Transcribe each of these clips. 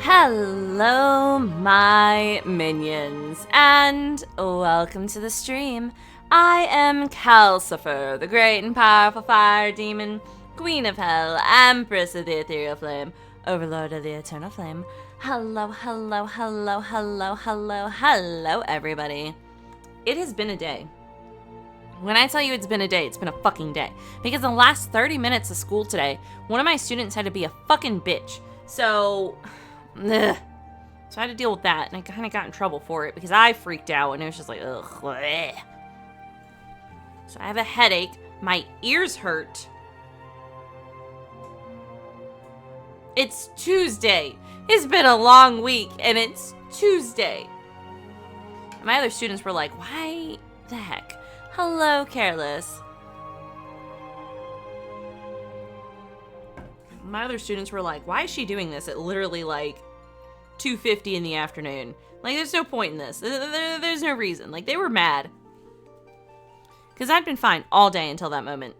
Hello, my minions, and welcome to the stream. I am Kalcifer, the great and powerful fire demon, queen of hell, empress of the ethereal flame, overlord of the eternal flame. Hello, hello, hello, hello, hello, hello, everybody. It has been a day. When I tell you it's been a day, it's been a fucking day. Because in the last 30 minutes of school today, one of my students had to be a fucking bitch. So I had to deal with that, and I kind of got in trouble for it because I freaked out, and it was just like, ugh. Bleh. So I have a headache. My ears hurt. It's Tuesday. It's been a long week, and it's Tuesday. And my other students were like, why the heck? Hello, Careless. My other students were like, why is she doing this at literally like 2:50 in the afternoon? Like, there's no point in this. There's no reason. Like, they were mad. Because I'd been fine all day until that moment.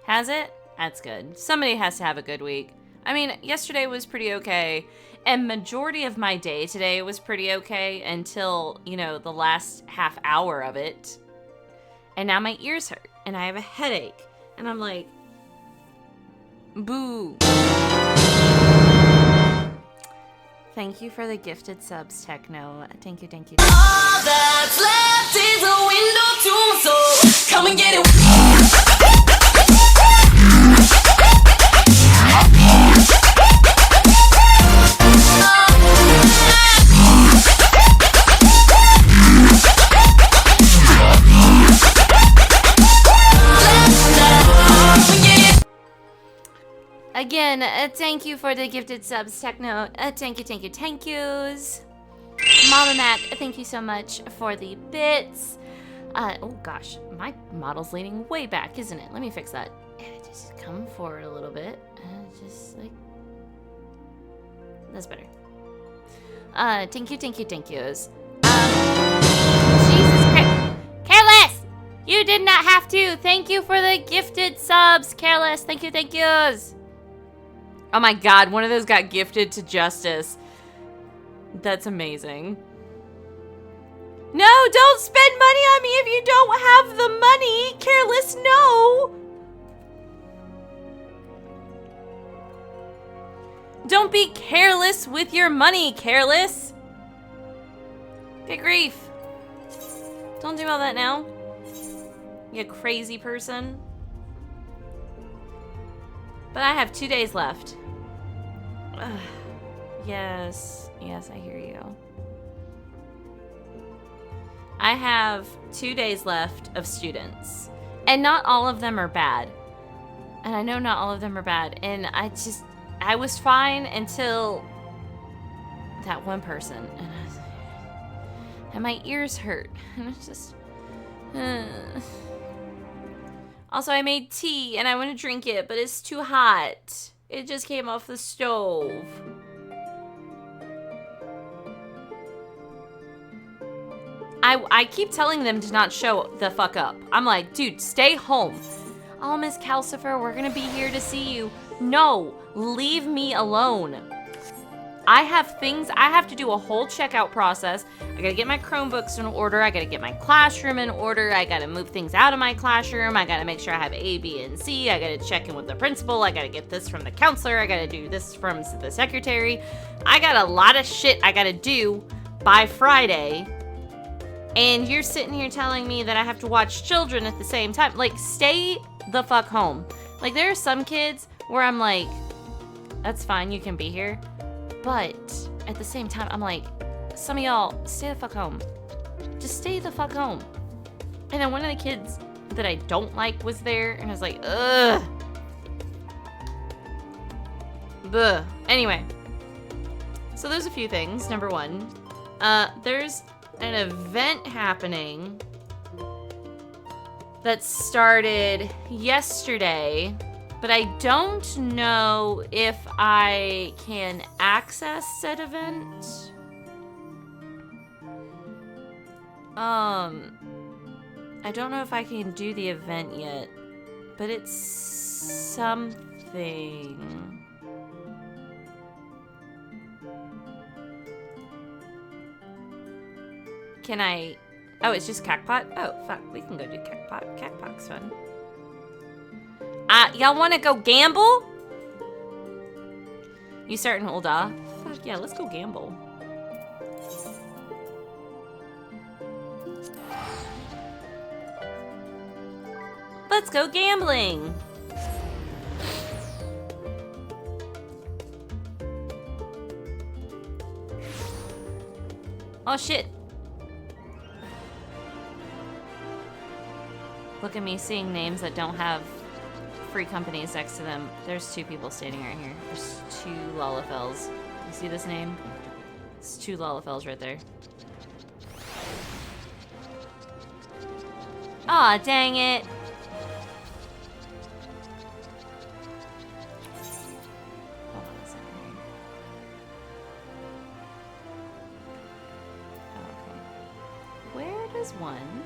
Has it? That's good. Somebody has to have a good week. I mean, yesterday was pretty okay. And majority of my day today was pretty okay until, you know, the last half hour of it. And now my ears hurt. And I have a headache. And I'm like, boo. Thank you for the gifted subs, Techno. Thank you, thank you. All that's left is a window to my soul. Come and get it. Again, thank you for the gifted subs, Techno. Thank you, thank yous. Mama Mac, thank you so much for the bits. Oh gosh, my model's leaning way back, isn't it? Let me fix that. Just come forward a little bit. Just like... That's better. Thank yous. Jesus Christ. Careless! You did not have to. Thank you for the gifted subs, Careless. Thank yous. Oh my god, one of those got gifted to Justice. That's amazing. No, don't spend money on me if you don't have the money. Careless, no. Don't be careless with your money, Careless. Good grief. Don't do all that now. You crazy person. But I have 2 days left. Ugh. Yes, I hear you. I have 2 days left of students. And not all of them are bad. And I know not all of them are bad. And I was fine until that one person. And my ears hurt. And it's just... Also, I made tea, and I want to drink it, but it's too hot. It just came off the stove. I keep telling them to not show the fuck up. I'm like, dude, stay home. Oh, Miss Kalcifer, we're gonna be here to see you. No, leave me alone. I have things, I have to do a whole checkout process. I gotta get my Chromebooks in order. I gotta get my classroom in order. I gotta move things out of my classroom. I gotta make sure I have A, B, and C. I gotta check in with the principal. I gotta get this from the counselor. I gotta do this from the secretary. I got a lot of shit I gotta do by Friday. And you're sitting here telling me that I have to watch children at the same time. Like, stay the fuck home. Like, there are some kids where I'm like, that's fine, you can be here. But at the same time, I'm like, some of y'all, stay the fuck home. Just stay the fuck home. And then one of the kids that I don't like was there, and I was like, ugh. Buh. Anyway. So there's a few things. Number one, there's an event happening that started yesterday, but I don't know if I can access said event. I don't know if I can do the event yet, but it's something. Can I... Oh, it's just Cacpot? Oh, fuck. We can go do Cacpot. Cacpot's fun. Y'all want to go gamble? You certain Ulda? Fuck yeah, let's go gamble. Let's go gambling. Oh shit. Look at me seeing names that don't have free companies next to them. There's two people standing right here. There's two Lalafels. You see this name? It's two Lalafels right there. Aw, dang it. Hold on a second. Okay. Where does one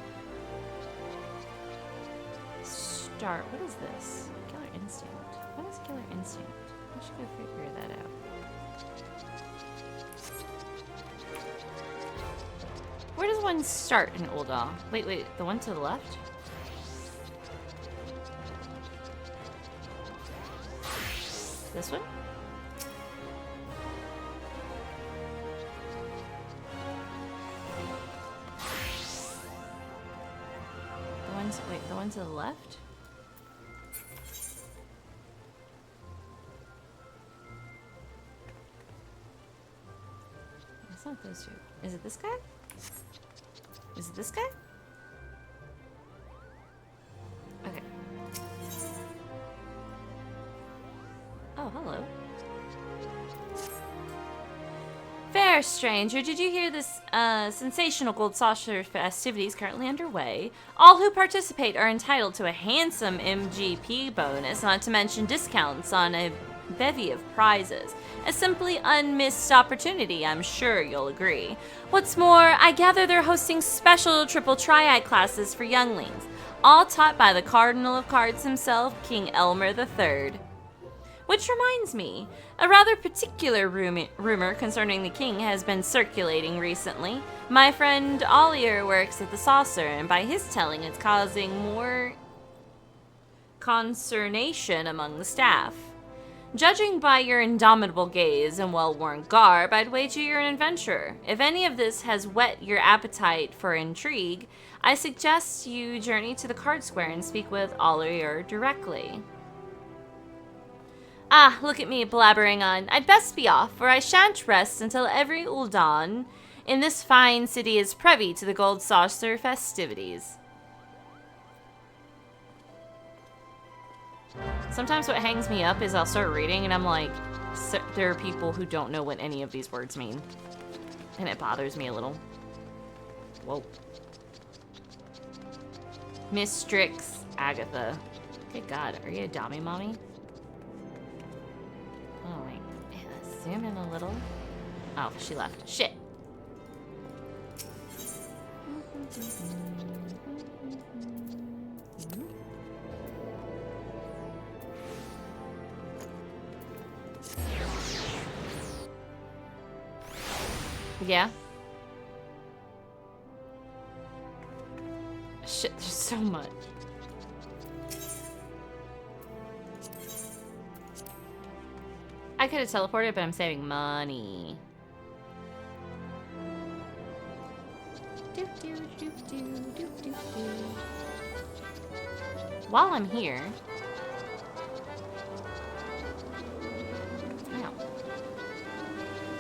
start? What is this? Killer Instinct. What is Killer Instinct? I should go figure that out. Where does one start in Ulda? Wait, the one to the left? This one? The one to the left? It's not those two. Is it this guy? Is it this guy? Okay. Oh, hello. Fair stranger, did you hear this sensational Gold Saucer festivities currently underway? All who participate are entitled to a handsome MGP bonus, not to mention discounts on a bevy of prizes. A simply unmissed opportunity, I'm sure you'll agree. What's more, I gather they're hosting special triple triad classes for younglings, all taught by the Cardinal of Cards himself, King Elmer III. Which reminds me, a rather particular rumor concerning the king has been circulating recently. My friend Ollier works at the Saucer, and by his telling, it's causing more consternation among the staff. Judging by your indomitable gaze and well-worn garb, I'd wager you're an adventurer. If any of this has whet your appetite for intrigue, I suggest you journey to the Card Square and speak with Ollier directly. Ah, look at me blabbering on. I'd best be off, for I shan't rest until every Uldan in this fine city is privy to the Gold Saucer festivities. Sometimes what hangs me up is I'll start reading and I'm like, there are people who don't know what any of these words mean. And it bothers me a little. Whoa. Mistrix Agatha. Good God, are you a dummy mommy? Oh wait, zoom in a little. Oh, she left. Shit. Yeah. Shit, there's so much. I could have teleported, but I'm saving money. While I'm here...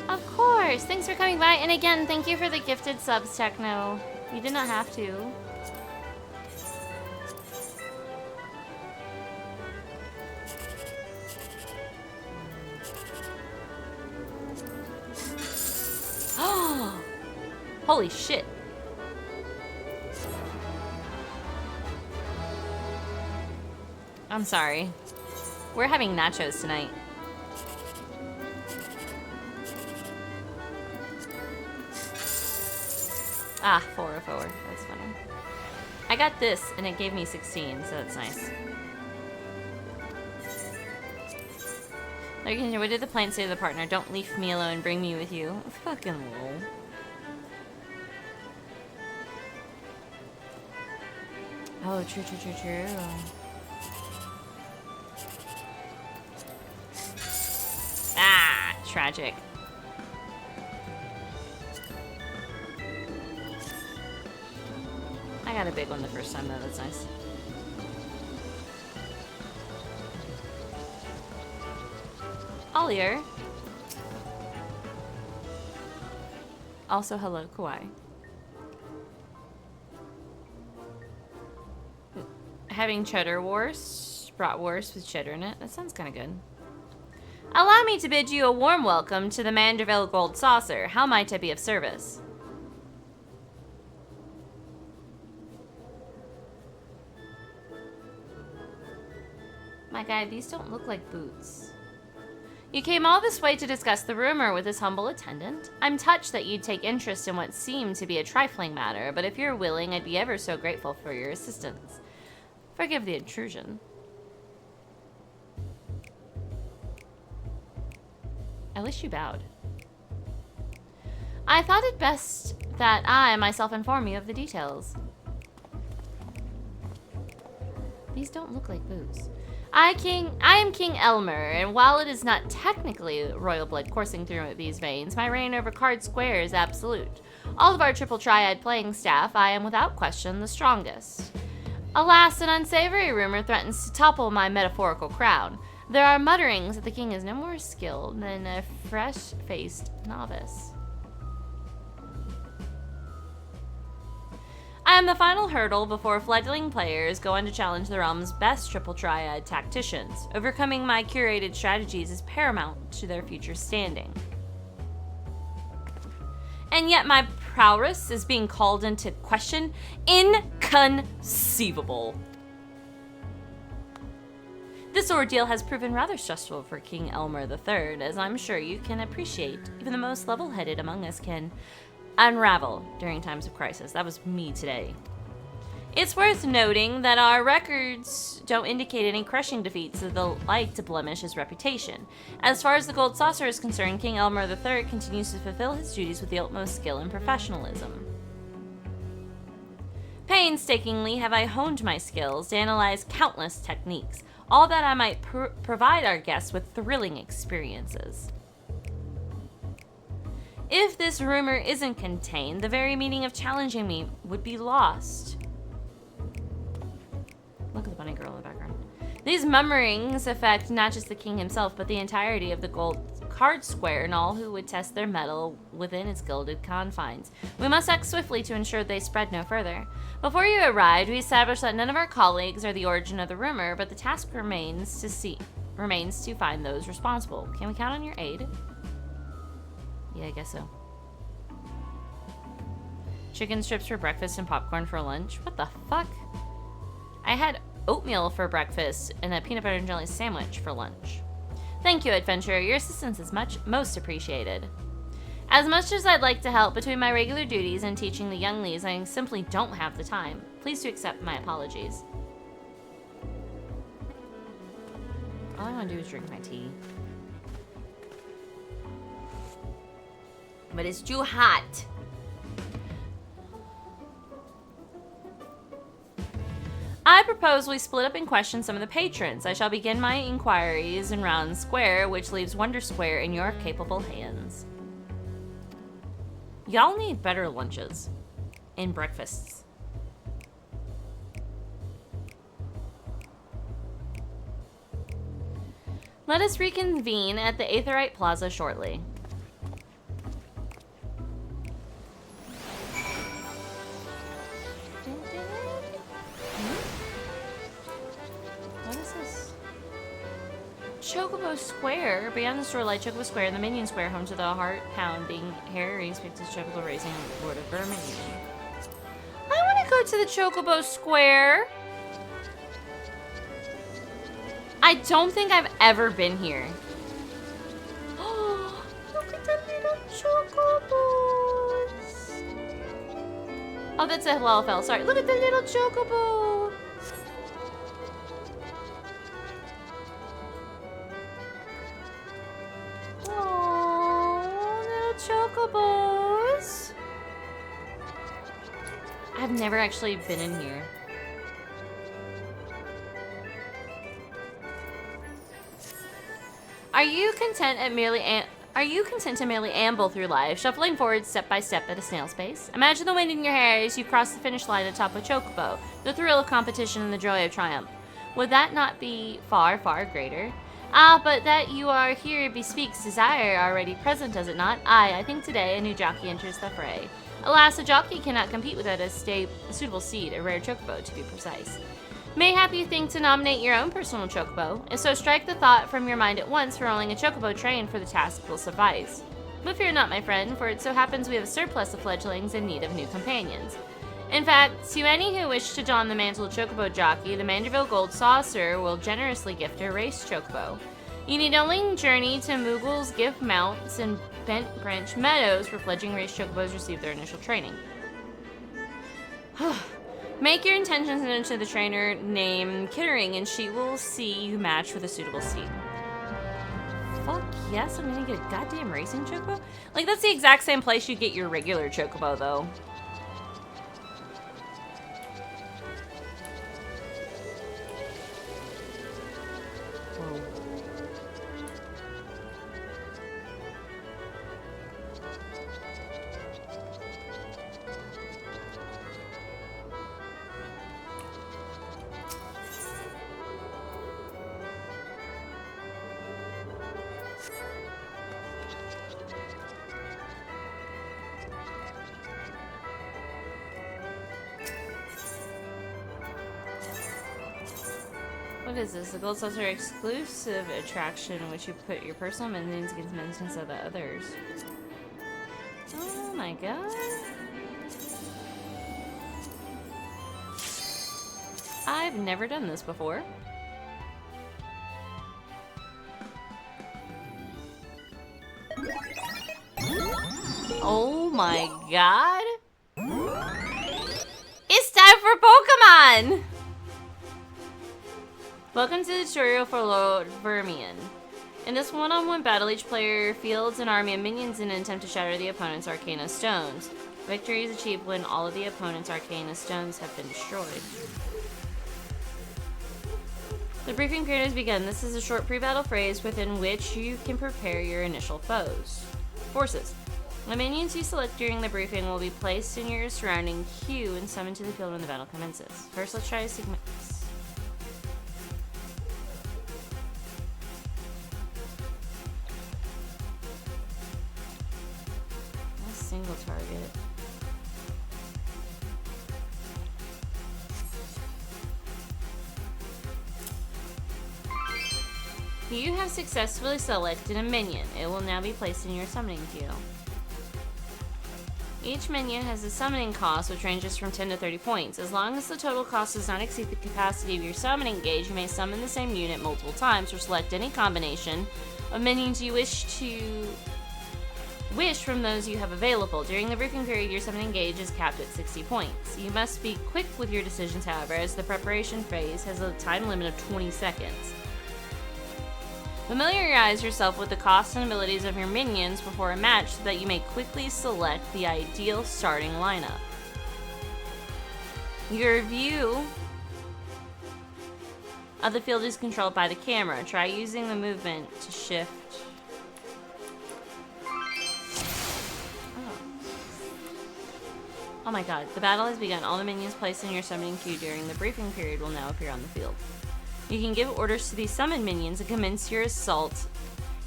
Of course! Thanks for coming by, and again, thank you for the gifted subs, Techno. You did not have to. Holy shit. I'm sorry. We're having nachos tonight. Ah, 404. That's funny. I got this, and it gave me 16, so that's nice. Like, what did the plant say to the partner? Don't leave me alone, bring me with you. Fucking lol. Oh, true. Ah, tragic. I got a big one the first time though, that's nice. Ollier. Also, hello, Kawaii. Having cheddar wurst, bratwurst with cheddar in it. That sounds kind of good. Allow me to bid you a warm welcome to the Manderville Gold Saucer. How might I be of service? My guy, these don't look like boots. You came all this way to discuss the rumor with this humble attendant. I'm touched that you'd take interest in what seemed to be a trifling matter, but if you're willing, I'd be ever so grateful for your assistance. Forgive the intrusion. At least you bowed. I thought it best that I myself inform you of the details. These don't look like boots. I am King Elmer, and while it is not technically royal blood coursing through these veins, my reign over Card Square is absolute. All of our triple triad playing staff, I am without question the strongest. Alas, an unsavory rumor threatens to topple my metaphorical crown. There are mutterings that the king is no more skilled than a fresh-faced novice. I am the final hurdle before fledgling players go on to challenge the realm's best triple triad tacticians. Overcoming my curated strategies is paramount to their future standing. And yet my prowess is being called into question? Inconceivable. This ordeal has proven rather stressful for King Elmer III, as I'm sure you can appreciate. Even the most level-headed among us can unravel during times of crisis. That was me today. It's worth noting that our records don't indicate any crushing defeats of the like to blemish his reputation. As far as the Gold Saucer is concerned, King Elmer III continues to fulfill his duties with the utmost skill and professionalism. Painstakingly have I honed my skills to analyze countless techniques, all that I might provide our guests with thrilling experiences. If this rumor isn't contained, the very meaning of challenging me would be lost. Look at the bunny girl in the background. These murmurings affect not just the king himself, but the entirety of the Gold Card Square and all who would test their mettle within its gilded confines. We must act swiftly to ensure they spread no further. Before you arrived, we established that none of our colleagues are the origin of the rumor, but the task remains to find those responsible. Can we count on your aid? Yeah, I guess so. Chicken strips for breakfast and popcorn for lunch? What the fuck? I had oatmeal for breakfast and a peanut butter and jelly sandwich for lunch. Thank you, adventurer. Your assistance is most appreciated. As much as I'd like to help between my regular duties and teaching the younglies, I simply don't have the time. Please do accept my apologies. All I want to do is drink my tea. But it's too hot. I propose we split up and question some of the patrons. I shall begin my inquiries in Round Square, which leaves Wonder Square in your capable hands. Y'all need better lunches and breakfasts. Let us reconvene at the Aetherite Plaza shortly. What is this? Chocobo Square. Beyond the store light Chocobo Square and the Minion Square, home to the heart-pounding, hair-raised-pictus Chocobo racing Lord of Verminion. I want to go to the Chocobo Square. I don't think I've ever been here. Oh, look at the little chocobos. Oh, that's a Lalafell. Sorry. Look at the little chocobo. Bubbles. I've never actually been in here. Are you content to merely amble through life, shuffling forward step by step at a snail's pace? Imagine the wind in your hair as you cross the finish line atop a chocobo, the thrill of competition and the joy of triumph. Would that not be far, far greater? Ah, but that you are here bespeaks desire already present, does it not? Aye, I think today a new jockey enters the fray. Alas, a jockey cannot compete without a suitable seed, a rare chocobo to be precise. Mayhap you think to nominate your own personal chocobo. If so, strike the thought from your mind at once, for only a chocobo trained for the task will suffice. But fear not, my friend, for it so happens we have a surplus of fledglings in need of new companions. In fact, to any who wish to don the mantle of chocobo jockey, the Manderville Gold Saucer will generously gift a race chocobo. You need only journey to Moogle's Gift Mounts and Bent Branch Meadows where fledgling race chocobos receive their initial training. Make your intentions known to the trainer named Kittering, and she will see you match with a suitable seed. Fuck yes, I'm gonna get a goddamn racing chocobo? Like, that's the exact same place you get your regular chocobo, though. Whoa. What is this? The Gold Saucer exclusive attraction in which you put your personal minions against minions of the others. Oh my god. I've never done this before. Oh my god. It's time for Pokemon! Welcome to the tutorial for Lord Vermian. In this one-on-one battle, each player fields an army of minions in an attempt to shatter the opponent's Arcana Stones. Victory is achieved when all of the opponent's Arcana Stones have been destroyed. The briefing period has begun. This is a short pre-battle phrase within which you can prepare your initial foes. Forces. The minions you select during the briefing will be placed in your surrounding queue and summoned to the field when the battle commences. First, let's try a segment. Single target. You have successfully selected a minion. It will now be placed in your summoning queue. Each minion has a summoning cost which ranges from 10 to 30 points. As long as the total cost does not exceed the capacity of your summoning gauge, you may summon the same unit multiple times or select any combination of minions you wish from those you have available. During the briefing period, your summoning gauge is capped at 60 points. You must be quick with your decisions, however, as the preparation phase has a time limit of 20 seconds. Familiarize yourself with the costs and abilities of your minions before a match so that you may quickly select the ideal starting lineup. Your view of the field is controlled by the camera. Try using the movement to shift. Oh my god, the battle has begun. All the minions placed in your summoning queue during the briefing period will now appear on the field. You can give orders to these summoned minions and commence your assault.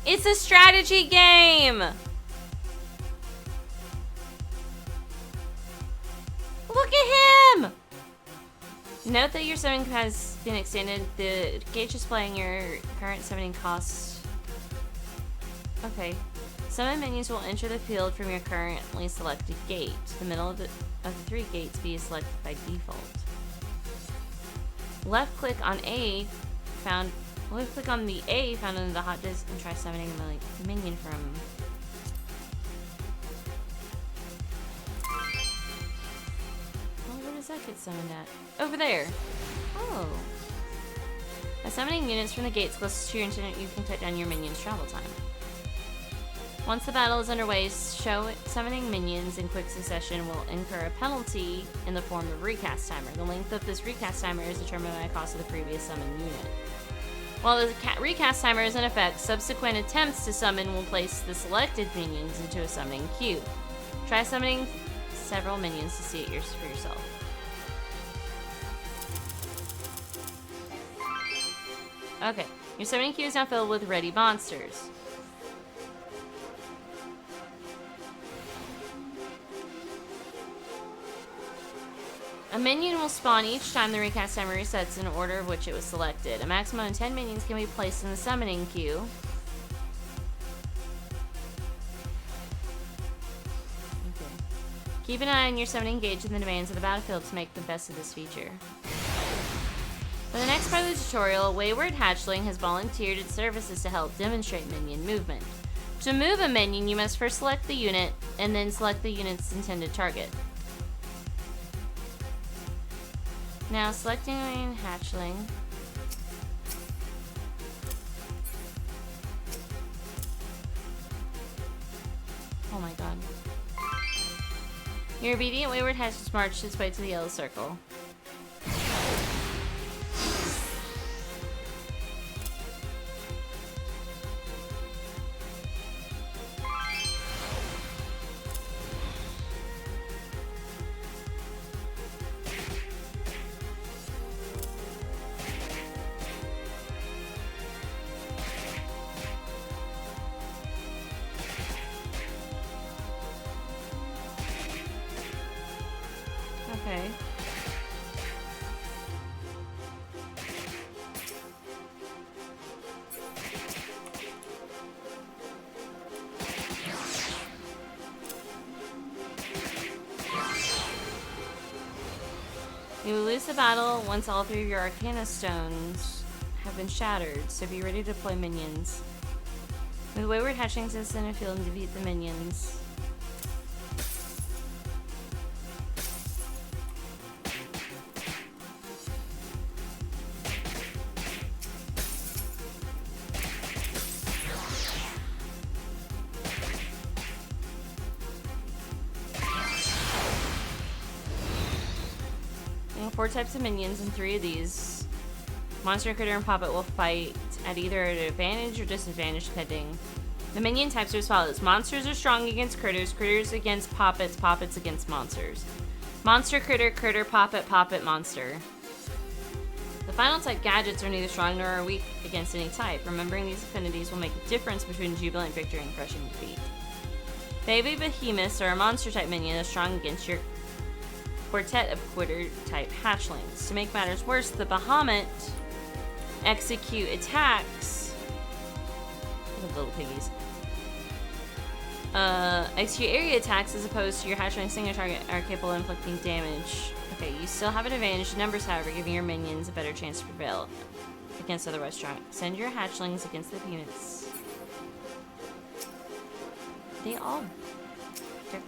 It's a strategy game! Look at him! Note that your summoning has been extended. The gauge displaying your current summoning costs. Okay. Summoned minions will enter the field from your currently selected gate. The middle of the three gates be selected by default. Left click on the A found in the hot disk and try summoning a minion from. Well, where does that get summoned at? Over there. Oh. By summoning units from the gates closest to your intendant, you can cut down your minion's travel time. Once the battle is underway, summoning minions in quick succession will incur a penalty in the form of recast timer. The length of this recast timer is determined by the cost of the previous summoned unit. While the recast timer is in effect, subsequent attempts to summon will place the selected minions into a summoning queue. Try summoning several minions to see it for yourself. Okay, your summoning queue is now filled with ready monsters. A minion will spawn each time the recast timer resets in order of which it was selected. A maximum of 10 minions can be placed in the summoning queue. Okay. Keep an eye on your summoning gauge and the demands of the battlefield to make the best of this feature. For the next part of the tutorial, a wayward hatchling has volunteered its services to help demonstrate minion movement. To move a minion, you must first select the unit, and then select the unit's intended target. Now, selecting a hatchling. Oh my god. Your obedient wayward hatch has marched its way to the yellow circle. Okay. You will lose the battle once all 3 of your Arcana stones have been shattered, so be ready to deploy minions. With wayward hatchlings in the field and defeat the minions. There are 4 types of minions, and 3 of these. Monster, Critter, and Puppet will fight at either an advantage or disadvantage depending. The minion types are as follows. Monsters are strong against critters, critters against puppets, puppets against monsters. Monster, critter, critter, puppet, puppet, monster. The final type gadgets are neither strong nor weak against any type. Remembering these affinities will make a difference between jubilant victory and crushing defeat. Baby Behemoths are a monster type minion that's strong against your quartet of quitter type hatchlings. To make matters worse, the Bahamut execute attacks. The little piggies. Execute area attacks as opposed to your hatchling single target are capable of inflicting damage. Okay, you still have an advantage in numbers, however, giving your minions a better chance to prevail against otherwise strong. Send your hatchlings against the units. They're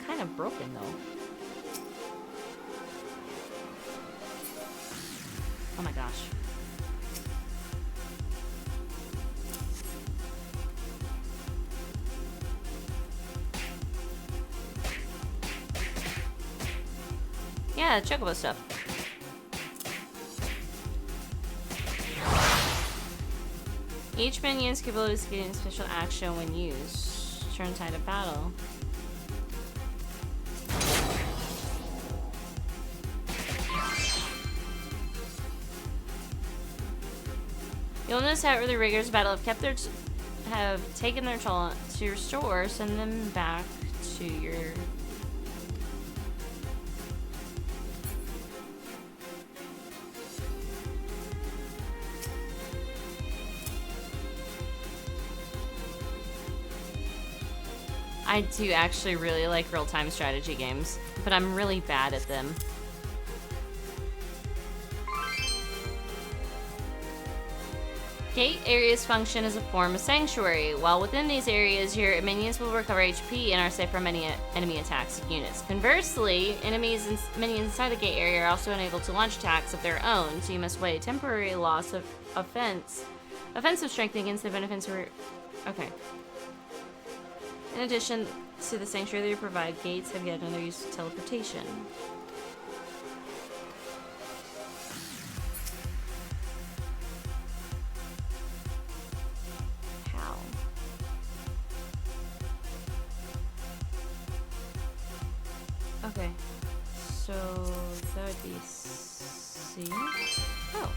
kind of broken though. Oh my gosh. Yeah, chocobo stuff. Each minion is capable of getting special action when used. Turn tide of battle. You'll notice how the rigors of battle have taken their toll to restore. Send them back to your. I do actually really like real-time strategy games, but I'm really bad at them. Gate areas function as a form of sanctuary. While within these areas, your minions will recover HP and are safe from any enemy attacks of units. Conversely, enemies and minions inside the gate area are also unable to launch attacks of their own, so you must weigh a temporary loss of offensive strength against the benefits. Okay. In addition to the sanctuary they provide, gates have yet another use of teleportation. How? Okay. So that would be C. Oh.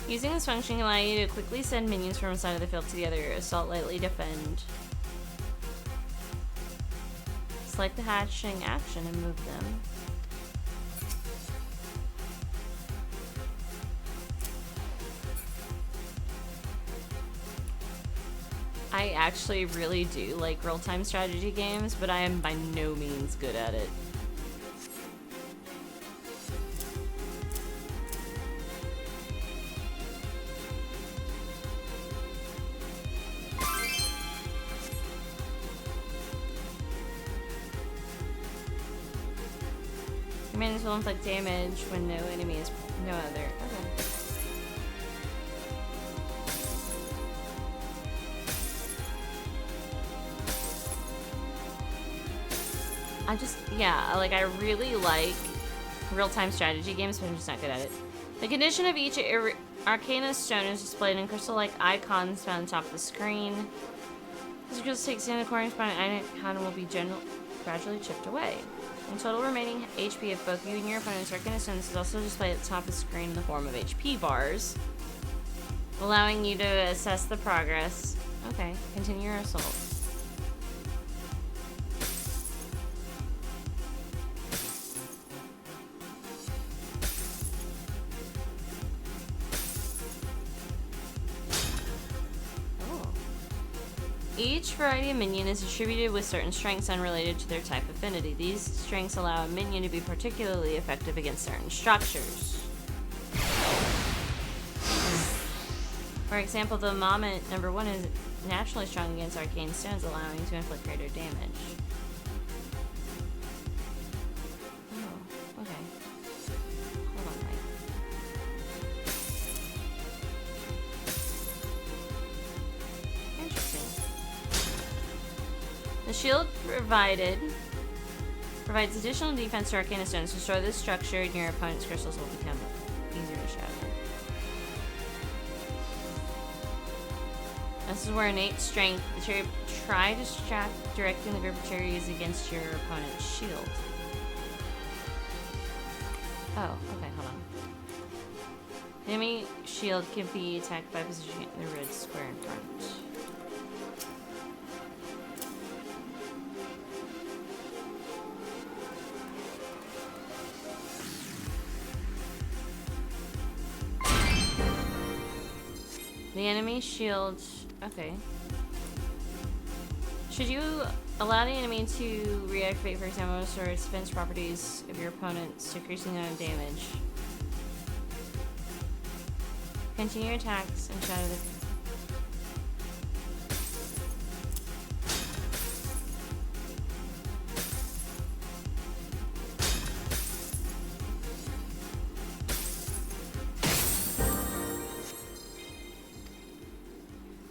Using this function can allow you to quickly send minions from one side of the field to the other. Assault, lightly defend. Select the hatching action and move them. I actually really do like real-time strategy games, but I am by no means good at it. Minions will inflict damage when no enemy is no other. Okay. Yeah, like I really like real-time strategy games, but I'm just not good at it. The condition of each Arcana stone is displayed in crystal-like icons found on top of the screen. As the crystal takes in a corresponding icon will be gradually chipped away. The total remaining HP of both you and your opponent's Arcana stones is also displayed at the top of the screen in the form of HP bars, allowing you to assess the progress. Okay, continue your assault. Each variety of minion is distributed with certain strengths unrelated to their type affinity. These strengths allow a minion to be particularly effective against certain structures. For example, the Moment number 1 is naturally strong against arcane stones, allowing to inflict greater damage. Oh, okay. Hold on, Mike. Interesting. The shield provides additional defense to Arcana stones. Destroy this structure and your opponent's crystals will become easier to shatter. This is where innate strength, try to distract directing the grip of cherries against your opponent's shield. Oh, okay, hold on. Enemy shield can be attacked by positioning it in the red square in front. The enemy shield. Okay. Should you allow the enemy to reactivate, for example, restore its defense properties of your opponent's decreasing amount of damage? Continue your attacks and shatter the.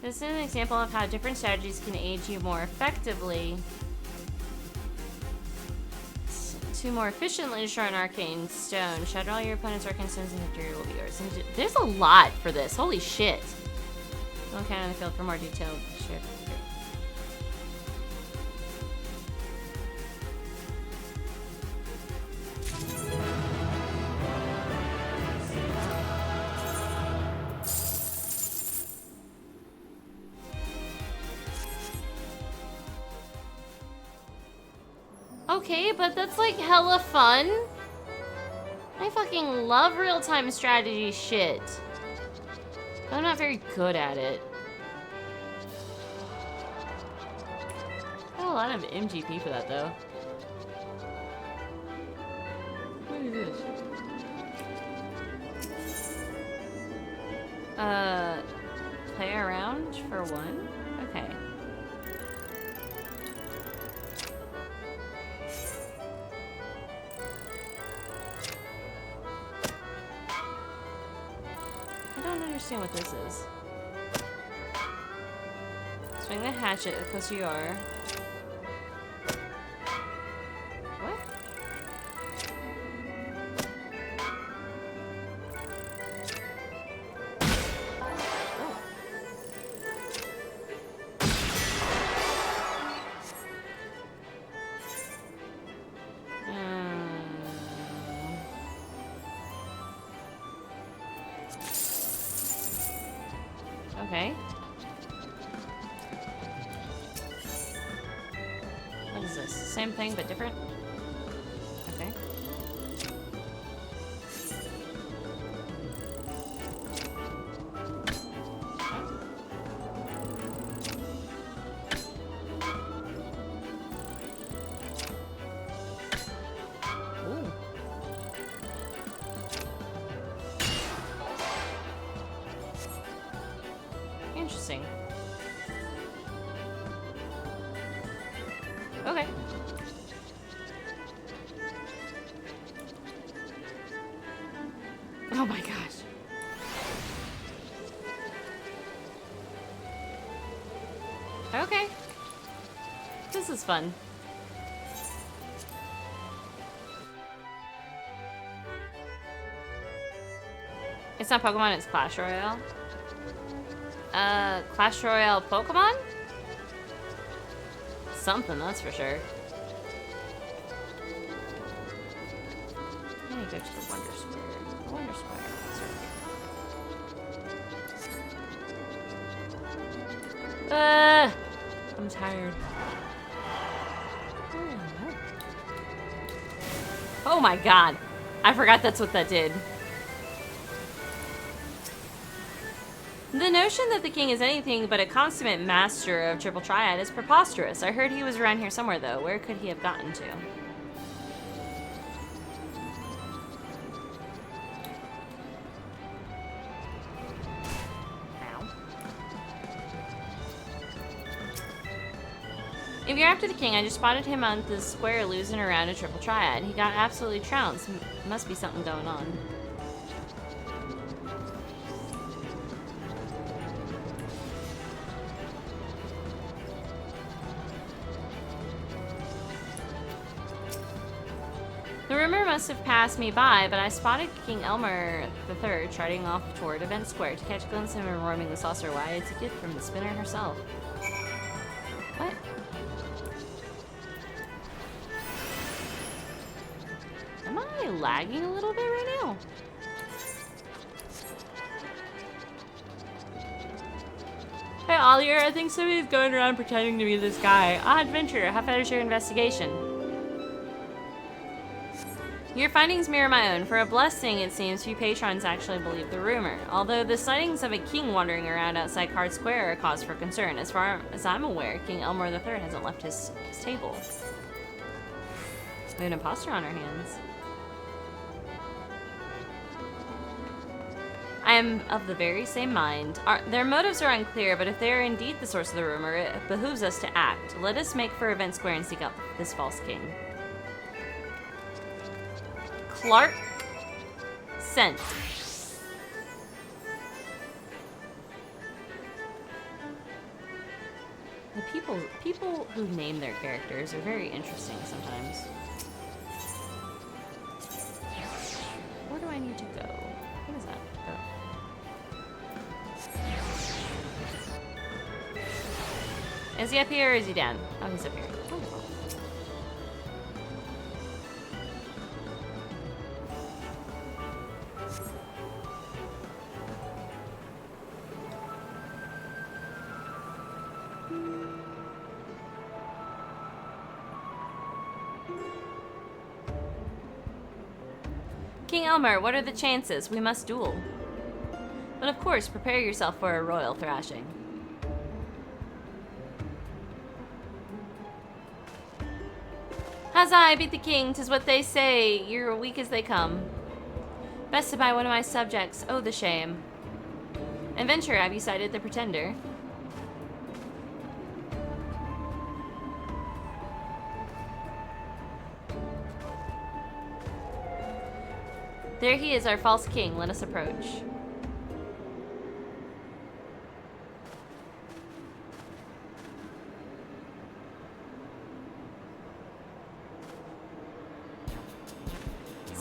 This is an example of how different strategies can aid you more effectively to more efficiently destroy an arcane stone. Shatter all your opponent's arcane stones and victory will be yours. And there's a lot for this. Holy shit. Don't count on the field for more detailed shit. Okay, but that's like hella fun. I fucking love real-time strategy shit. But I'm not very good at it. Got a lot of MGP for that though. What is this? Play around for 1? Okay. I don't understand what this is. Swing the hatchet the closer you are. What? Okay. What is this? Same thing but different? Okay. Ooh. Interesting. Okay. Oh my gosh. Okay. This is fun. It's not Pokemon, it's Clash Royale. Clash Royale Pokemon? Something, that's for sure. I need to go to the Wonder Square. The Wonder Square. I'm tired. Oh my god. I forgot that's what that did. The notion that the king is anything but a consummate master of triple triad is preposterous. I heard he was around here somewhere, though. Where could he have gotten to? Ow. If you're after the king, I just spotted him on the square losing around a triple triad. He got absolutely trounced. Must be something going on. The rumor must have passed me by, but I spotted King Elmer III trotting off toward Event Square to catch a glimpse of him roaming the saucer. Why, it's a gift from the spinner herself. What? Am I lagging a little bit right now? Hey, Ollier, I think somebody's going around pretending to be this guy. Odd adventure, how far is your investigation? Your findings mirror my own. For a blessing, it seems few patrons actually believe the rumor. Although the sightings of a king wandering around outside Card Square are a cause for concern. As far as I'm aware, King Elmer III hasn't left his table. We have an imposter on our hands. I am of the very same mind. Their motives are unclear, but if they are indeed the source of the rumor, it behooves us to act. Let us make for Event Square and seek out this false king. Clark sent. The people who name their characters are very interesting sometimes. Where do I need to go? What is that? Oh. Is he up here or is he down? Oh, he's up here. Wonderful. King Elmer, what are the chances? We must duel. But of course, prepare yourself for a royal thrashing. Huzzah, I beat the king, 'tis what they say. You're weak as they come. Bested by one of my subjects. Oh, the shame. Adventurer, have you sighted the pretender? There he is, our false king. Let us approach.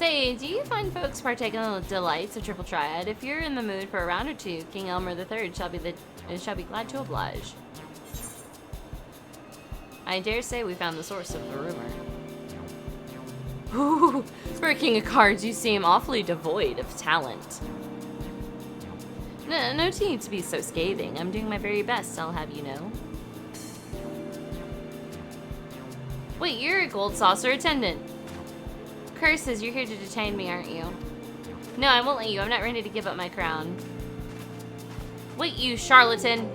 Say, do you find folks partake in the delights of Triple Triad? If you're in the mood for a round or two, King Elmer III shall be glad to oblige. I dare say we found the source of the rumor. Ooh, for a king of cards, you seem awfully devoid of talent. No need to be so scathing. I'm doing my very best, I'll have you know. Wait, you're a gold saucer attendant. Curses, you're here to detain me, aren't you? No, I won't let you. I'm not ready to give up my crown. Wait, you charlatan.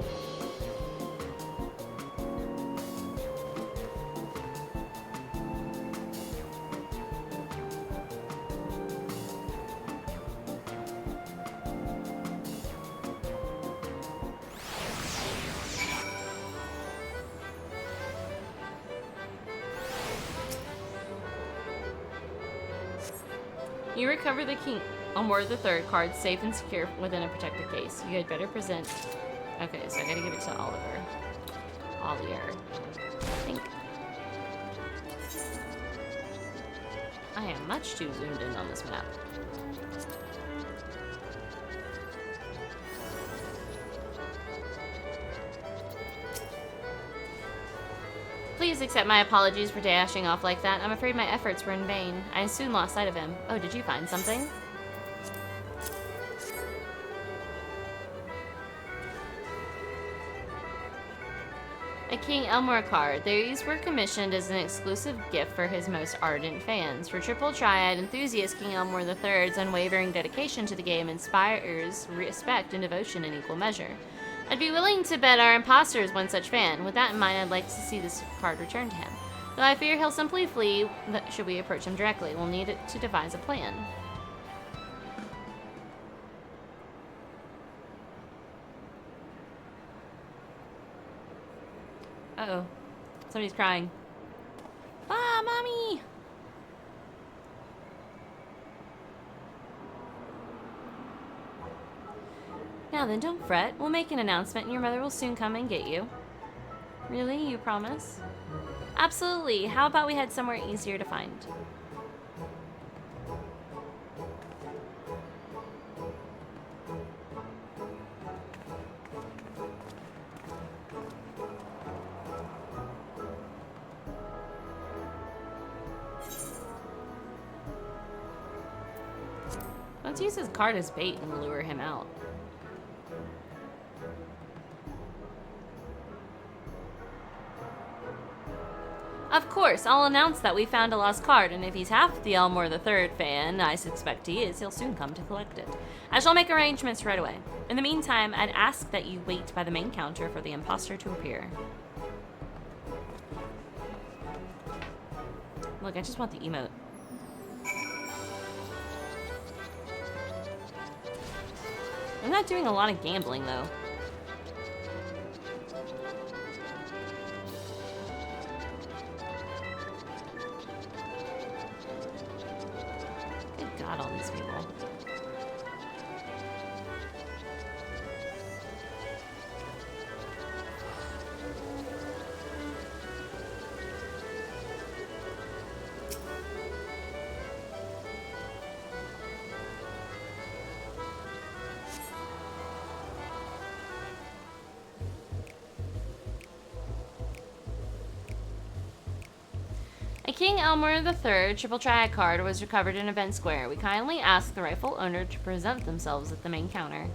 You recover the King Elmore III card safe and secure within a protected case. You had better present... Okay, so I gotta give it to Oliver. Ollier. I think... I am much too zoomed in on this map. Please accept my apologies for dashing off like that. I'm afraid my efforts were in vain. I soon lost sight of him. Oh, did you find something? A King Elmore card. These were commissioned as an exclusive gift for his most ardent fans. For Triple Triad enthusiasts, King Elmore III's unwavering dedication to the game inspires respect and devotion in equal measure. I'd be willing to bet our imposter is one such fan. With that in mind, I'd like to see this card returned to him. Though I fear he'll simply flee, should we approach him directly. We'll need to devise a plan. Uh-oh. Somebody's crying. Ah, Mommy! Now then, don't fret. We'll make an announcement and your mother will soon come and get you. Really? You promise? Absolutely. How about we head somewhere easier to find? Let's use his card as bait and lure him out. Of course, I'll announce that we found a lost card, and if he's half the Elmore III fan, I suspect he is, he'll soon come to collect it. I shall make arrangements right away. In the meantime, I'd ask that you wait by the main counter for the imposter to appear. Look, I just want the emote. I'm not doing a lot of gambling, though. Good God, all these people. A King Elmore III Triple Triad card was recovered in Event Square. We kindly ask the rightful owner to present themselves at the main counter.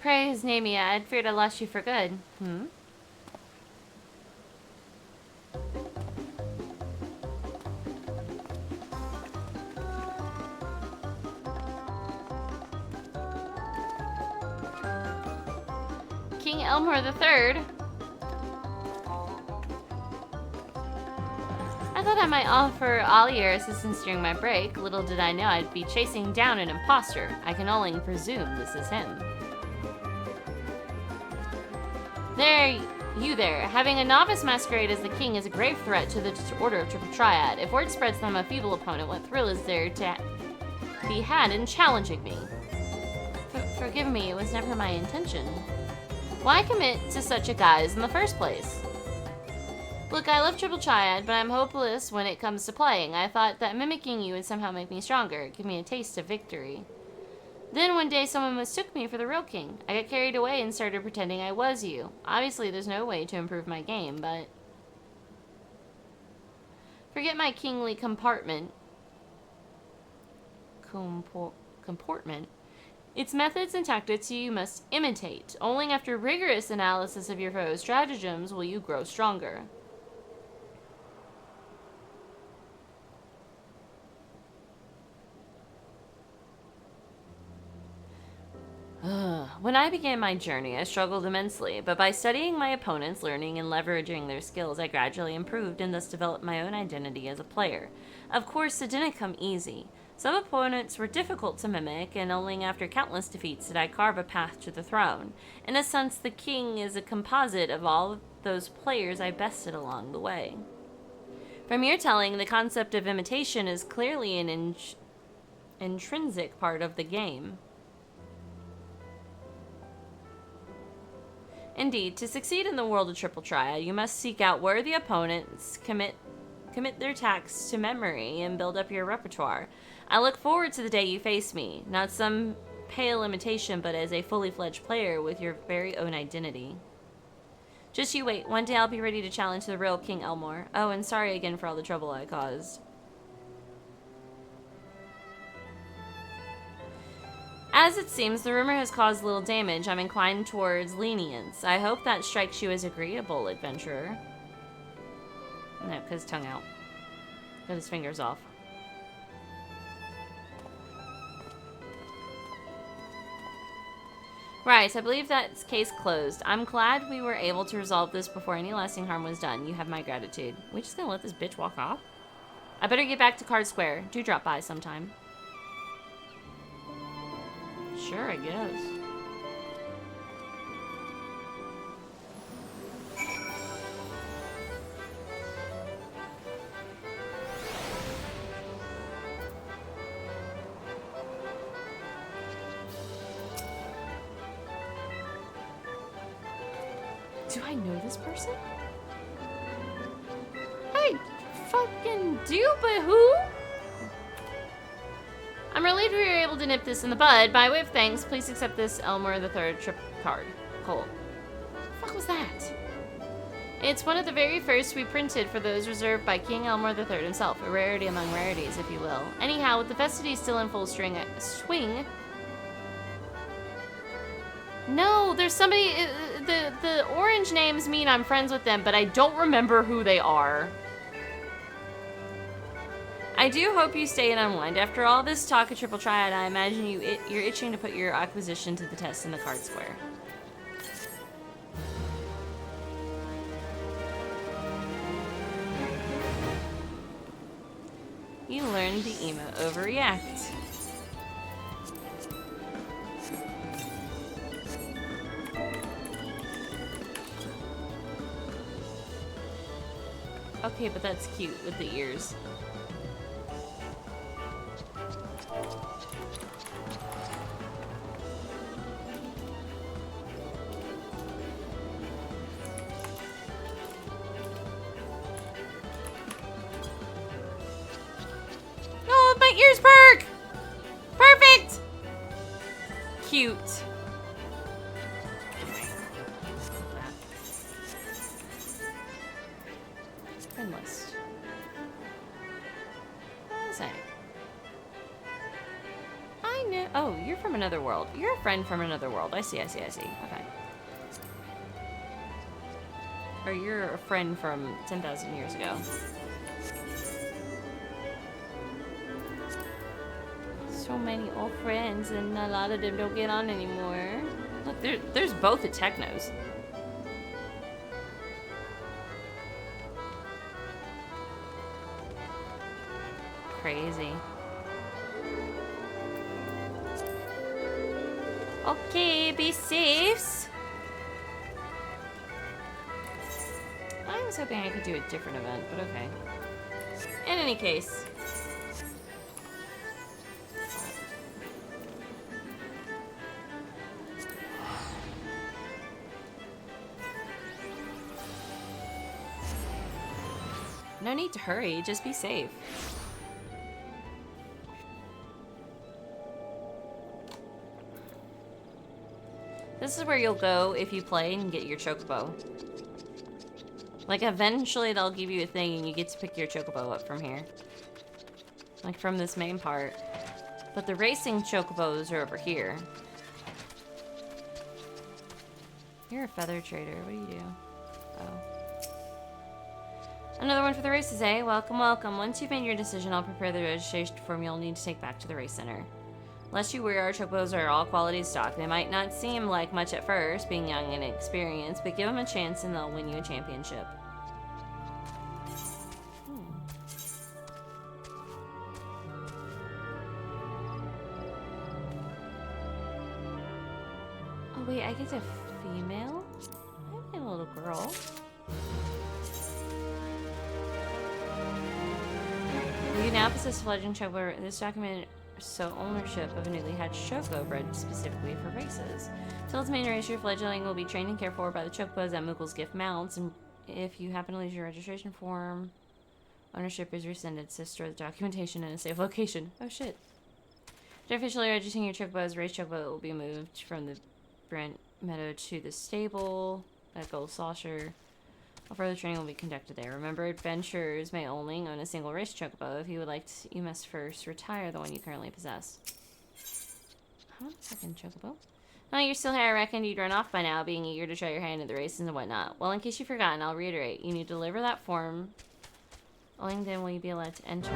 Praise Namia, I'd feared I lost you for good. King Elmore III? I thought I might offer Ollier assistance during my break. Little did I know I'd be chasing down an imposter. I can only presume this is him. There, you there. Having a novice masquerade as the king is a grave threat to the Order of Triple Triad. If word spreads that I'm a feeble opponent, what thrill is there to be had in challenging me. Forgive me, it was never my intention. Why commit to such a guise in the first place? Look, I love Triple Triad, but I'm hopeless when it comes to playing. I thought that mimicking you would somehow make me stronger, give me a taste of victory. Then one day someone mistook me for the real king. I got carried away and started pretending I was you. Obviously there's no way to improve my game, but... Forget my kingly comportment. Its methods and tactics you must imitate. Only after rigorous analysis of your foe's stratagems will you grow stronger. When I began my journey, I struggled immensely, but by studying my opponents, learning and leveraging their skills, I gradually improved and thus developed my own identity as a player. Of course, it didn't come easy. Some opponents were difficult to mimic, and only after countless defeats did I carve a path to the throne. In a sense, the king is a composite of all those players I bested along the way. From your telling, the concept of imitation is clearly an intrinsic part of the game. Indeed, to succeed in the world of Triple Triad, you must seek out worthy opponents, commit their attacks to memory, and build up your repertoire. I look forward to the day you face me, not some pale imitation, but as a fully fledged player with your very own identity. Just you wait, one day I'll be ready to challenge the real King Elmore. Oh, and sorry again for all the trouble I caused. As it seems, the rumor has caused little damage. I'm inclined towards lenience. I hope that strikes you as agreeable, adventurer. No, because tongue out. Got his fingers off. Right, I believe that's case closed. I'm glad we were able to resolve this before any lasting harm was done. You have my gratitude. We just gonna let this bitch walk off? I better get back to Card Square. Do drop by sometime. Sure, I guess. Do I know this person? I fucking do, but who? I'm relieved we were able to nip this in the bud. By way of thanks, please accept this Elmer III trip card. Cool. What the fuck was that? It's one of the very first we printed for those reserved by King Elmer III himself. A rarity among rarities, if you will. Anyhow, with the festivities still in full swing... No, there's somebody... The orange names mean I'm friends with them, but I don't remember who they are. I do hope you stay and unwind. After all this talk of Triple Triad, I imagine you're itching to put your acquisition to the test in the Card Square. You learned the emote overreact. Okay, but that's cute with the ears. Oh, my ears perk! Perfect! Cute. Friend list. What is that? I know. Oh, you're from another world. You're a friend from another world. I see. Okay. Or you're a friend from 10,000 years ago. So many old friends, and a lot of them don't get on anymore. Look, there's both the Technos. Crazy. Okay, be safe. I was hoping I could do a different event, but okay. In any case. No need to hurry, just be safe. This is where you'll go if you play and get your chocobo. Like, eventually they'll give you a thing and you get to pick your chocobo up from here. Like, from this main part. But the racing chocobos are over here. You're a feather trader. What do you do? Oh. Another one for the races, eh? Welcome, welcome. Once you've made your decision, I'll prepare the registration form you'll need to take back to the race center. Lest you worry, our chocobos are all quality stock. They might not seem like much at first, being young and inexperienced, but give them a chance and they'll win you a championship. Oh wait, I get a female? I get a little girl. You now possess a fledgling chocobo. This document so ownership of a newly hatched choco bred specifically for races. Till its main race, your fledgling will be trained and cared for by the chocobos at Moogle's gift mounts, and if you happen to lose your registration form, ownership is rescinded. So store the documentation in a safe location. Oh shit. After officially registering your chocobo as a race chocobo, it will be moved from the Brent Meadow to the stable at Gold Saucer. All further training will be conducted there. Remember, adventurers may only own a single race chocobo. If you would like to, you must first retire the one you currently possess. I want a second chocobo. Oh, you're still here. I reckoned you'd run off by now, being eager to try your hand at the races and whatnot. Well, in case you've forgotten, I'll reiterate. You need to deliver that form. Only then will you be allowed to enter.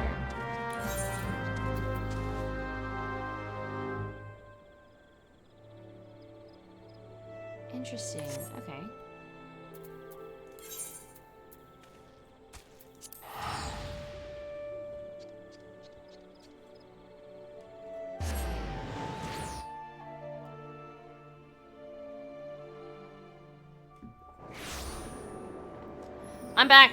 Interesting. Okay. I'm back.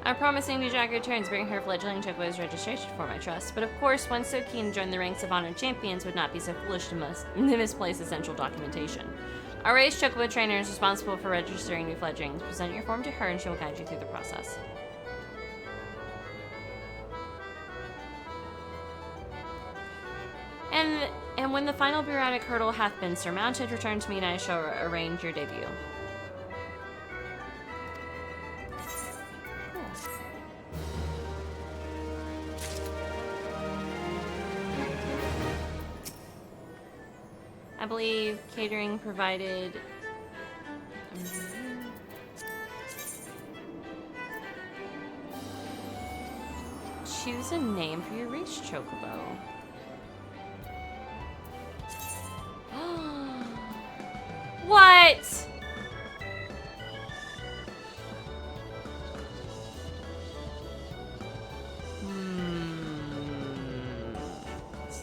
I'm promising to Jack returns, bring her fledgling chocobo's registration form, I trust. But of course, one so keen to join the ranks of honored champions would not be so foolish to misplace essential documentation. Our race chocobo trainer is responsible for registering new fledglings. Present your form to her and she will guide you through the process. And when the final bureaucratic hurdle hath been surmounted, return to me and I shall arrange your debut. I believe catering provided. Choose a name for your race chocobo. What? So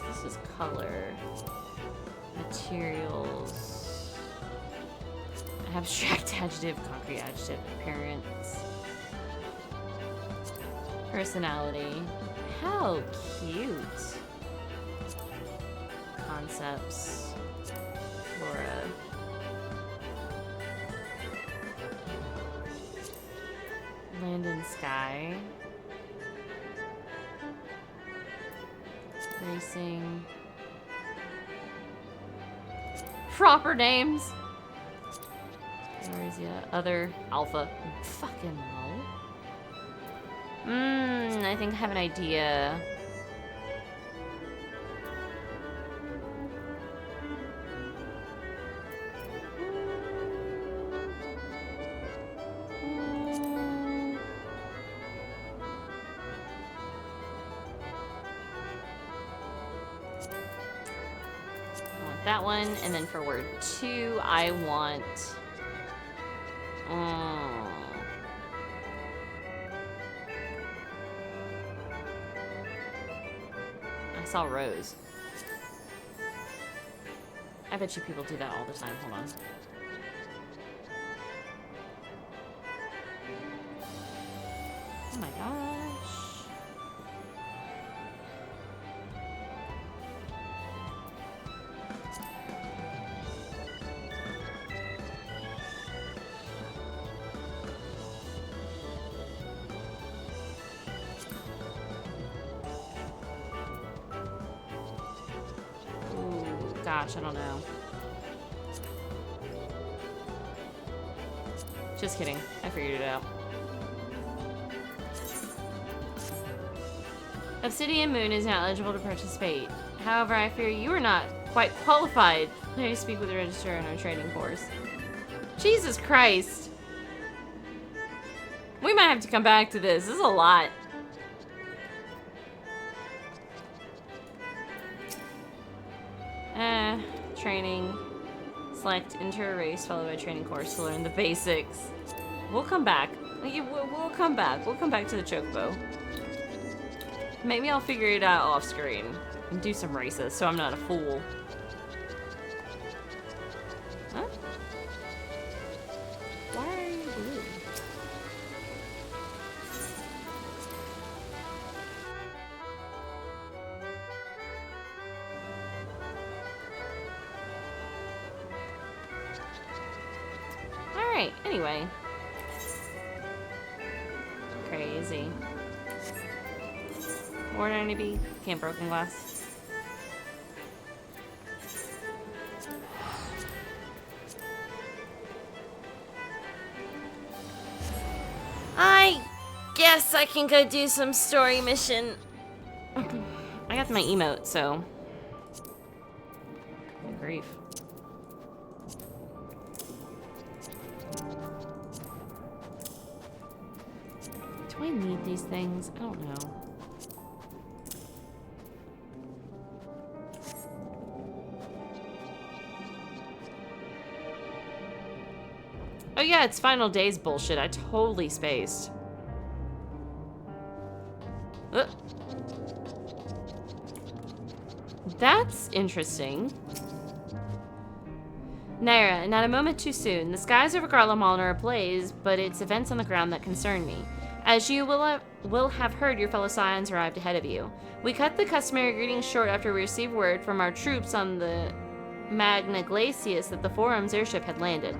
this is color. Materials. Abstract adjective, concrete adjective, appearance. Personality. How cute. Concepts. Flora. Land and sky. Racing. Proper names. Where is he at? Other alpha. Fucking low. I think I have an idea. That one, and then for word 2, I want. I saw Rose. I bet you people do that all the time. Hold on. Oh my gosh. Ooh, gosh, I don't know. Just kidding. I figured it out. Obsidian Moon is now eligible to participate. However, I fear you are not quite qualified. Please speak with the registrar in our training course. Jesus Christ. We might have to come back to this. This is a lot. Training. Select enter a race followed by a training course to learn the basics. We'll come back. We'll come back. We'll come back to the chocobo. Maybe I'll figure it out off screen and do some races so I'm not a fool. Huh? Why are you blue? Alright, anyway. Crazy. Ordinary bee, can't broken glass. I guess I can go do some story mission. I got my emote, so. Good grief. Do I need these things? I don't know. Oh yeah, it's final days bullshit. I totally spaced. That's interesting. Naira, not a moment too soon. The skies over Garlemald are ablaze, but it's events on the ground that concern me. As you will have heard, your fellow Scions arrived ahead of you. We cut the customary greetings short after we received word from our troops on the Magna Glacius that the Forum's airship had landed.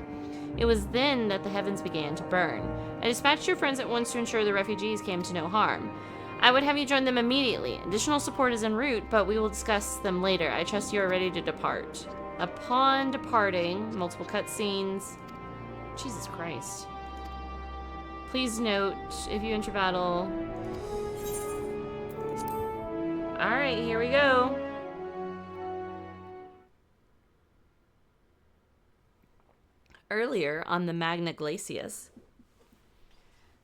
It was then that the heavens began to burn. I dispatched your friends at once to ensure the refugees came to no harm. I would have you join them immediately. Additional support is en route, but we will discuss them later. I trust you are ready to depart. Upon departing, multiple cutscenes. Jesus Christ. Please note, if you enter battle... Alright, here we go. Earlier on the Magna Glacius,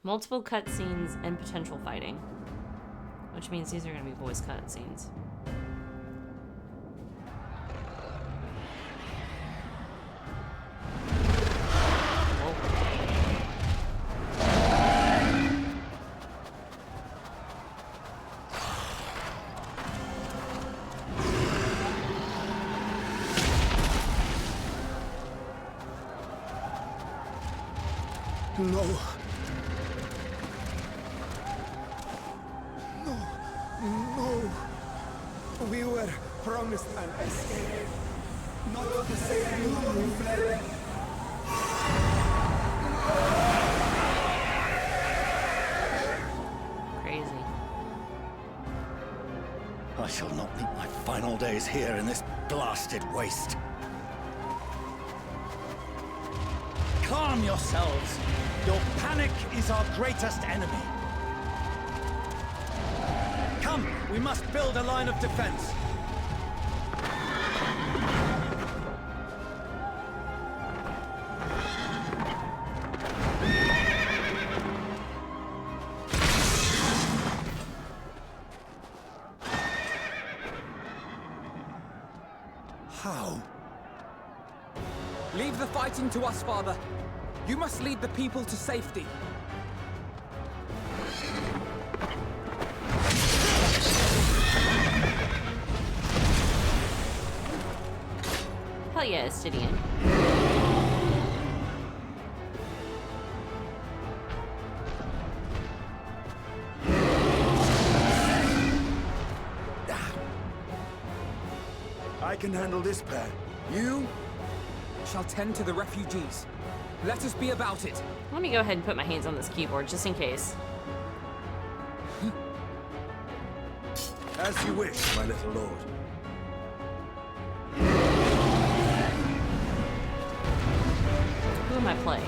multiple cutscenes and potential fighting, which means these are going to be voice cutscenes. No. No. No. We were promised an escape. Not the same you we fled. Crazy. I shall not meet my final days here in this blasted waste. Calm yourselves. Your panic is our greatest enemy. Come, we must build a line of defense. How? Leave the fighting to us, Father. You must lead the people to safety. Hell yeah, Estidian. can handle this pair. You? Shall tend to the refugees. Let us be about it. Let me go ahead and put my hands on this keyboard just in case. As you wish, my little lord. Who am I playing?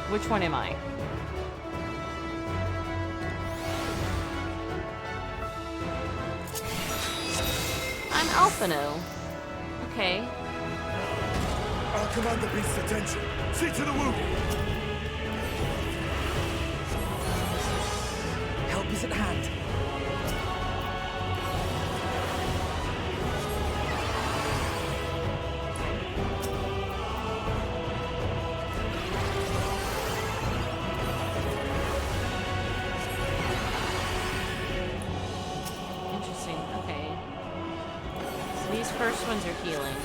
Which one am I? I'm Alphino. Okay. I'll command the beast's attention. See to the wounded. Help is at hand. Interesting. Okay. So these first ones are healing.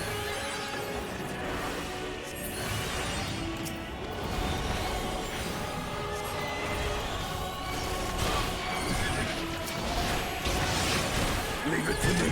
Leave it to me.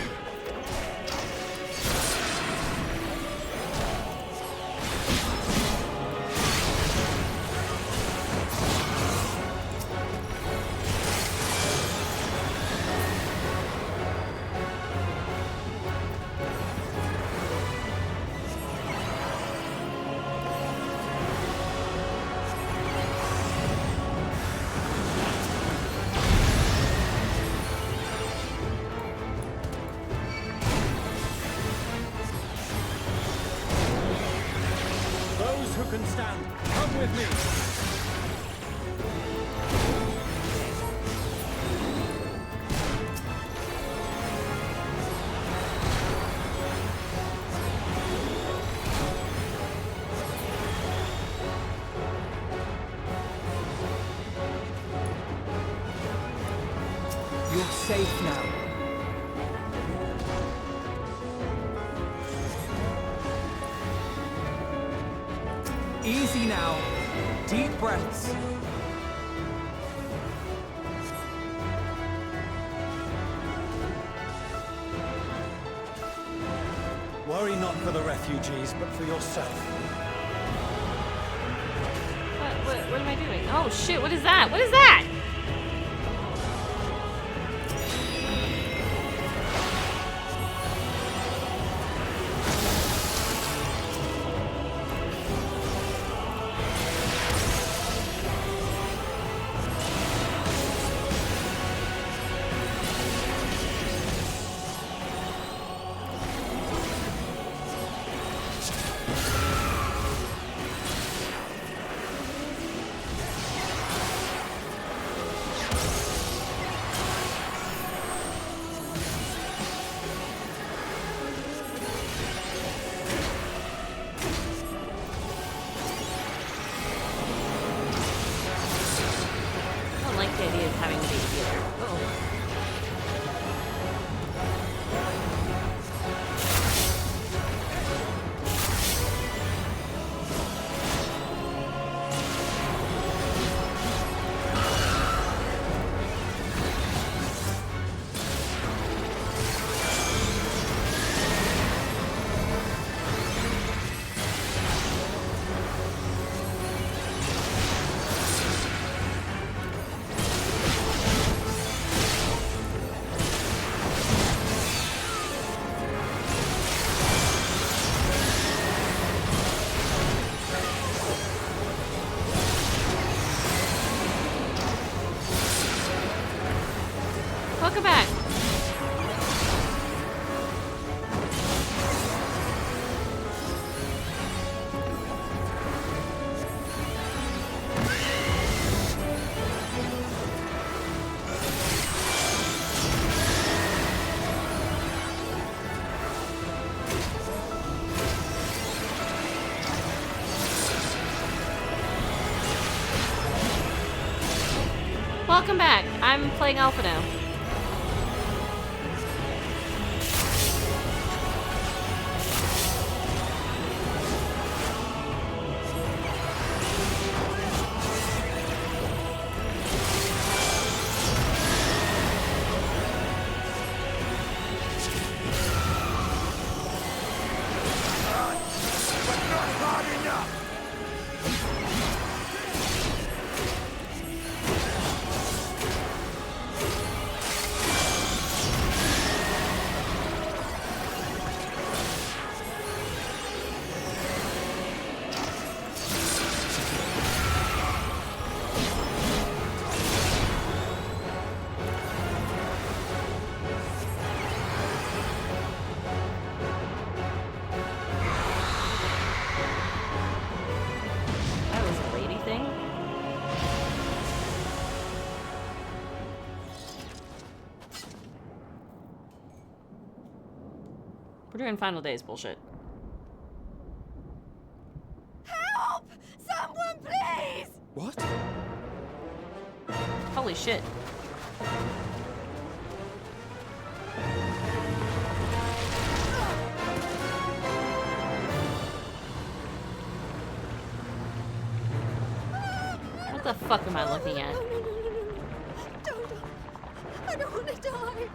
Those who can stand, come with me. You're safe now. Easy now. Deep breaths. Worry not for the refugees, but for yourself. What am I doing? Oh shit, what is that? What is that? I don't like the idea of having to be a healer. Uh-oh. Welcome back. Welcome back. I'm playing Alpha now. We're doing final days bullshit. Help! Someone, please! What? Holy shit. What the fuck am I looking at? Don't. I don't want to die.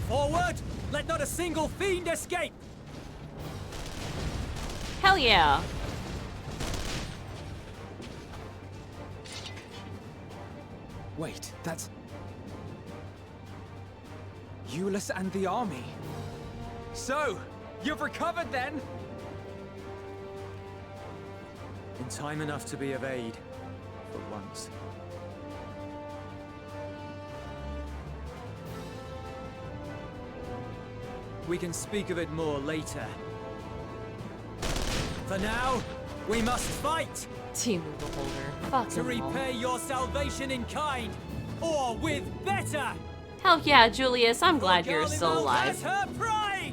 Forward! Let not a single fiend escape! Hell yeah. Wait, that's... Euless and the army. So, you've recovered then? In time enough to be of aid, for once. We can speak of it more later. For now, we must fight! Team of the Beholder. Fuck To repay your salvation in kind, or with better! Hell yeah, Julius. I'm glad you're still Gallimal has alive. her pride!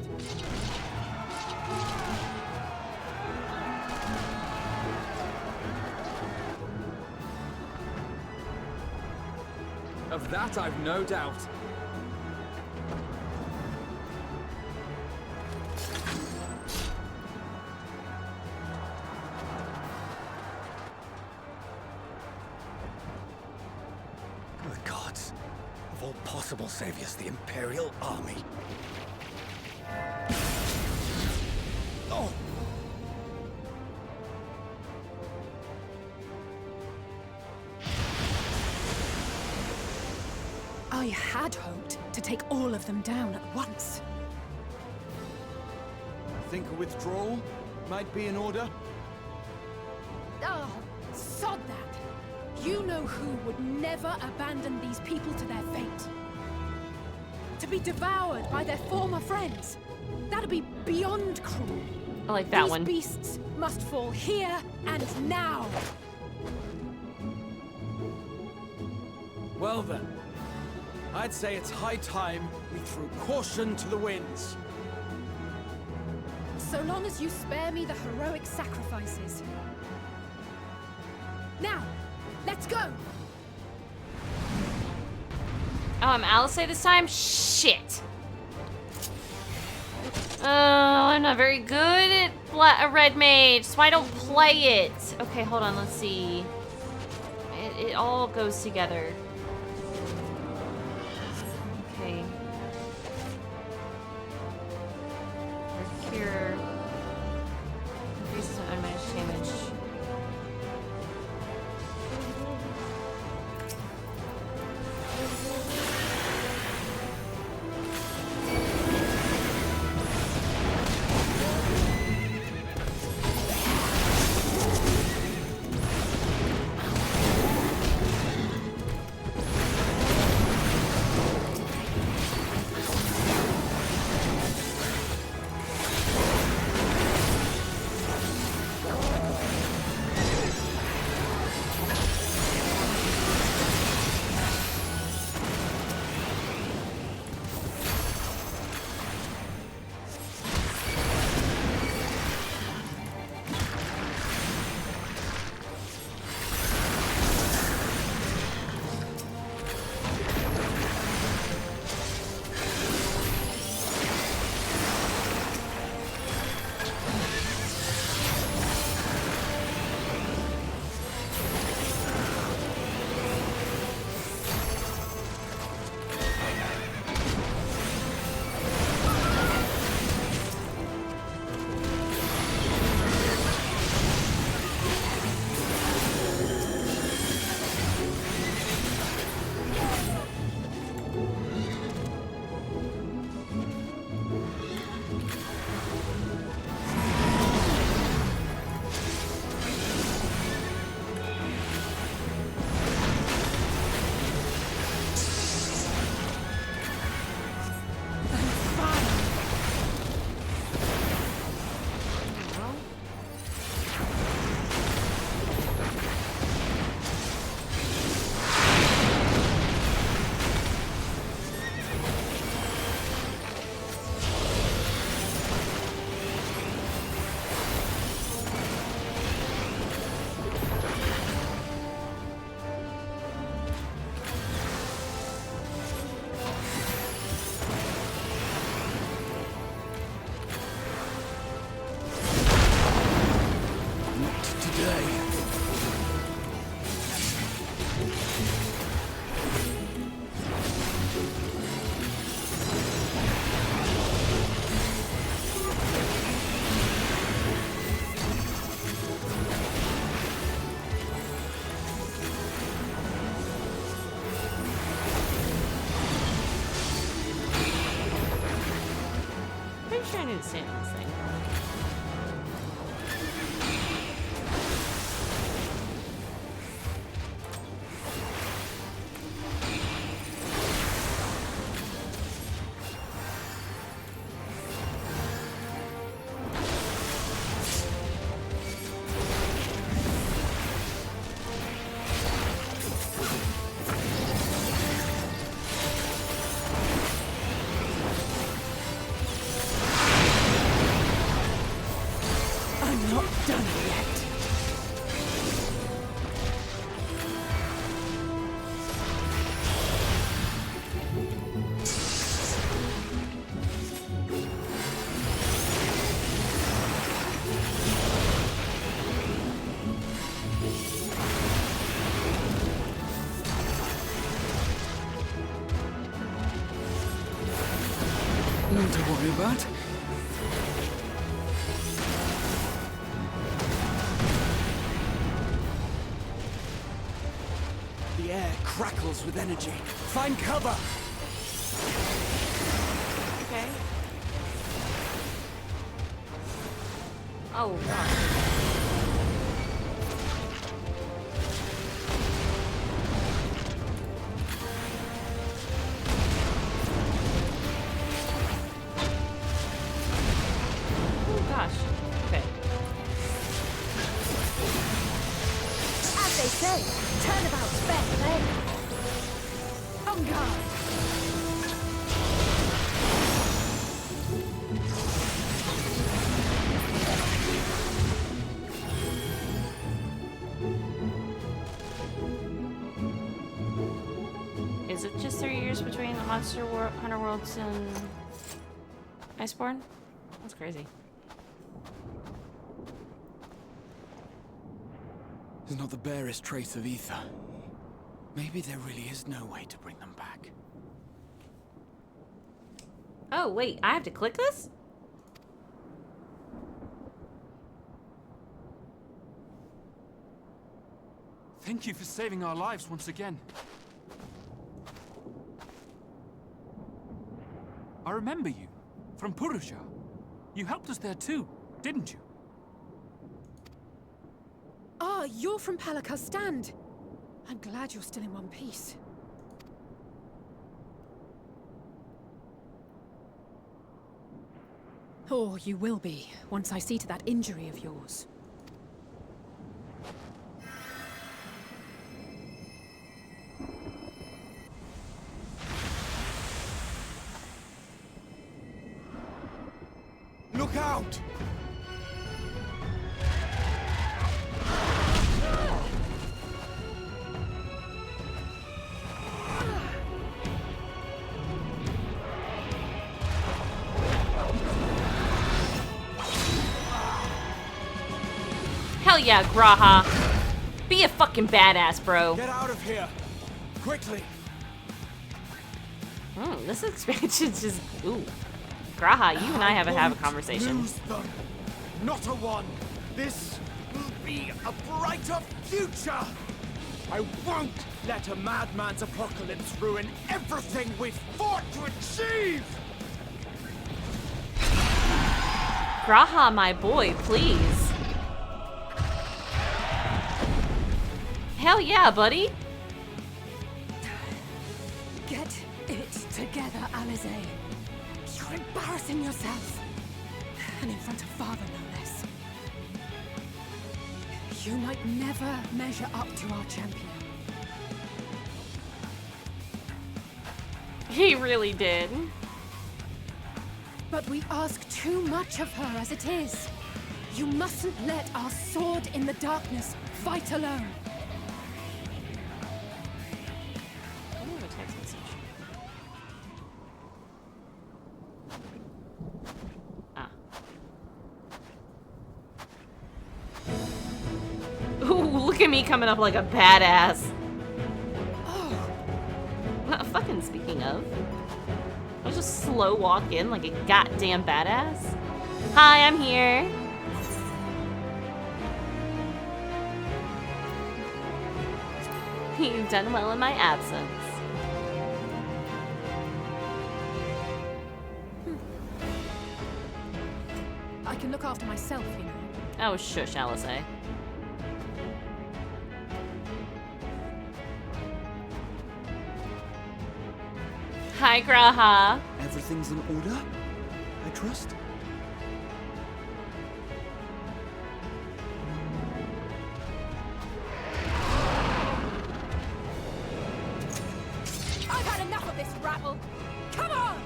Of that I've no doubt. Good gods. Of all possible saviors, the Imperial Army. Oh! I had hoped to take all of them down at once. Think a withdrawal might be in order? Oh, sod that. You know who would never abandon these people to their fate. To be devoured by their former friends. That'd be beyond cruel. I like that These one. beasts must fall here and now. Well then, I'd say it's high time we threw caution to the winds. So long as you spare me the heroic sacrifices. Now, let's go! Oh, I'm Alice this time? Shit. Oh, I'm not very good at a red mage, so I don't play it. Okay, hold on, let's see. It all goes together. Okay. Cure. Increases my unmatched damage. need to stand on this thing. Nothing to worry about. The air crackles with energy. Find cover! Okay. Oh, God. They say, turnabout's best play. On guard. Is it just 3 years between the Hunter Worlds and Iceborne? That's crazy. There's not the barest trace of ether. Maybe there really is no way to bring them back. Oh, wait, I have to click this? Thank you for saving our lives once again. I remember you, from Purusha. You helped us there too, didn't you? Ah, you're from Palaka's stand. I'm glad you're still in one piece. Or you will be, once I see to that injury of yours. Look out! Hell yeah, Graha. Be a fucking badass, bro. Get out of here! Quickly! This expansion's just... Ooh. Graha, you and I have a conversation. Lose them. Not a one. This will be a brighter future. I won't let a madman's apocalypse ruin everything we've fought to achieve. Graha, my boy, please. Hell yeah, buddy. Get it together, Alize. You're embarrassing yourself. And in front of father, no less. You might never measure up to our champion. He really did. But we ask too much of her as it is. You mustn't let our sword in the darkness fight alone. Ooh, a text message. Ah. Ooh, look at me coming up like a badass. Oh, Well, fucking speaking of. I'll just slow walk in like a goddamn badass. Hi, I'm here. You've done well in my absence. I can look after myself, you know. Oh, shush, Alisaie. Hi, Graha. Everything's in order, I trust? I've had enough of this rabble. Come on!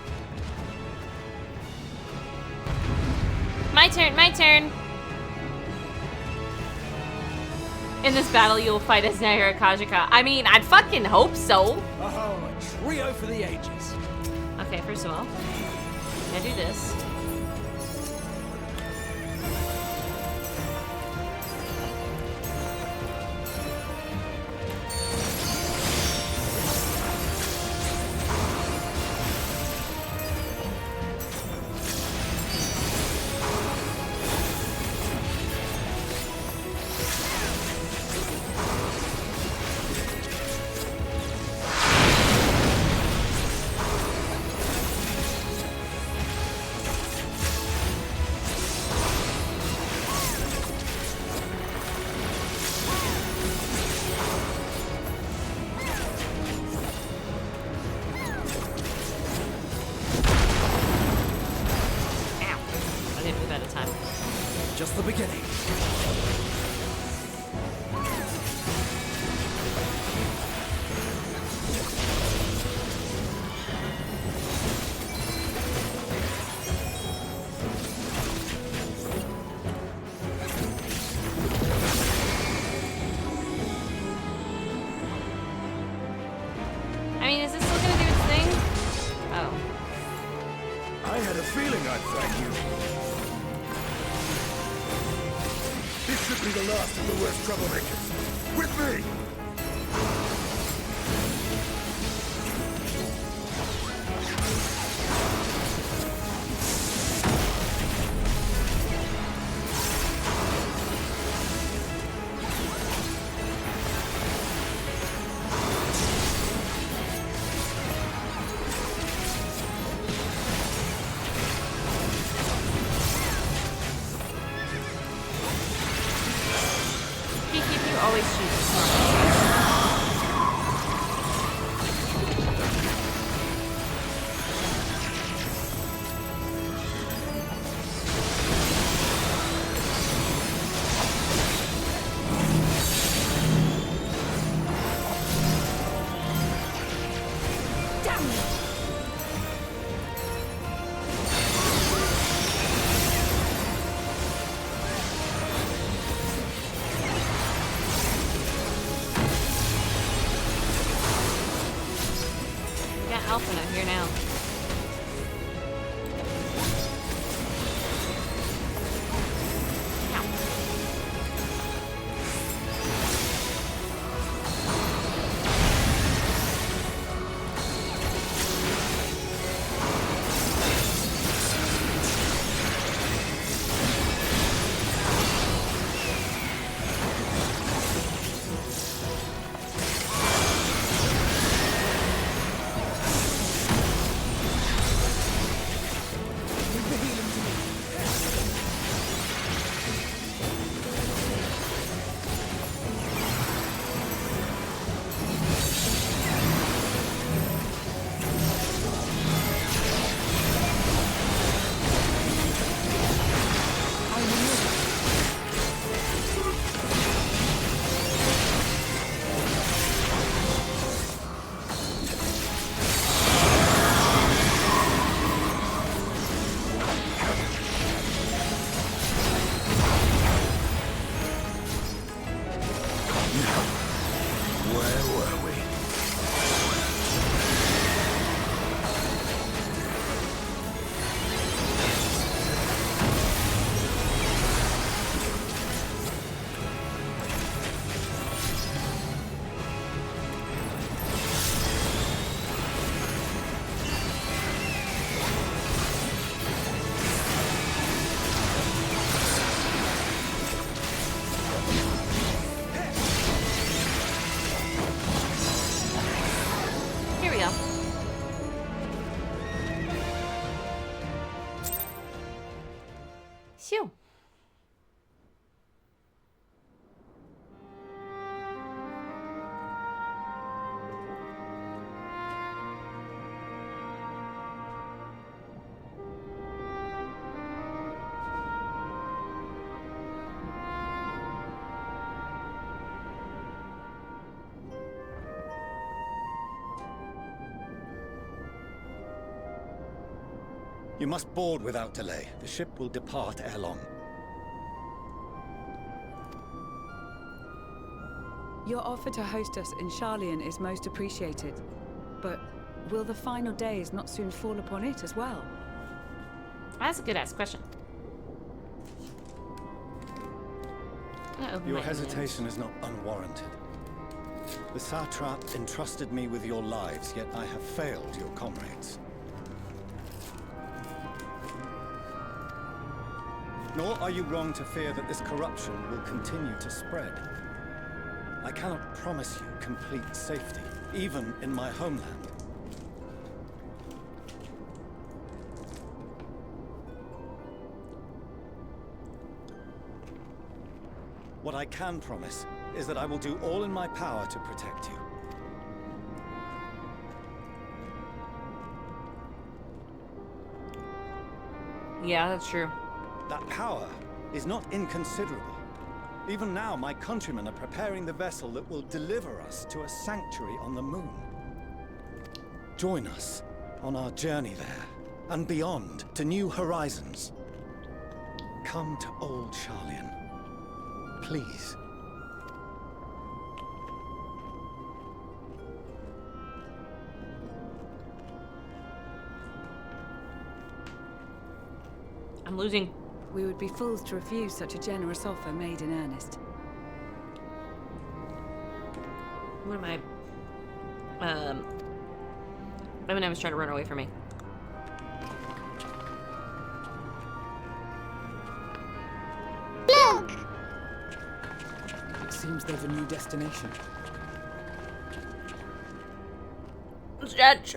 My turn, my turn. In this battle, you will fight as Nahira Kajika. I mean, I'd fucking hope so. Oh, a trio for the ages. Okay, first of all, I do this. Just the beginning. I mean, is this still gonna do its thing? Oh. I had a feeling I'd find you. This should be the last of the worst troublemakers. With me! Kiki, you always choose the smartest. Damn you! too. You must board without delay. The ship will depart ere long. Your offer to host us in Sharlayan is most appreciated. But will the final days not soon fall upon it as well? That's a good-ass question. Your hesitation is not unwarranted. The satrap entrusted me with your lives, yet I have failed your comrades. Nor are you wrong to fear that this corruption will continue to spread. I cannot promise you complete safety, even in my homeland. What I can promise is that I will do all in my power to protect you. Yeah, that's true. That power is not inconsiderable. Even now, my countrymen are preparing the vessel that will deliver us to a sanctuary on the moon. Join us on our journey there, and beyond, to new horizons. Come to old Sharlayan. Please. I'm losing. We would be fools to refuse such a generous offer made in earnest. What am I? Eminem was trying to run away from me. It seems they've a new destination. Stretch.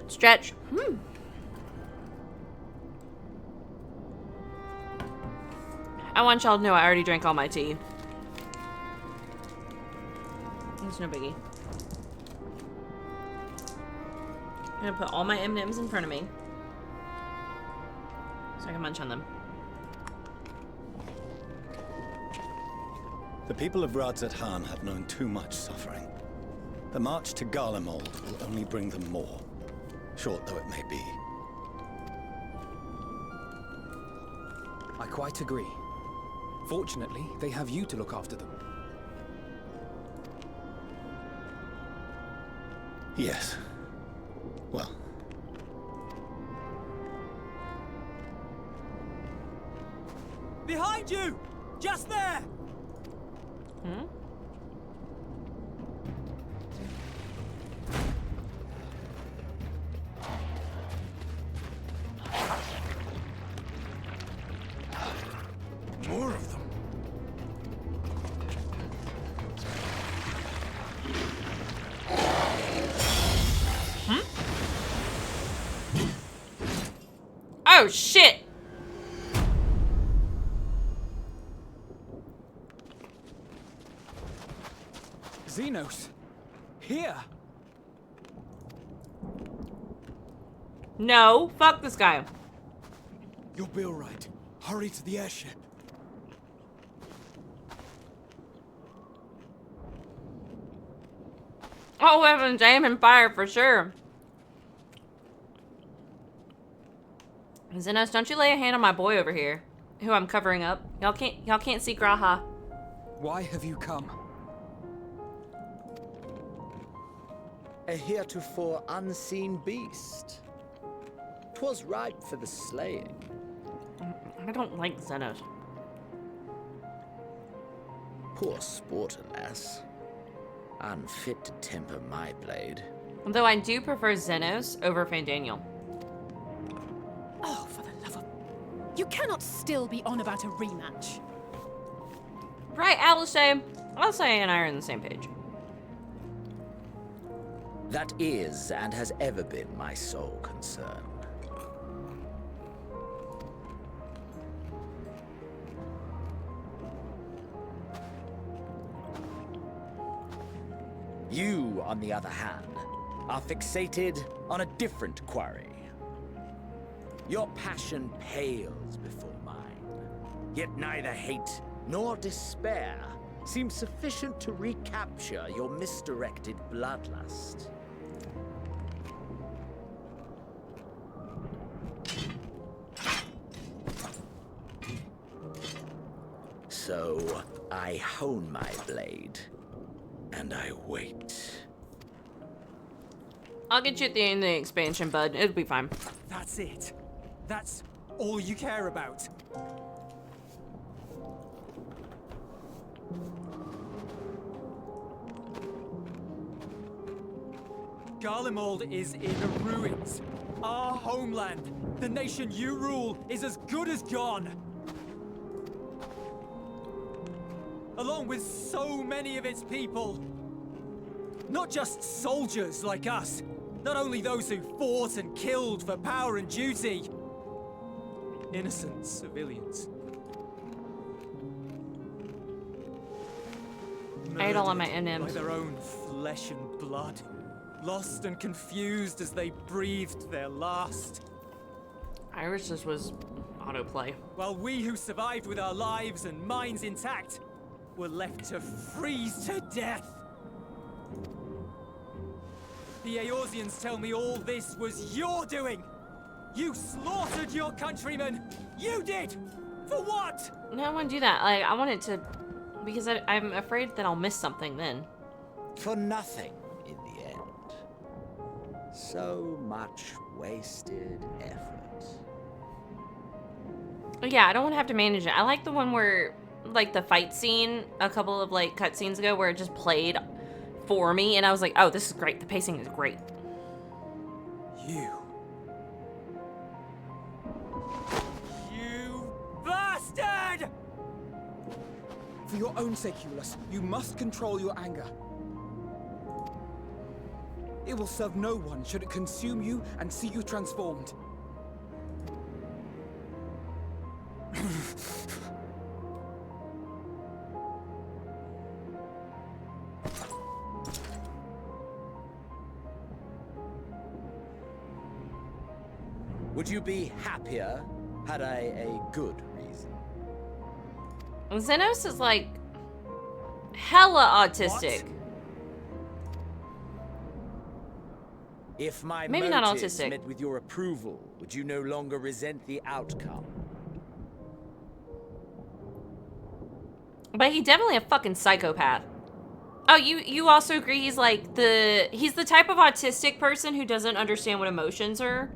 Stretch. I want y'all to know I already drank all my tea. It's no biggie. I'm gonna put all my M&Ms in front of me so I can munch on them. The people of Radzat-Han have known too much suffering. The march to Garlemald will only bring them more, short though it may be. I quite agree. Fortunately, they have you to look after them. Yes. Well. Behind you! Just there! Hmm? More of them. Oh shit! Xenos! Here! No, fuck this guy. You'll be alright. Hurry to the airship. All weapons aim and fire for sure. Xenos, don't you lay a hand on my boy over here, who I'm covering up. Y'all can't see Graha. Why have you come? A heretofore unseen beast. 'Twas ripe for the slaying. I don't like Xenos. Poor sport, alas. Unfit to temper my blade. Though I do prefer Xenos over Fandaniel. Oh, for the love of... You cannot still be on about a rematch. Right, Alishay. Alishay and I are on the same page. That is and has ever been my sole concern. You, on the other hand, are fixated on a different quarry. Your passion pales before mine, yet neither hate nor despair seems sufficient to recapture your misdirected bloodlust. So, I hone my blade, and I wait. I'll get you at the end of the expansion, bud. It'll be fine. That's it. That's all you care about. Garlemald is in ruins. Our homeland, the nation you rule, is as good as gone. Along with so many of its people. Not just soldiers like us. Not only those who fought and killed for power and duty. Innocent civilians. I ate all of my Murdered by NMs. their own flesh and blood. Lost and confused as they breathed their last. I wish this was autoplay. While we who survived with our lives and minds intact were left to freeze to death. The Eorzeans tell me all this was your doing. You slaughtered your countrymen. You did. For what? No, I want to do that. Like, I want it to, because I'm afraid that I'll miss something then. For nothing in the end. So much wasted effort. Yeah, I don't want to have to manage it. I like the one where, like, the fight scene a couple of, like, cutscenes ago where it just played for me, and I was like, oh, this is great. The pacing is great. You bastard! For your own sake, Eulus, you must control your anger. It will serve no one should it consume you and see you transformed. Would you be happier had I a good reason? Xenos is, like, hella autistic. If my Maybe not motives autistic. met with your approval, would you no longer resent the outcome? But he definitely a fucking psychopath. Oh, you also agree he's like he's the type of autistic person who doesn't understand what emotions are.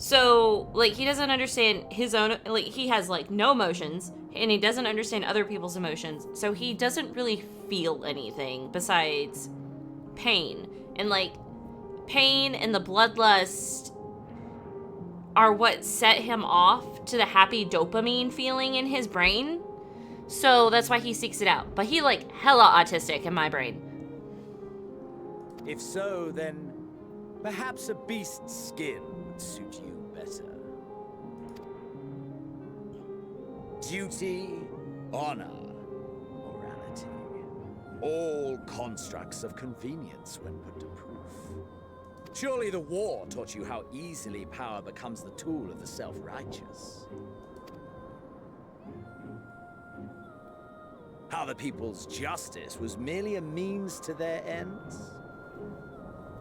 So, like, he doesn't understand his own, like, he has, like, no emotions, and he doesn't understand other people's emotions, so he doesn't really feel anything besides pain. And, like, pain and the bloodlust are what set him off to the happy dopamine feeling in his brain. So that's why he seeks it out. But he, like, hella autistic in my brain. If so, then perhaps a beast's skin would suit you better. Duty, honor, morality. All constructs of convenience when put to proof. Surely the war taught you how easily power becomes the tool of the self-righteous. How the people's justice was merely a means to their ends.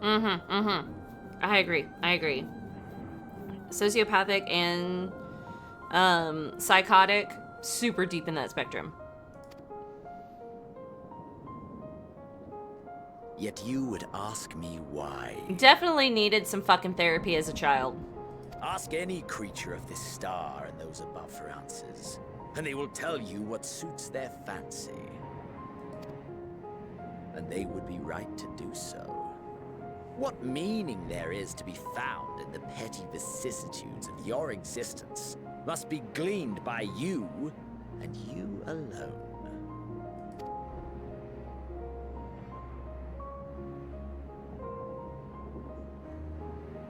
I agree. Sociopathic and psychotic, super deep in that spectrum. Yet you would ask me why. Definitely needed some fucking therapy as a child. Ask any creature of this star and those above for answers, and they will tell you what suits their fancy. And they would be right to do so. What meaning there is to be found in the petty vicissitudes of your existence must be gleaned by you, and you alone.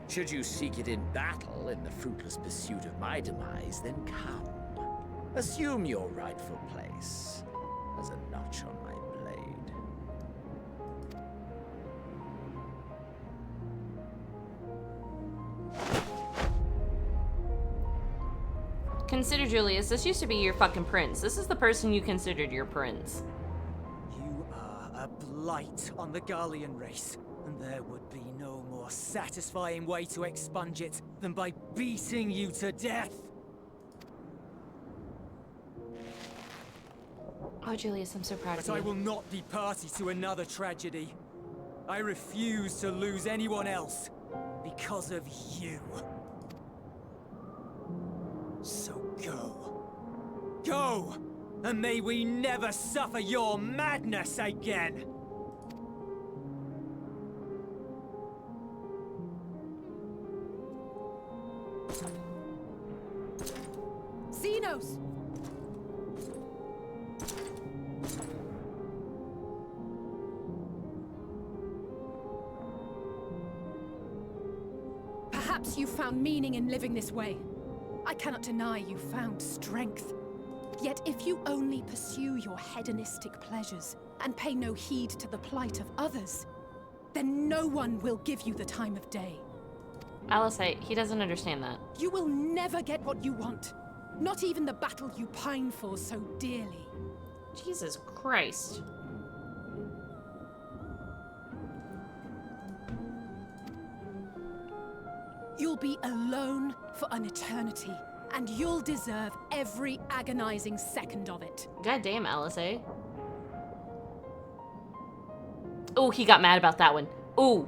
Should you seek it in battle in the fruitless pursuit of my demise, then come. Assume your rightful place as a notch on my blade. Consider Julius, this used to be your fucking prince. This is the person you considered your prince. You are a blight on the Garlean race, and there would be no more satisfying way to expunge it than by beating you to death. Oh, Julius, I'm so proud of But you. I will not be party to another tragedy. I refuse to lose anyone else because of you. So go. Go! And may we never suffer your madness again! Xenos! Perhaps you found meaning in living this way. I cannot deny you found strength. Yet if you only pursue your hedonistic pleasures and pay no heed to the plight of others, then no one will give you the time of day. Alice, he doesn't understand that. You will never get what you want. Not even the battle you pine for so dearly. Jesus Christ. You'll be alone for an eternity, and you'll deserve every agonizing second of it. Goddamn, Alice. Oh, he got mad about that one. Ooh.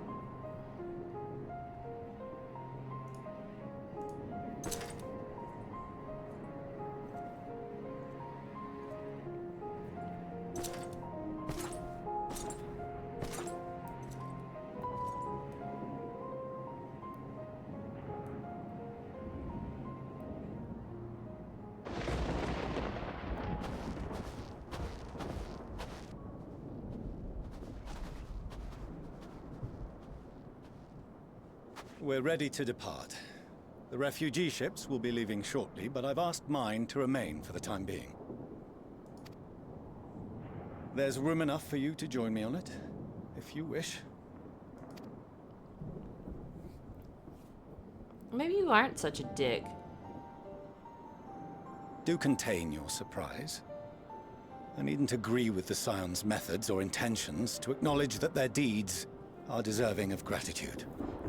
We're ready to depart. The refugee ships will be leaving shortly, but I've asked mine to remain for the time being. There's room enough for you to join me on it, if you wish. Maybe you aren't such a dick. Do contain your surprise. I needn't agree with the Scion's methods or intentions to acknowledge that their deeds are deserving of gratitude.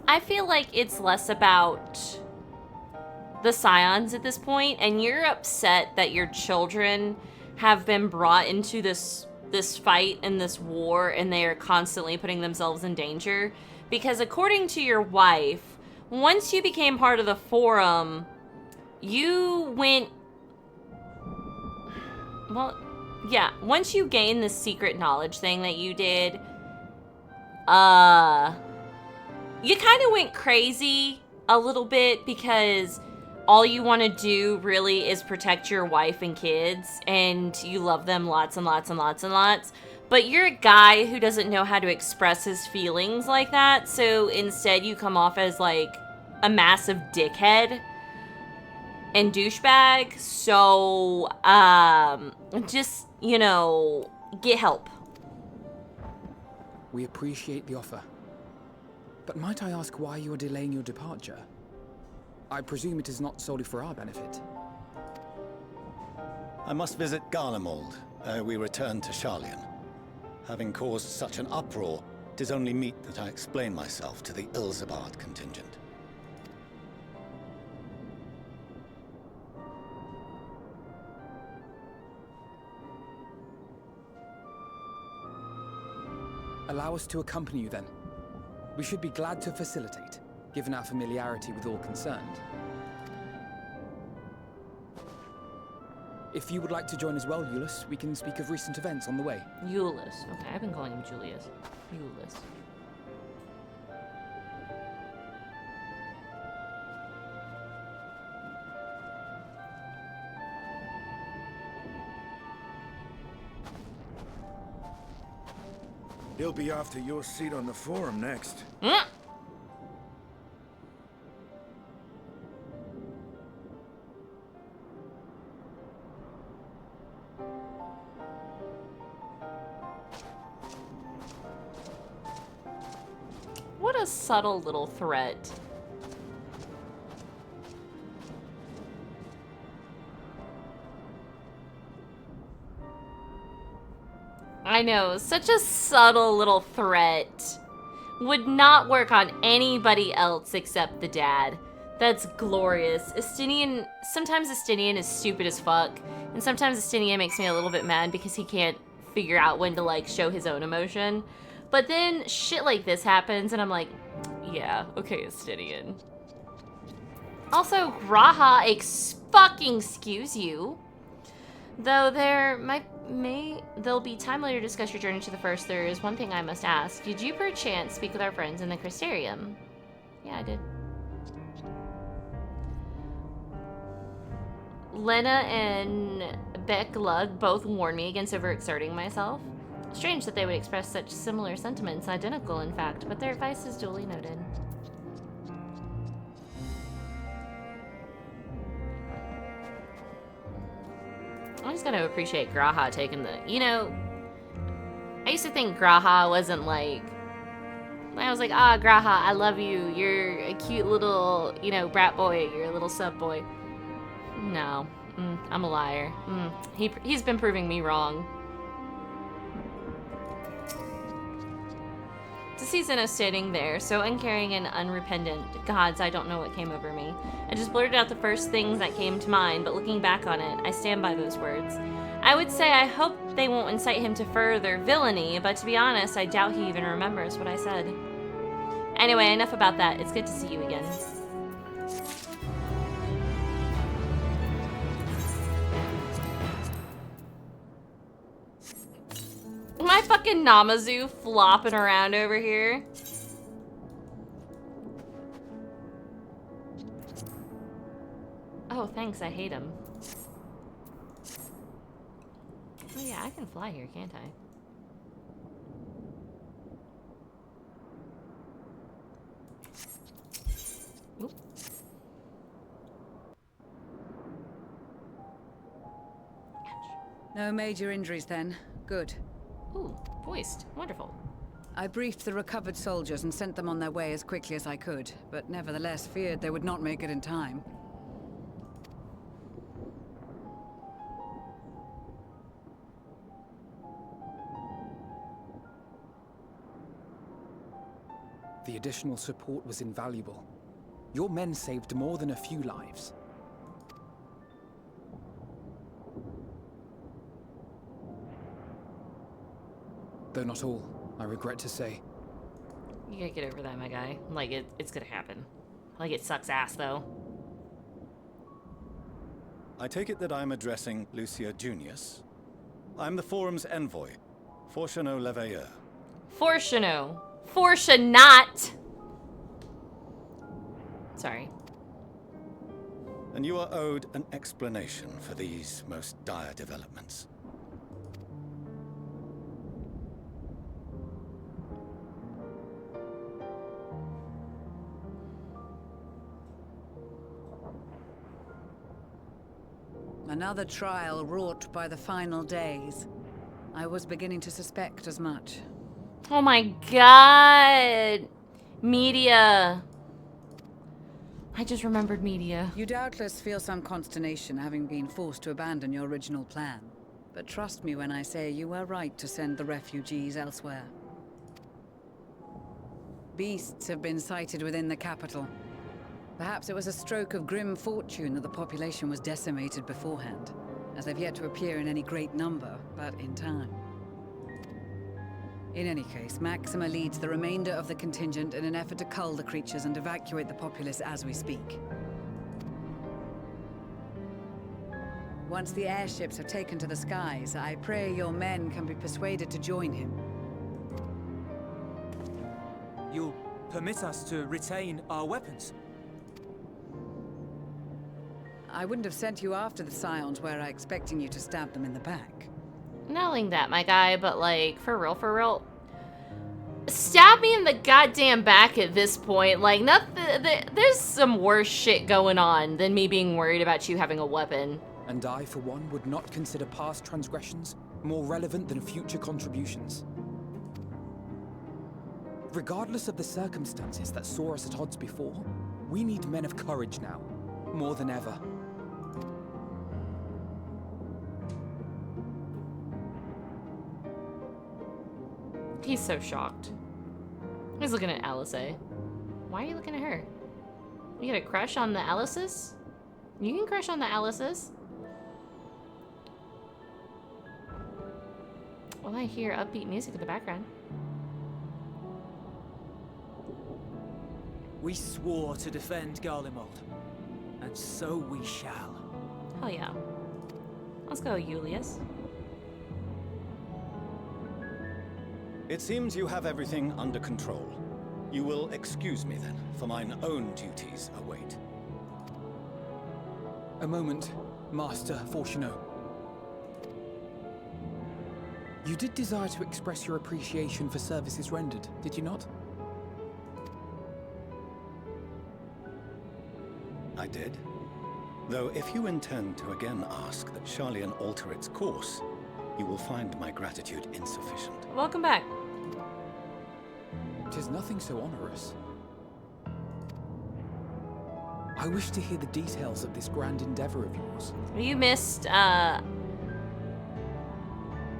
I feel like it's less about the Scions at this point, and you're upset that your children have been brought into this fight and this war, and they are constantly putting themselves in danger. Because according to your wife, once you became part of the Forum, you went... Well, yeah, once you gained this secret knowledge thing that you did, you kind of went crazy a little bit, because all you want to do really is protect your wife and kids, and you love them lots and lots and lots and lots. But you're a guy who doesn't know how to express his feelings like that, so instead you come off as like a massive dickhead and douchebag. So, just, you know, get help. We appreciate the offer. But might I ask why you are delaying your departure? I presume it is not solely for our benefit. I must visit Garlemald ere we return to Sharlayan. Having caused such an uproar, it is only meet that I explain myself to the Ilzabard contingent. Allow us to accompany you then. We should be glad to facilitate, given our familiarity with all concerned. If you would like to join as well, Euless, we can speak of recent events on the way. Euless. Okay, I've been calling him Julius. Euless. He'll be after your seat on the Forum next. What a subtle little threat. I know, such a subtle little threat. Would not work on anybody else except the dad. That's glorious. Sometimes Estinian is stupid as fuck, and sometimes Estinian makes me a little bit mad because he can't figure out when to, like, show his own emotion. But then shit like this happens, and I'm like, yeah, okay, Estinian. Also, Graha, fucking excuse you. Though there'll be time later to discuss your journey to the first, there is one thing I must ask. Did you perchance speak with our friends in the Crystarium? Yeah, I did. Lena and Beck Lug both warned me against overexerting myself. Strange that they would express such similar sentiments, identical in fact, but their advice is duly noted. I'm just gonna appreciate Graha taking the, you know, I used to think Graha wasn't like, I was like, ah, Graha, I love you, you're a cute little, you know, brat boy, you're a little sub boy. No, I'm a liar. He's been proving me wrong. To see Zeno standing there, so uncaring and unrepentant, gods, I don't know what came over me. I just blurted out the first things that came to mind, but looking back on it, I stand by those words. I would say I hope they won't incite him to further villainy, but to be honest, I doubt he even remembers what I said. Anyway, enough about that. It's good to see you again. My fucking Namazu flopping around over here. Oh, thanks. I hate him. Oh yeah, I can fly here, can't I? Oop. No major injuries then. Good. Ooh, voiced. Wonderful. I briefed the recovered soldiers and sent them on their way as quickly as I could, but nevertheless feared they would not make it in time. The additional support was invaluable. Your men saved more than a few lives. Though not all, I regret to say. You gotta get over that, my guy. Like, it's gonna happen. Like, it sucks ass, though. I take it that I'm addressing Lucia Junius. I'm the Forum's envoy, Fortuno Leveilleur. Fortuno. Fortunat. Sorry. And you are owed an explanation for these most dire developments. Another trial wrought by the final days. I was beginning to suspect as much. Oh my god. Media. I just remembered media. You doubtless feel some consternation having been forced to abandon your original plan. But trust me when I say you were right to send the refugees elsewhere. Beasts have been sighted within the capital. Perhaps it was a stroke of grim fortune that the population was decimated beforehand, as they've yet to appear in any great number, but in time. In any case, Maxima leads the remainder of the contingent in an effort to cull the creatures and evacuate the populace as we speak. Once the airships have taken to the skies, I pray your men can be persuaded to join him. You'll permit us to retain our weapons? I wouldn't have sent you after the Scions were I expecting you to stab them in the back. Not only that, my guy, but like, for real. Stab me in the goddamn back at this point. Like, there's some worse shit going on than me being worried about you having a weapon. And I, for one, would not consider past transgressions more relevant than future contributions. Regardless of the circumstances that saw us at odds before, we need men of courage now, more than ever. He's so shocked. He's looking at Alice. Why are you looking at her? You got a crush on the Alices? You can crush on the Alices. Well, I hear upbeat music in the background. We swore to defend Garlemald, and so we shall. Hell yeah. Let's go, Julius. It seems you have everything under control. You will excuse me then, for mine own duties await. A moment, Master Fortuno. You did desire to express your appreciation for services rendered, did you not? I did. Though if you intend to again ask that Charlian alter its course, you will find my gratitude insufficient. Welcome back. 'Tis nothing so onerous. I wish to hear the details of this grand endeavor of yours. You missed,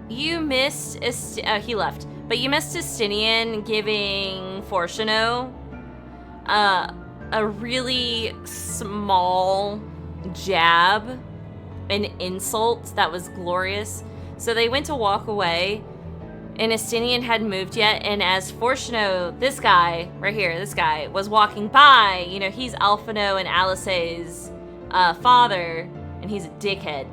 he left. But you missed Estinian giving Fortuno, a really small jab, an insult that was glorious. So they went to walk away, and Estinian hadn't moved yet, and as Fortuno, this guy, right here, this guy, was walking by, you know, he's Alphino and Alice's father, and he's a dickhead.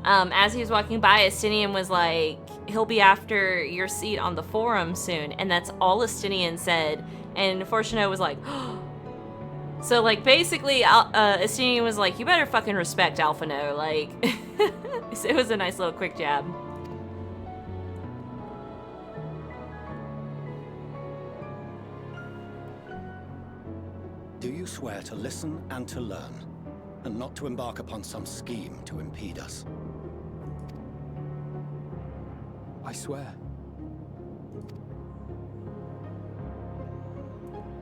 As he was walking by, Estinian was like, he'll be after your seat on the forum soon, and that's all Estinian said, and Fortuno was like, so, like, basically, Estinian was like, you better fucking respect Alphino, like, it was a nice little quick jab. Do you swear to listen and to learn, and not to embark upon some scheme to impede us? I swear.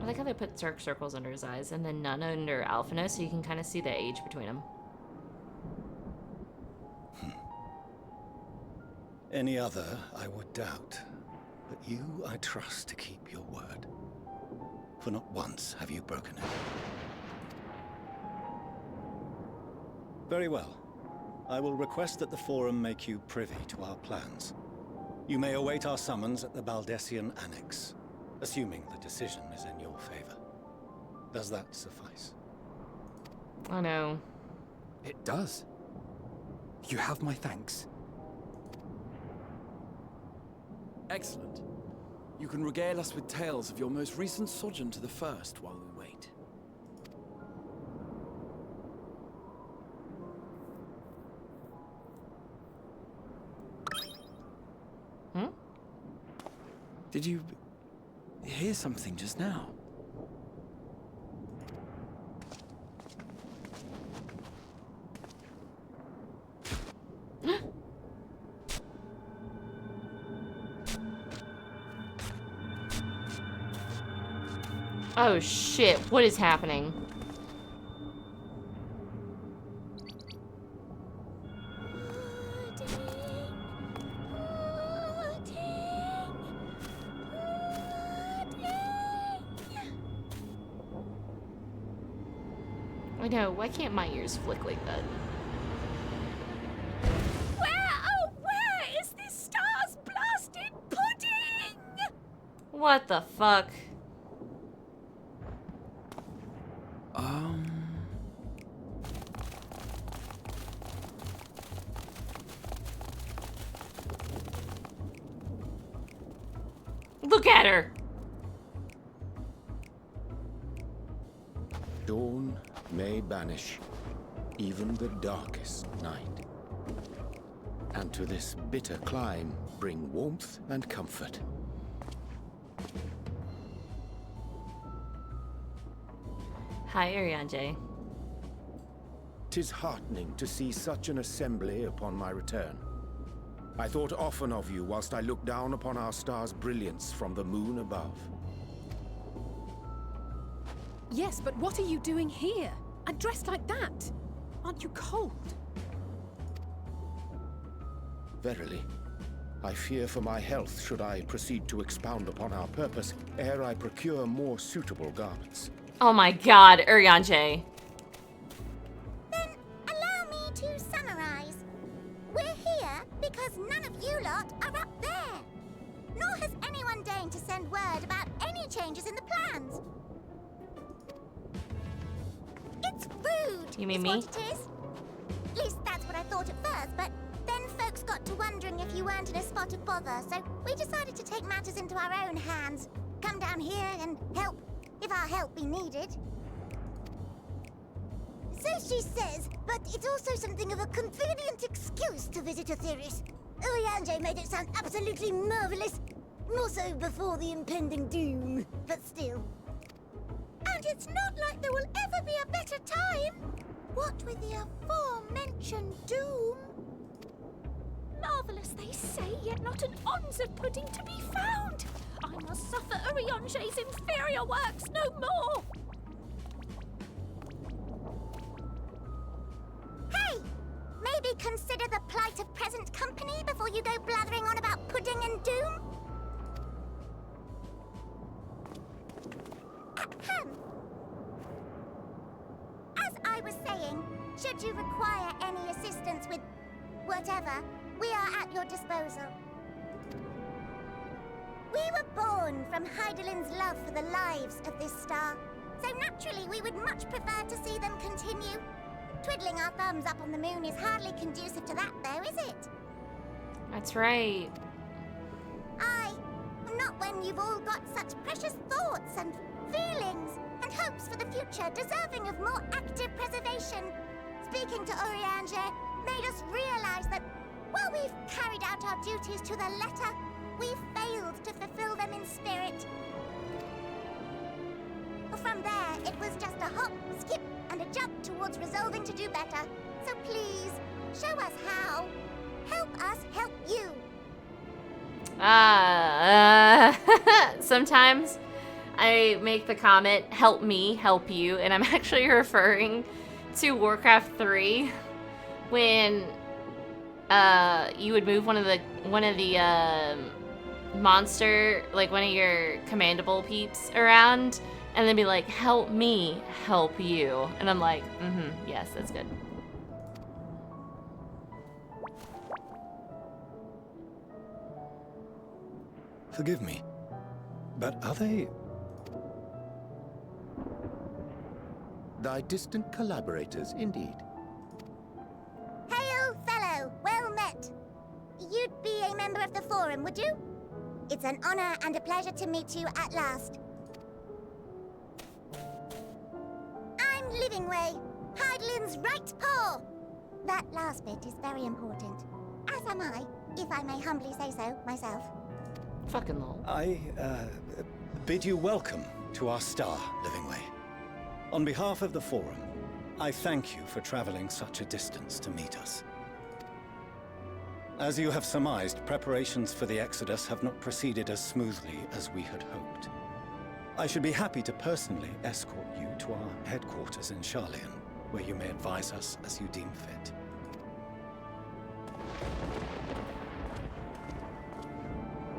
I like how they put dark circles under his eyes and then none under Alphino, so you can kind of see the age between them. Any other I would doubt, but you I trust to keep your word. For not once have you broken it. Very well. I will request that the Forum make you privy to our plans. You may await our summons at the Baldessian Annex, assuming the decision is in your favor. Does that suffice? I know. It does. You have my thanks. Excellent. You can regale us with tales of your most recent sojourn to the First while we wait. Did you hear something just now? Oh shit, what is happening? I know, why can't my ears flick like that? Where is this star's blasted pudding? What the fuck? Look at her! Dawn may banish even the darkest night, and to this bitter clime bring warmth and comfort. Hi, Ariane. 'Tis heartening to see such an assembly upon my return. I thought often of you whilst I looked down upon our star's brilliance from the moon above. Yes, but what are you doing here? And dressed like that? Aren't you cold? Verily, I fear for my health should I proceed to expound upon our purpose ere I procure more suitable garments. Oh my god, Urianger. Then allow me to summarize. We're here because none of you lot are up there. Nor has anyone deigned to send word about any changes in the plans. It's rude. You mean is me? What it is. At least that's what I thought at first, but then folks got to wondering if you weren't in a spot of bother, so we decided to take matters into our own hands. Come down here and help, if our help be needed. So she says, but it's also something of a convenient excuse to visit Etheris. Urianger made it sound absolutely marvelous. More so before the impending doom, but still. And it's not like there will ever be a better time. What with the aforementioned doom? Marvelous, they say, yet not an ounce of pudding to be found. I must suffer Urianger's inferior works no more. Hey! Maybe consider the plight of present company before you go blathering on about pudding and doom? Ahem. As I was saying, should you require any assistance with whatever, we are at your disposal. We were born from Heidelin's love for the lives of this star, so naturally we would much prefer to see them continue. Twiddling our thumbs up on the moon is hardly conducive to that, though, is it? That's right. Aye, not when you've all got such precious thoughts and feelings and hopes for the future deserving of more active preservation. Speaking to Urianger made us realize that while we've carried out our duties to the letter, we've failed to fulfill them in spirit. From there, it was just a hop, skip, and a jump towards resolving to do better. So please, show us how. Help us help you. Sometimes I make the comment, help me, help you, and I'm actually referring to Warcraft 3 when you would move one of the monster, like one of your commandable peeps around, and then be like, help me, help you. And I'm like, yes, that's good. Forgive me, but are they... Thy distant collaborators, indeed. Hail, fellow, well met. You'd be a member of the Forum, would you? It's an honor and a pleasure to meet you at last. I'm Livingway, Heidelin's right paw. That last bit is very important. As am I, if I may humbly say so myself. Fucking lol. I bid you welcome to our star, Livingway. On behalf of the Forum, I thank you for traveling such a distance to meet us. As you have surmised, preparations for the Exodus have not proceeded as smoothly as we had hoped. I should be happy to personally escort you to our headquarters in Sharlayan, where you may advise us as you deem fit.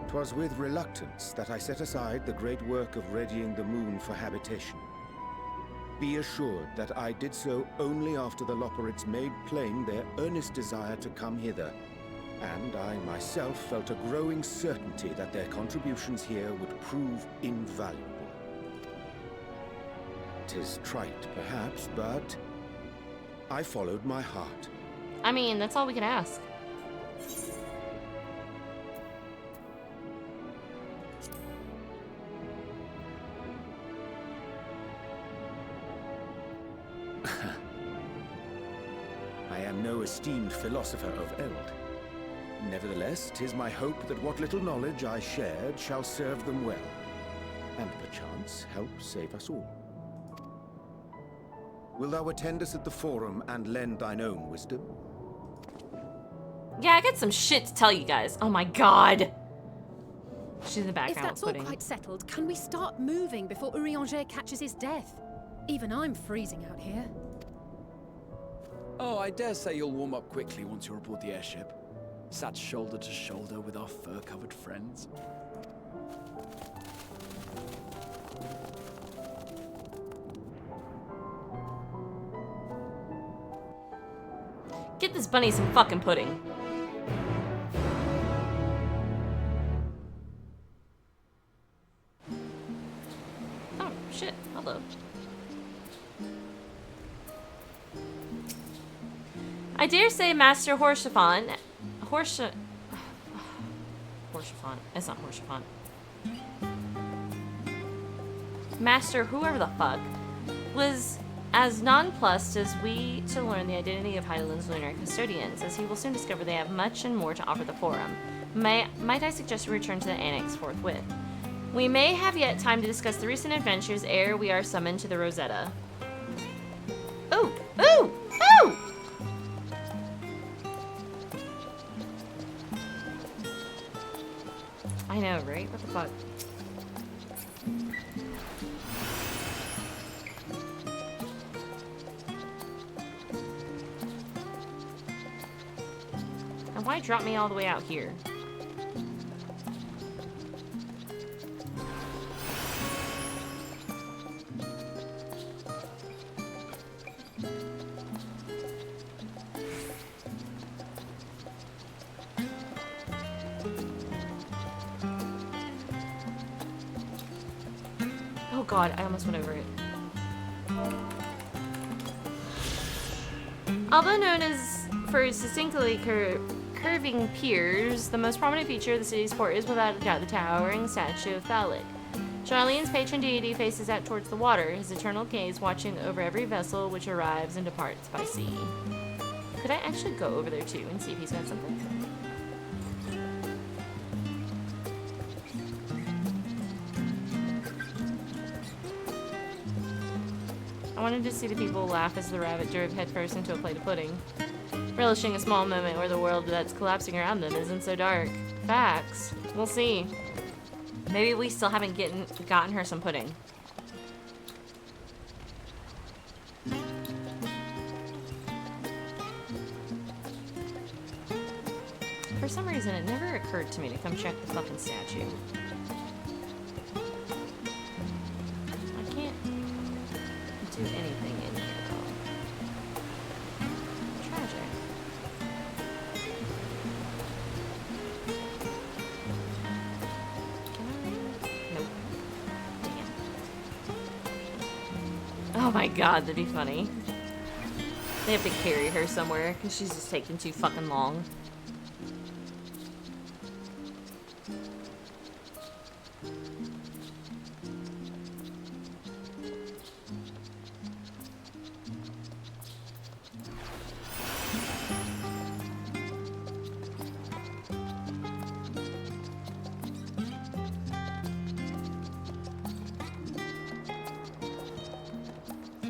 'Twas with reluctance that I set aside the great work of readying the moon for habitation. Be assured that I did so only after the Loperids made plain their earnest desire to come hither, and I myself felt a growing certainty that their contributions here would prove invaluable. 'Tis trite, perhaps, but I followed my heart. I mean, that's all we can ask. I am no esteemed philosopher of eld. Nevertheless, 'tis my hope that what little knowledge I shared shall serve them well, and perchance help save us all. Wilt thou attend us at the Forum and lend thine own wisdom? Yeah, I got some shit to tell you guys. Oh my god. She's in the background. If that's all quite settled, can we start moving before Urianger catches his death? Even I'm freezing out here. Oh, I dare say you'll warm up quickly once you're aboard the airship. Sat shoulder to shoulder with our fur-covered friends. Get this bunny some fucking pudding. Oh, shit. Hello. I dare say Master Horsefant... Horsefant... It's not Horsefant. Master whoever the fuck was as nonplussed as we to learn the identity of Heidelin's lunar custodians, as he will soon discover they have much and more to offer the Forum. Might I suggest a return to the Annex forthwith? We may have yet time to discuss the recent adventures ere we are summoned to the Rosetta. Ooh! Ooh! Ooh! I know, right? What the fuck? And why drop me all the way out here? Oh god, I almost went over it. Although known as for its distinctly curving piers, the most prominent feature of the city's port is without a doubt the towering statue of Thalic. Charlene's patron deity faces out towards the water, his eternal gaze watching over every vessel which arrives and departs by sea. Could I actually go over there too and see if he's got something? I wanted to see the people laugh as the rabbit drove headfirst into a plate of pudding, relishing a small moment where the world that's collapsing around them isn't so dark. Facts. We'll see. Maybe we still haven't gotten her some pudding. For some reason, it never occurred to me to come check the fucking statue. I can't do anything in here, though. Tragic. Nope. Damn. Oh my god, that'd be funny. They have to carry her somewhere because she's just taking too fucking long.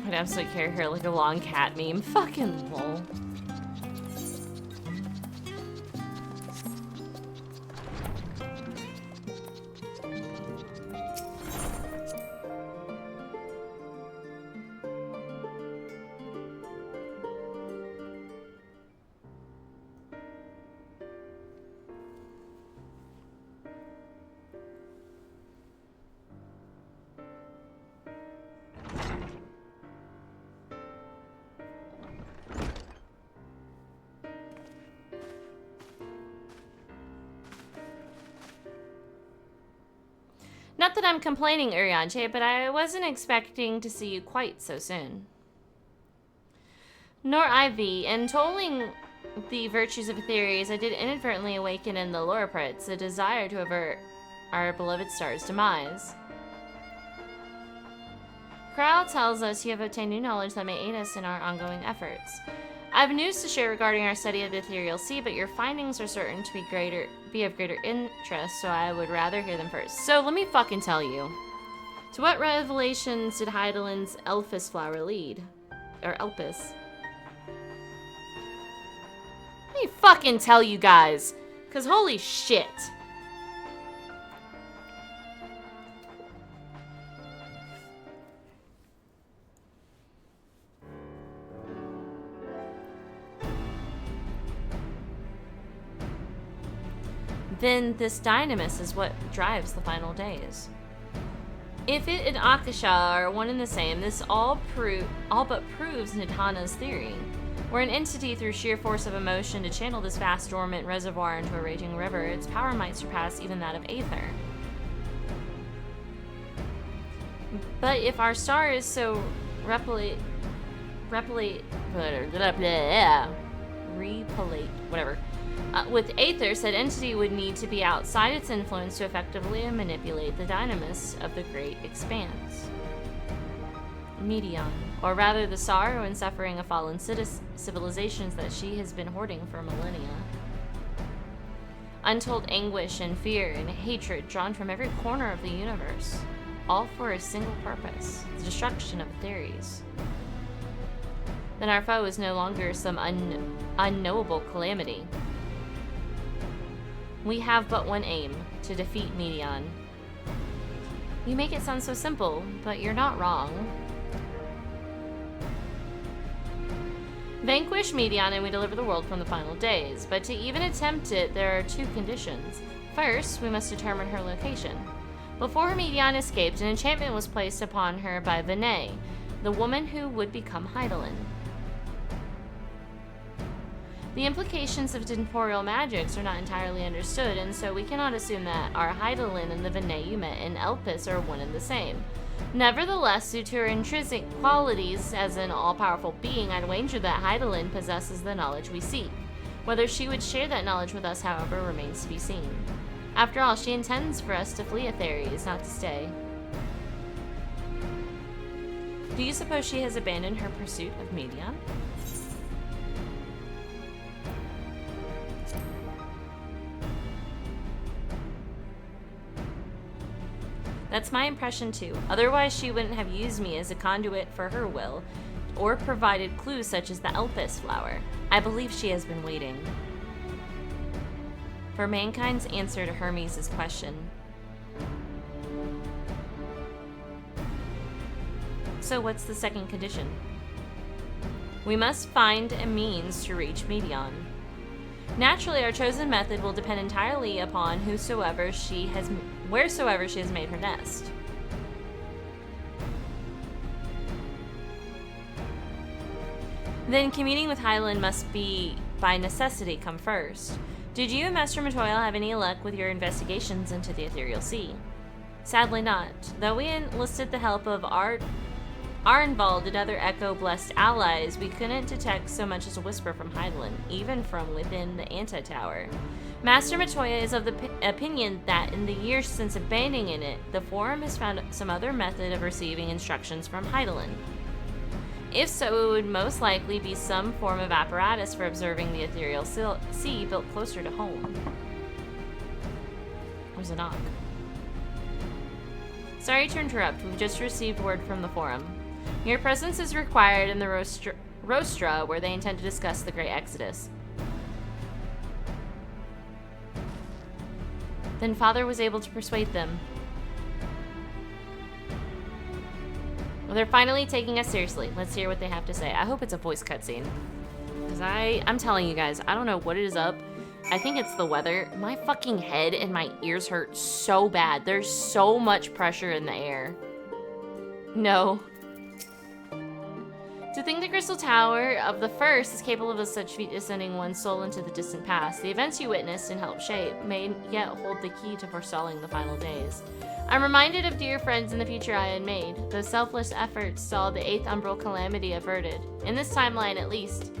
I'd absolutely carry her like a long cat meme. Fucking lol. Not that I'm complaining, Urianger, but I wasn't expecting to see you quite so soon. Nor IV. In tolling the virtues of Aetherius, I did inadvertently awaken in the Loriprets a desire to avert our beloved star's demise. Kral tells us you have obtained new knowledge that may aid us in our ongoing efforts. I have news to share regarding our study of the ethereal sea, but your findings are certain to be of greater interest, so I would rather hear them first. So let me fucking tell you. To what revelations did Heidelin's Elphis flower lead? Or Elpis? Let me fucking tell you guys, cause holy shit. then this dynamis is what drives the final days. If it and Akasha are one and the same, this all but proves Nidhana's theory. Were an entity through sheer force of emotion to channel this vast dormant reservoir into a raging river, its power might surpass even that of Aether. But if our star is so repellate, with Aether, said entity would need to be outside its influence to effectively manipulate the dynamis of the great expanse. Medion, or rather the sorrow and suffering of fallen civilizations that she has been hoarding for millennia. Untold anguish and fear and hatred drawn from every corner of the universe, all for a single purpose, the destruction of theories. Then our foe is no longer some unknowable calamity. We have but one aim, to defeat Medion. You make it sound so simple, but you're not wrong. Vanquish Medion and we deliver the world from the final days, but to even attempt it, there are two conditions. First, we must determine her location. Before Medion escaped, an enchantment was placed upon her by Vinay, the woman who would become Hydaelyn. The implications of temporal magics are not entirely understood, and so we cannot assume that our Hydaelyn and the Vinay you met in Elpis are one and the same. Nevertheless, due to her intrinsic qualities as an all-powerful being, I'd wager that Hydaelyn possesses the knowledge we seek. Whether she would share that knowledge with us, however, remains to be seen. After all, she intends for us to flee Atheres, not to stay. Do you suppose she has abandoned her pursuit of Medion? That's my impression too. Otherwise, she wouldn't have used me as a conduit for her will, or provided clues such as the Elpis flower. I believe she has been waiting for mankind's answer to Hermes' question. So what's the second condition? We must find a means to reach Medion. Naturally, our chosen method will depend entirely upon wheresoever she has made her nest. Then communing with Hydaelyn must be, by necessity, come first. Did you and Master Matoyle have any luck with your investigations into the Ethereal Sea? Sadly not. Though we enlisted the help of Arnvald and other Echo-blessed allies, we couldn't detect so much as a whisper from Hydaelyn, even from within the anti-tower. Master Matoya is of the opinion that in the years since abandoning it, the Forum has found some other method of receiving instructions from Hydaelyn. If so, it would most likely be some form of apparatus for observing the ethereal sea built closer to home. There's a knock. Sorry to interrupt, we've just received word from the Forum. Your presence is required in the Rostra, where they intend to discuss the Great Exodus. Then Father was able to persuade them. Well, they're finally taking us seriously. Let's hear what they have to say. I hope it's a voice cutscene. Because I'm telling you guys, I don't know what is up. I think it's the weather. My fucking head and my ears hurt so bad. There's so much pressure in the air. No. To think the Crystal Tower of the First is capable of such feat as sending one's soul into the distant past. The events you witnessed and helped shape may yet hold the key to forestalling the final days. I'm reminded of dear friends in the future I had made. Those selfless efforts saw the 8th umbral calamity averted. In this timeline, at least.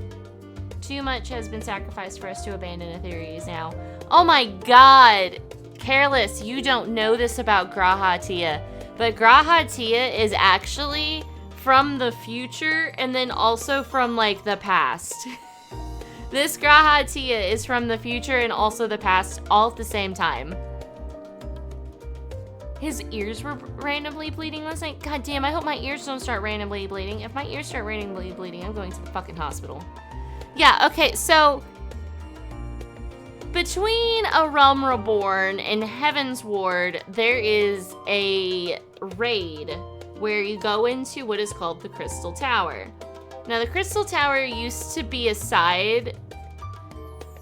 Too much has been sacrificed for us to abandon Atheres now. Oh my god! Careless, you don't know this about Graha Tia. But Graha Tia is actually from the future and then also from like the past. This Graha Tia is from the future and also the past all at the same time. His ears were randomly bleeding last night. God damn, I hope my ears don't start randomly bleeding. If my ears start randomly bleeding, I'm going to the fucking hospital. Yeah, okay, so between A Realm Reborn and Heaven's Ward, there is a raid where you go into what is called the Crystal Tower. Now, the Crystal Tower used to be a side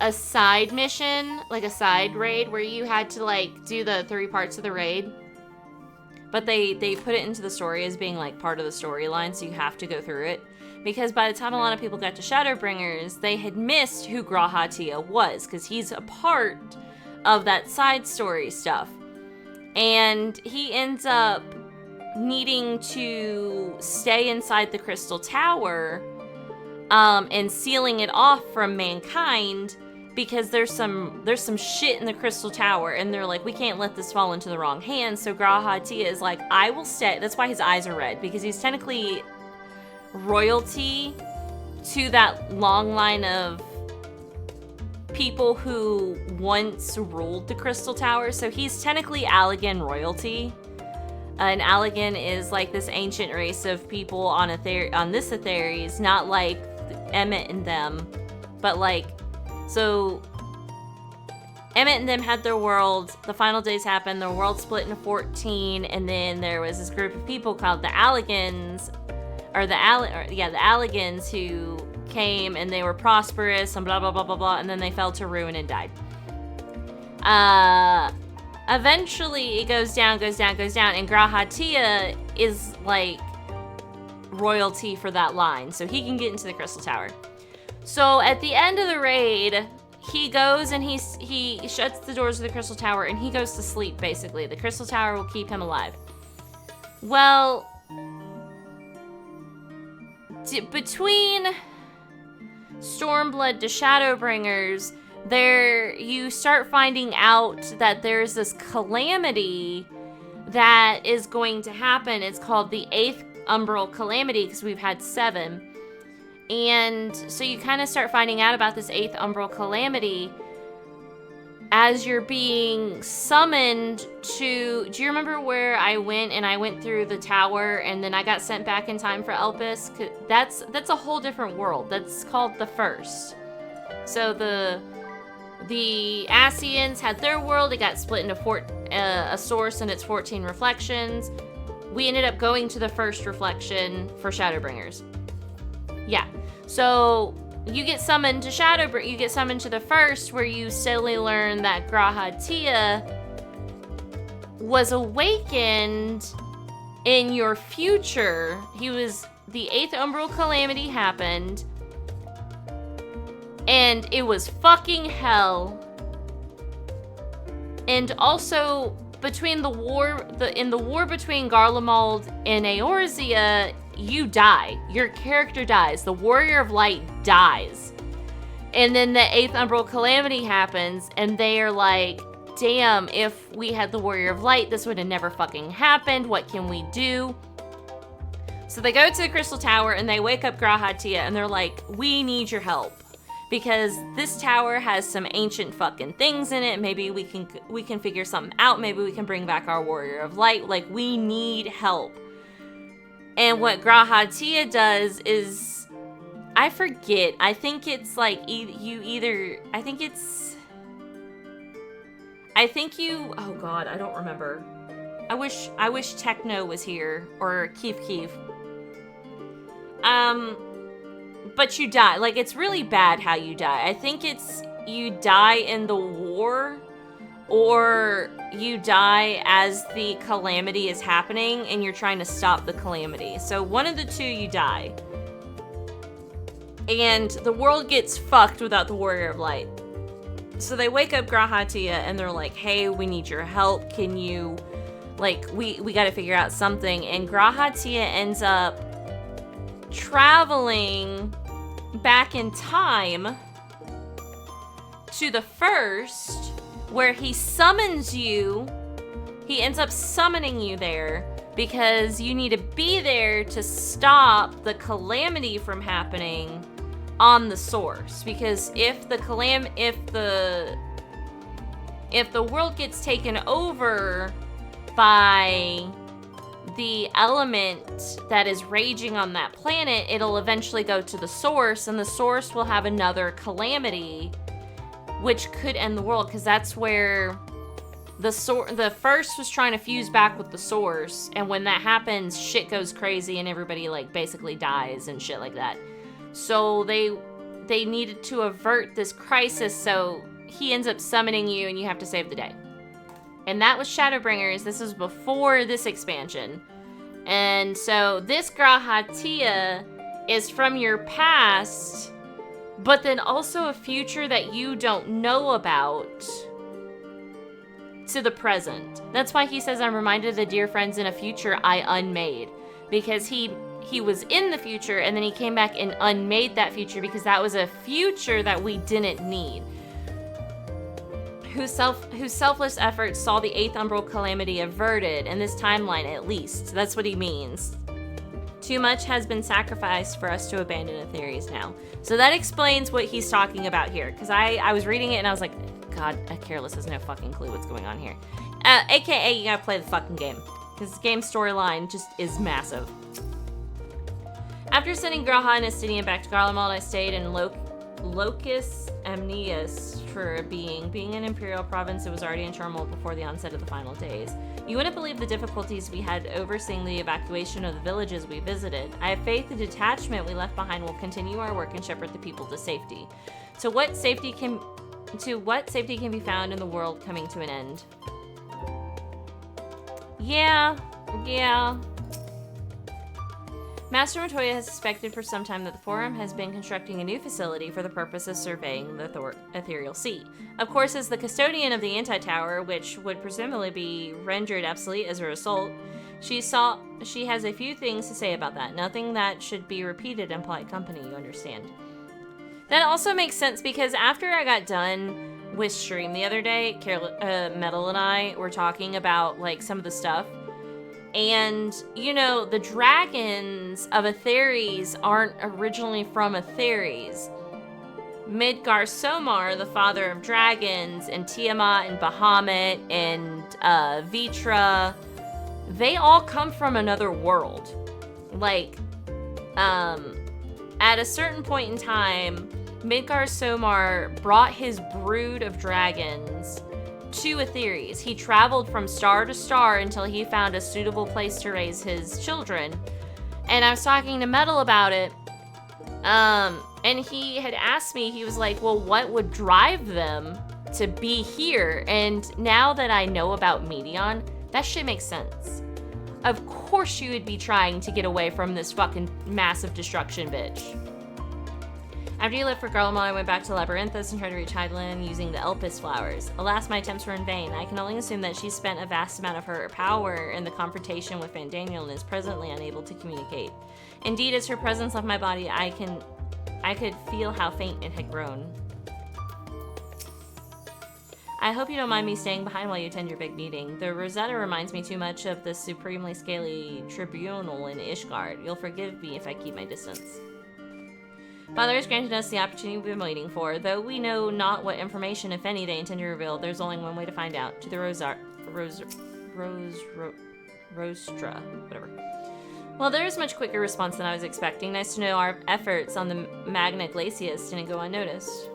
a side mission, like a side raid, where you had to like do the 3 parts of the raid. But they put it into the story as being like part of the storyline, so you have to go through it. Because by the time a lot of people got to Shadowbringers, they had missed who G'raha Tia was, because he's a part of that side story stuff. And he ends up needing to stay inside the Crystal Tower and sealing it off from mankind, because there's some shit in the Crystal Tower, and they're like, we can't let this fall into the wrong hands. So G'raha Tia is like, I will stay. That's why his eyes are red, because he's technically royalty to that long line of people who once ruled the Crystal Tower. So he's technically Allagan royalty. And Allagan is like this ancient race of people on this Atheres, not like Emmett and them, but like, so Emmett and them had their world, the final days happened, their world split into 14, and then there was this group of people called the Allagans, the Allagans, who came and they were prosperous and blah blah blah blah blah, and then they fell to ruin and died. Eventually it goes down, and G'raha Tia is like royalty for that line, so he can get into the Crystal Tower. So at the end of the raid, he goes and he shuts the doors of the Crystal Tower and he goes to sleep, basically. The Crystal Tower will keep him alive. Well, between Stormblood to Shadowbringers, you start finding out that there's this calamity that is going to happen. It's called the 8th Umbral Calamity, because we've had 7. And so you kind of start finding out about this 8th Umbral Calamity as you're being summoned to... Do you remember where I went through the tower and then I got sent back in time for Elpis? That's a whole different world. That's called the First. So the Ascians had their world. It got split into a source and its 14 reflections. We ended up going to the first reflection for Shadowbringers. Yeah. So you get summoned to you get summoned to the first, where you steadily learn that G'raha Tia was awakened in your future. The 8th Umbral Calamity happened, and it was fucking hell. And also, between in the war between Garlemald and Eorzea, you die. Your character dies. The Warrior of Light dies. And then the 8th Umbral Calamity happens, and they are like, damn, if we had the Warrior of Light, this would have never fucking happened. What can we do? So they go to the Crystal Tower, and they wake up G'raha Tia, and they're like, we need your help. Because this tower has some ancient fucking things in it. Maybe we can figure something out. Maybe we can bring back our Warrior of Light. Like, we need help. And what G'raha Tia does is, I forget. I think it's like I think you, oh god, I don't remember. I wish Techno was here, or Keef. But you die. Like, it's really bad how you die. I think it's you die in the war, or you die as the calamity is happening and you're trying to stop the calamity. So one of the two, you die. And the world gets fucked without the Warrior of Light. So they wake up G'raha Tia and they're like, hey, we need your help. Can you, like, we gotta figure out something. And G'raha Tia ends up traveling back in time to the First, where he summons you. He ends up summoning you there because you need to be there to stop the calamity from happening on the source. Because if the world gets taken over by the element that is raging on that planet, it'll eventually go to the source, and the source will have another calamity, which could end the world, because that's where the First was trying to fuse back with the source, and when that happens, shit goes crazy and everybody, like, basically dies and shit like that. So they they needed to avert this crisis, so he ends up summoning you and you have to save the day. And that was Shadowbringers. This was before this expansion. And so this Grahatia is from your past, but then also a future that you don't know about to the present. That's why he says, I'm reminded of the dear friends in a future I unmade. Because he was in the future and then he came back and unmade that future because that was a future that we didn't need. Whose selfless efforts saw the 8th Umbral Calamity averted, in this timeline at least. That's what he means. Too much has been sacrificed for us to abandon Aetherius now. So that explains what he's talking about here. Because I was reading it and I was like, God, Careless has no fucking clue what's going on here. AKA, you gotta play the fucking game. Because the game storyline just is massive. After sending Graha and Estinian back to Garlemald, I stayed in Locus Amnius for a being an imperial province that was already in turmoil before the onset of the final days. You wouldn't believe the difficulties we had overseeing the evacuation of the villages we visited. I have faith the detachment we left behind will continue our work and shepherd the people to safety. To what safety can be found in the world coming to an end? Yeah. Master Montoya has suspected for some time that the Forum has been constructing a new facility for the purpose of surveying the Ethereal Sea. Of course, as the custodian of the Anti-Tower, which would presumably be rendered obsolete as a result, she has a few things to say about that. Nothing that should be repeated in polite company, you understand. That also makes sense because after I got done with stream the other day, Metal and I were talking about like some of the stuff. And, you know, the dragons of Aetheres aren't originally from Aetheres. Midgar Somar, the father of dragons, and Tiamat and Bahamut and Vitra, they all come from another world. Like, at a certain point in time, Midgar Somar brought his brood of dragons to Aetheres. He traveled from star to star until he found a suitable place to raise his children. And I was talking to Metal about it. And he had asked me, he was like, well, what would drive them to be here? And now that I know about Medion, that shit makes sense. Of course you would be trying to get away from this fucking massive destruction, bitch. After you left for Garlemald, I went back to Labyrinthos and tried to reach Hydaelyn using the Elpis flowers. Alas, my attempts were in vain. I can only assume that she spent a vast amount of her power in the confrontation with Fandaniel and is presently unable to communicate. Indeed, as her presence left my body, I could feel how faint it had grown. I hope you don't mind me staying behind while you attend your big meeting. The Rosetta reminds me too much of the supremely scaly tribunal in Ishgard. You'll forgive me if I keep my distance. Father has granted us the opportunity we've been waiting for. Though we know not what information, if any, they intend to reveal, there's only one way to find out. To the Rostra, whatever. Well, there's a much quicker response than I was expecting. Nice to know our efforts on the Magna Glacius didn't go unnoticed.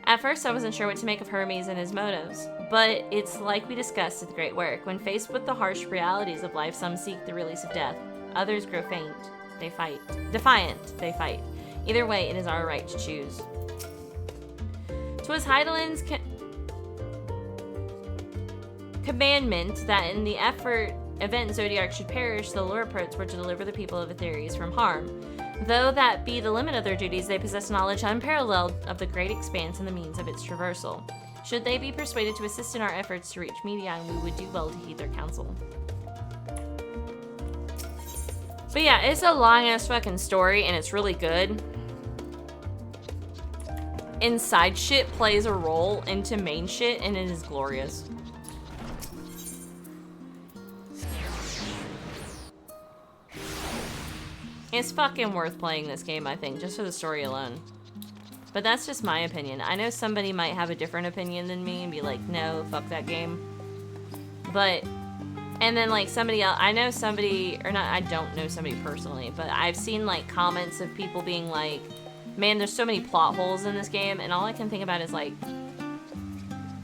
At first, I wasn't sure what to make of Hermes and his motives, but it's like we discussed at the Great Work. When faced with the harsh realities of life, some seek the release of death. Others grow faint. They fight. Defiant, they fight. Either way, it is our right to choose. 'Twas Hydaelyn's commandment that in the event Zodiark should perish, the Luriperts were to deliver the people of Aetheres from harm. Though that be the limit of their duties, they possess knowledge unparalleled of the great expanse and the means of its traversal. Should they be persuaded to assist in our efforts to reach Medion, we would do well to heed their counsel. But yeah, it's a long-ass fucking story, and it's really good. Inside shit plays a role into main shit, and it is glorious. It's fucking worth playing this game, I think, just for the story alone. But that's just my opinion. I know somebody might have a different opinion than me and be like, no, fuck that game. But... And then, like, somebody else, I know somebody, or not, I don't know somebody personally, but I've seen, like, comments of people being like, man, there's so many plot holes in this game, and all I can think about is, like,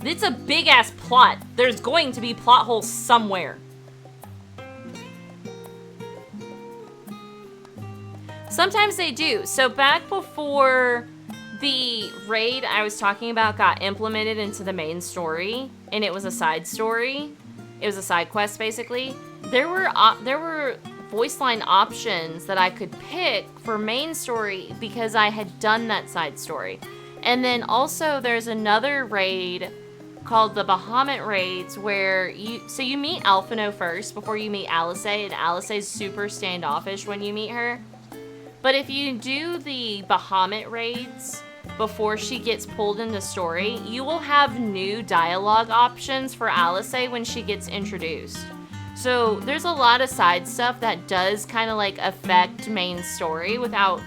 it's a big-ass plot. There's going to be plot holes somewhere. Sometimes they do. So back before the raid I was talking about got implemented into the main story, and it was a side story. It was a side quest, basically. There were voice line options that I could pick for main story because I had done that side story. And then also there's another raid called the Bahamut raids where you meet Alphino first before you meet Alice, and Alice is super standoffish when you meet her. But if you do the Bahamut raids before she gets pulled into story, you will have new dialogue options for Alice when she gets introduced. So there's a lot of side stuff that does kind of like affect main story without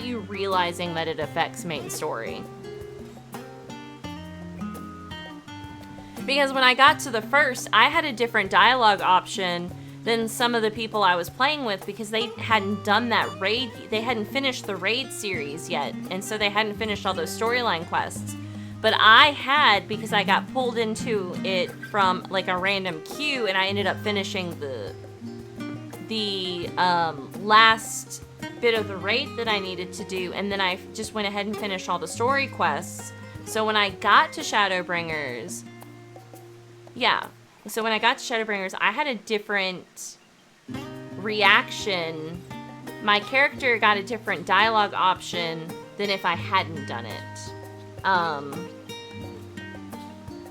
you realizing that it affects main story. Because when I got to the first, I had a different dialogue option than some of the people I was playing with because they hadn't done that raid. They hadn't finished the raid series yet, and so they hadn't finished all those storyline quests. But I had, because I got pulled into it from like a random queue, and I ended up finishing the last bit of the raid that I needed to do, and then I just went ahead and finished all the story quests. So when I got to Shadowbringers, so when I got to Shadowbringers, I had a different reaction. My character got a different dialogue option than if I hadn't done it.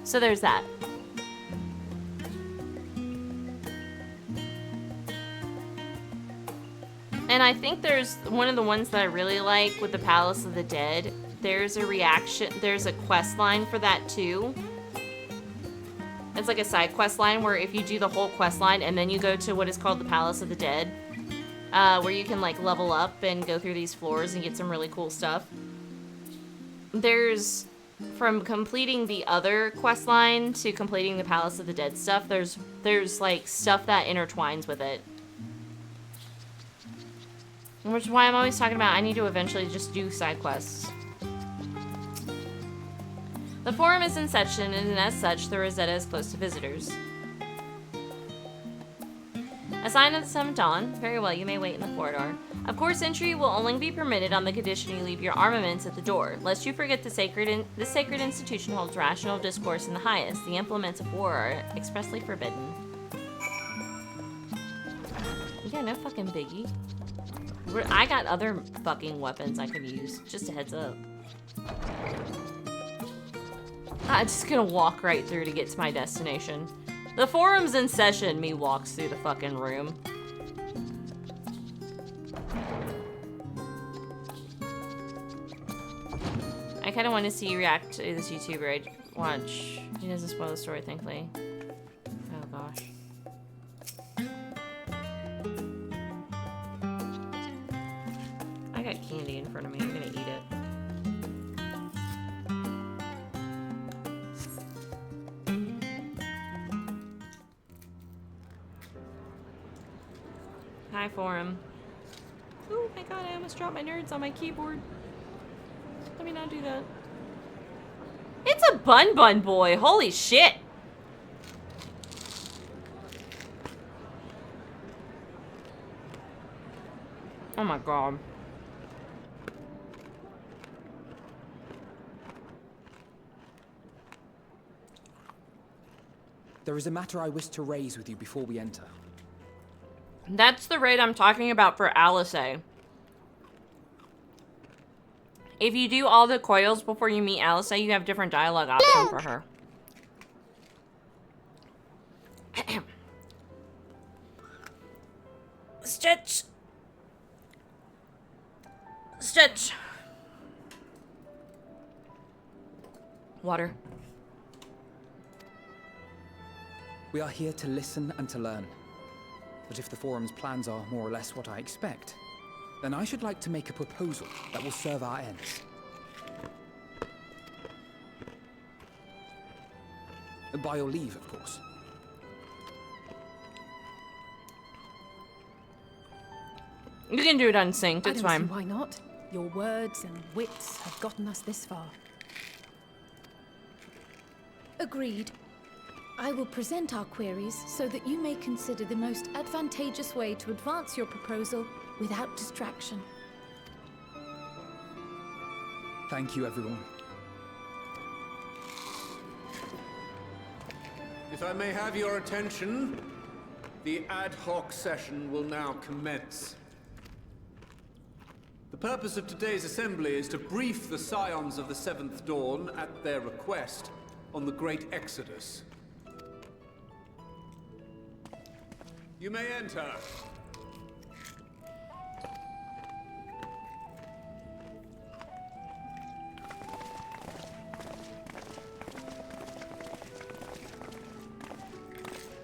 So there's that. And I think there's one of the ones that I really like with the Palace of the Dead. There's a quest line for that too. It's like a side quest line where if you do the whole quest line and then you go to what is called the Palace of the Dead, where you can like level up and go through these floors and get some really cool stuff. There's, from completing the other quest line to completing the Palace of the Dead stuff, there's like stuff that intertwines with it. Which is why I'm always talking about I need to eventually just do side quests. The forum is in session, and as such, the Rosetta is closed to visitors. A sign of the seventh dawn. Very well, you may wait in the corridor. Of course, entry will only be permitted on the condition you leave your armaments at the door, lest you forget this sacred institution holds rational discourse in the highest. The implements of war are expressly forbidden. Yeah, no fucking biggie. I got other fucking weapons I could use. Just a heads up. I'm just gonna walk right through to get to my destination. The forum's in session, me walks through the fucking room. I kinda want to see you react to this YouTuber I watch. He doesn't spoil the story, thankfully. Oh gosh. I got candy in front of me, I'm gonna eat it. Hi, forum. Oh my god, I almost dropped my nerds on my keyboard. Let me not do that. It's a Bun Bun Boy. Holy shit. Oh my god. There is a matter I wish to raise with you before we enter. That's the raid I'm talking about for Alice. If you do all the coils before you meet Alice, you have different dialogue options for her. Stitch. Stitch. Water. We are here to listen and to learn. But if the forum's plans are more or less what I expect, then I should like to make a proposal that will serve our ends. By your leave, of course. You can do it unsynced, it's fine. Why not? Your words and wits have gotten us this far. Agreed. I will present our queries so that you may consider the most advantageous way to advance your proposal without distraction. Thank you, everyone. If I may have your attention, the ad hoc session will now commence. The purpose of today's assembly is to brief the Scions of the Seventh Dawn, at their request, on the Great Exodus. You may enter.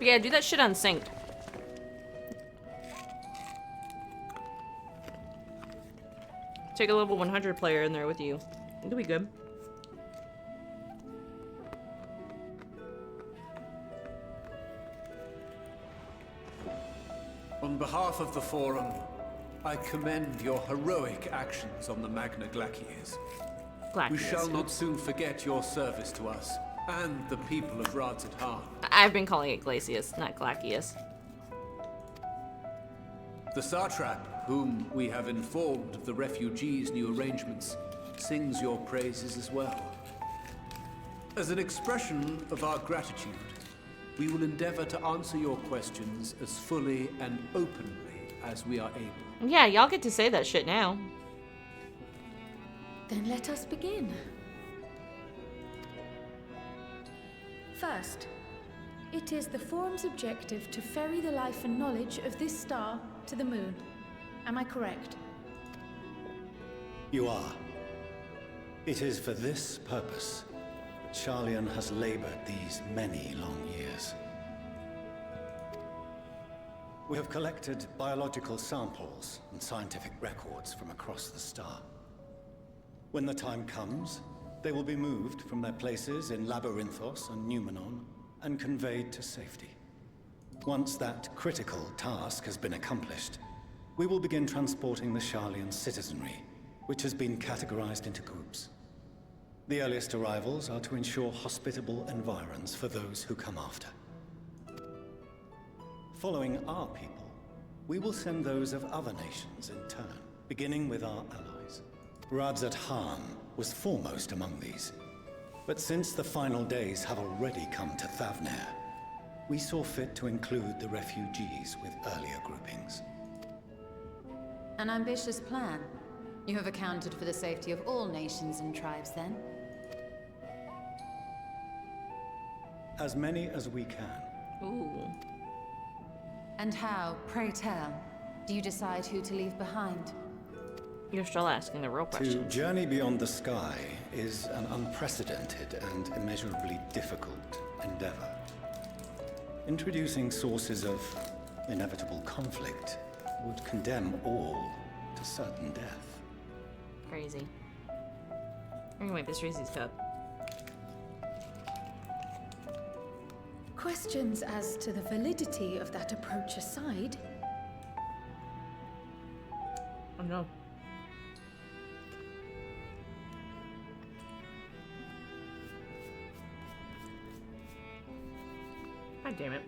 Yeah, do that shit unsynced. Take a level 100 player in there with you. It'll be good. On behalf of the Forum, I commend your heroic actions on the Magna Glaciers. We shall not soon forget your service to us and the people of Radz-at-Han. I've been calling it Glacius, not Glacius. The Satrap, whom we have informed of the refugees' new arrangements, sings your praises as well. As an expression of our gratitude, we will endeavor to answer your questions as fully and openly as we are able. Yeah, y'all get to say that shit now. Then let us begin. First, it is the Forum's objective to ferry the life and knowledge of this star to the moon. Am I correct? You are. It is for this purpose Sharlayan has labored these many long years. We have collected biological samples and scientific records from across the star. When the time comes, they will be moved from their places in Labyrinthos and Numenon and conveyed to safety. Once that critical task has been accomplished, we will begin transporting the Sharlayan citizenry, which has been categorized into groups. The earliest arrivals are to ensure hospitable environs for those who come after. Following our people, we will send those of other nations in turn, beginning with our allies. Radz-at-Han was foremost among these. But since the final days have already come to Thavnair, we saw fit to include the refugees with earlier groupings. An ambitious plan. You have accounted for the safety of all nations and tribes, then? As many as we can. Ooh. And how, pray tell, do you decide who to leave behind? You're still asking the real To questions. journey beyond the sky is an unprecedented and immeasurably difficult endeavor. Introducing sources of inevitable conflict would condemn all to certain death. Crazy. I'm gonna wipe this Reese's cup. Questions as to the validity of that approach aside. Oh no. God damn it.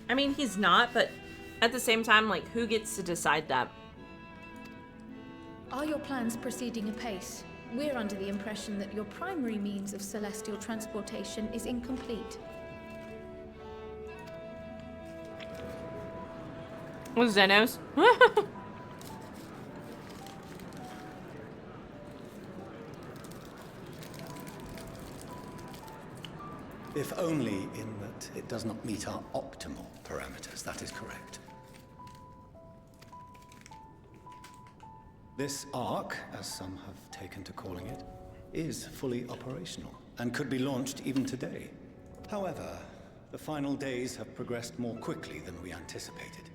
I mean, he's not, but at the same time, like, who gets to decide that? Are your plans proceeding apace? We're under the impression that your primary means of celestial transportation is incomplete. Was Xenos? If only in that it does not meet our optimal parameters, that is correct. This Ark, as some have taken to calling it, is fully operational and could be launched even today. However, the final days have progressed more quickly than we anticipated.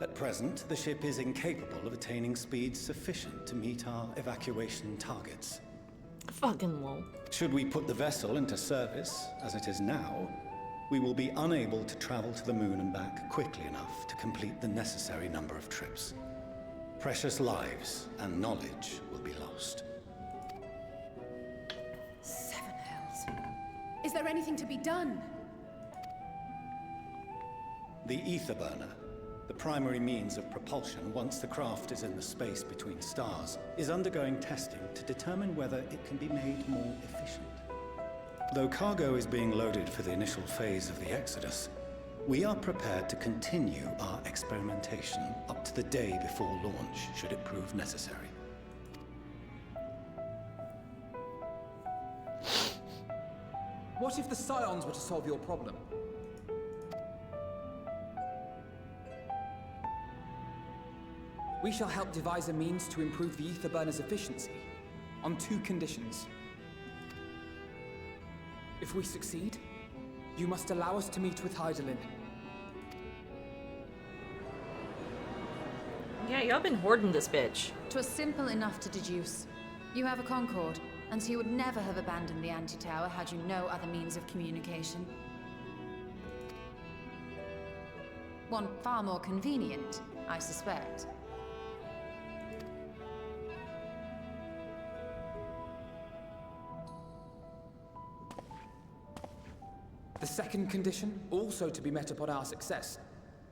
At present, the ship is incapable of attaining speeds sufficient to meet our evacuation targets. Fucking lol. Should we put the vessel into service, as it is now, we will be unable to travel to the moon and back quickly enough to complete the necessary number of trips. Precious lives and knowledge will be lost. Seven hells. Is there anything to be done? The ether burner, the primary means of propulsion once the craft is in the space between stars, is undergoing testing to determine whether it can be made more efficient. Though cargo is being loaded for the initial phase of the Exodus, we are prepared to continue our experimentation up to the day before launch, should it prove necessary. What if the Scions were to solve your problem? We shall help devise a means to improve the ether burner's efficiency, on 2 conditions. If we succeed, you must allow us to meet with Hydaelyn. Yeah, y'all been hoarding this bitch. 'Twas simple enough to deduce. You have a Concord, and so you would never have abandoned the anti-tower had you no other means of communication. One far more convenient, I suspect. The second condition, also to be met upon our success,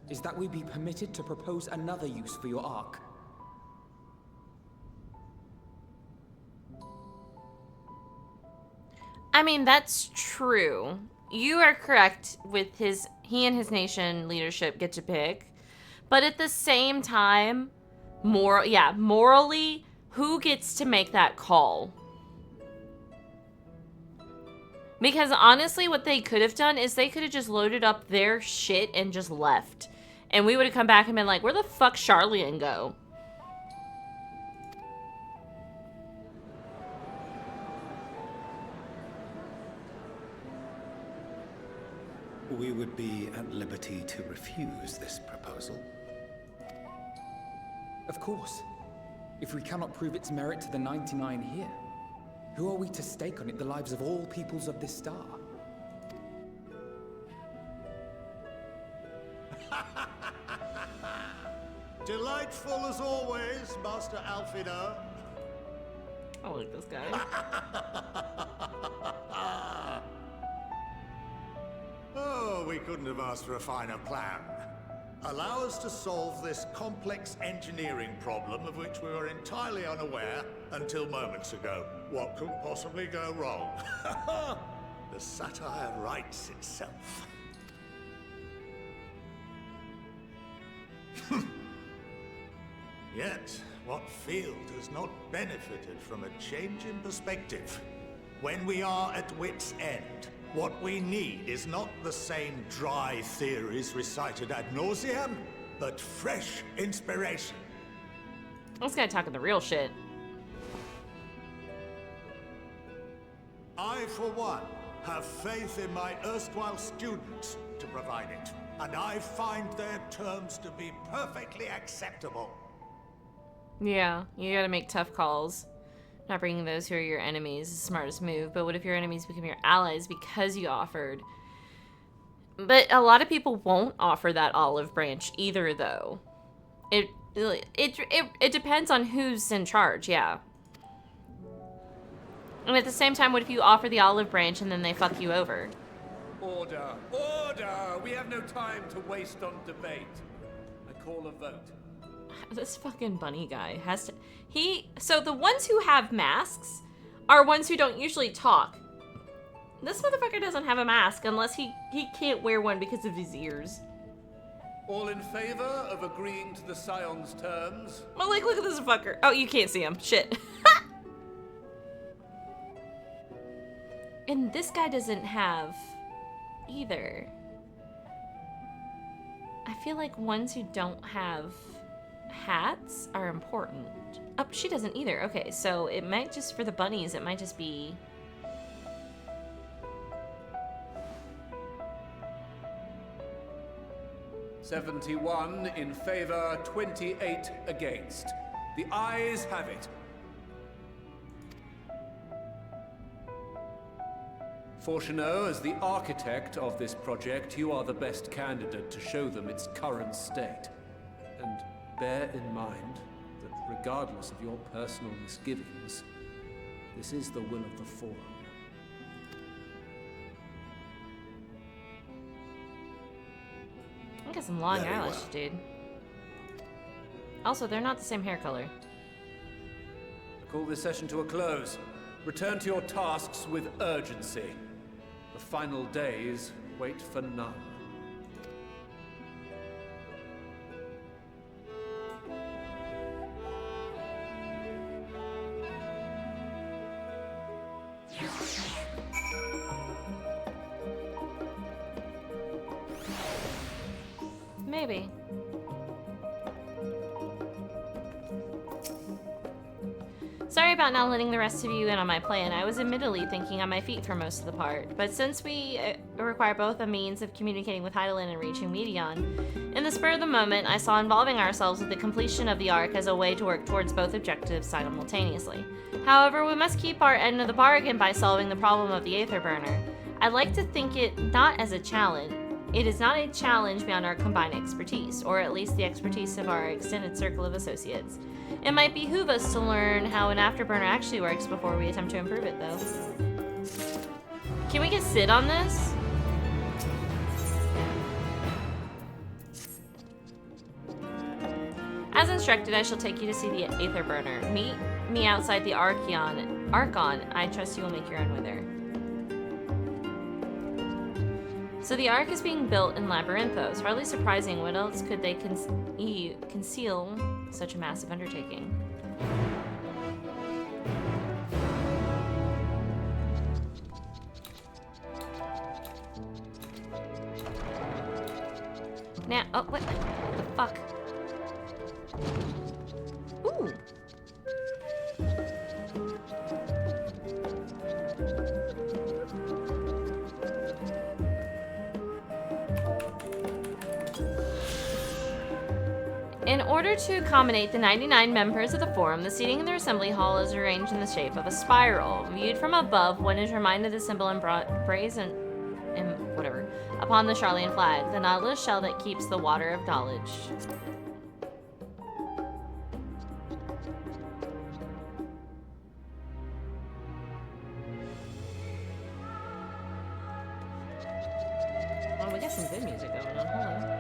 is that we be permitted to propose another use for your Ark. I mean, that's true. You are correct with he and his nation leadership get to pick. But at the same time, morally, who gets to make that call? Because honestly, what they could have done is they could have just loaded up their shit and just left. And we would have come back and been like, where the fuck Charlian go? We would be at liberty to refuse this proposal. Of course. If we cannot prove its merit to the 99 here, who are we to stake on it the lives of all peoples of this star? Delightful as always, Master Alfino. I like this guy. Oh, we couldn't have asked for a finer plan. Allow us to solve this complex engineering problem of which we were entirely unaware until moments ago. What could possibly go wrong? The satire writes itself. Yet, what field has not benefited from a change in perspective? When we are at wit's end, what we need is not the same dry theories recited ad nauseam, but fresh inspiration. This guy talking the real shit. I, for one, have faith in my erstwhile students to provide it, and I find their terms to be perfectly acceptable. Yeah, you gotta make tough calls. Not bringing those who are your enemies is the smartest move, but what if your enemies become your allies because you offered? But a lot of people won't offer that olive branch either, though. It depends on who's in charge, yeah. And at the same time, what if you offer the olive branch and then they fuck you over? Order! Order! We have no time to waste on debate. I call a vote. This fucking bunny guy has to... So the ones who have masks are ones who don't usually talk. This motherfucker doesn't have a mask unless he can't wear one because of his ears. All in favor of agreeing to the Scion's terms? Well, like, look at this fucker. Oh, you can't see him. Shit. And this guy doesn't have either. I feel like ones who don't have hats are important. Oh, she doesn't either. Okay, so it might just, for the bunnies, it might just be... "71 in favor, 28 against. The ayes have it. Fortuneau, as the architect of this project, you are the best candidate to show them its current state. And bear in mind that regardless of your personal misgivings, this is the will of the Forum. I has some long Very eyelashes, dude. Also, they're not the same hair color. Call this session to a close. Return to your tasks with urgency. The final days wait for none. Maybe. Sorry about not letting the rest of you in on my plan. I was admittedly thinking on my feet for most of the part. But since we require both a means of communicating with Hydaelyn and reaching Medion, in the spur of the moment, I saw involving ourselves with the completion of the Ark as a way to work towards both objectives simultaneously. However, we must keep our end of the bargain by solving the problem of the Aether Burner. I'd like to think it not as a challenge. It is not a challenge beyond our combined expertise, or at least the expertise of our extended circle of associates. It might behoove us to learn how an afterburner actually works before we attempt to improve it, though. Can we get Sid on this? As instructed, I shall take you to see the Aether Burner. Meet me outside the Archon. I trust you will make your own way there. So the Ark is being built in Labyrinthos. Hardly surprising. What else could they conceal such a massive undertaking? Now, oh, what the fuck? Ooh. In order to accommodate the 99 members of the Forum, the seating in their assembly hall is arranged in the shape of a spiral. Viewed from above, one is reminded of the symbol emblazoned upon the Charlian flag, the nautilus shell that keeps the water of knowledge. Well, we got some good music going on. Hold on.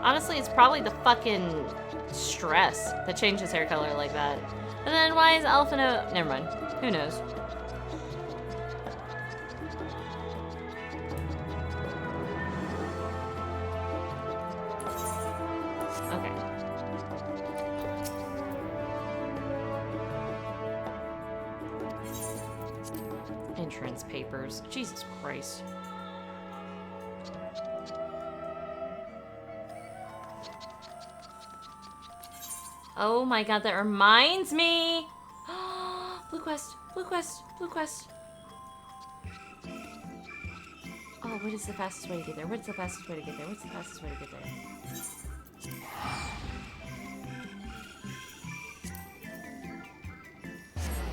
Honestly, it's probably the fucking stress that changes hair color like that. But then why is Alphino... Never mind. Who knows? Okay. Entrance papers. Jesus Christ. Oh my god, that reminds me! Blue quest, blue quest, blue quest. Oh, what is the fastest way to get there? What's the fastest way to get there? What's the fastest way to get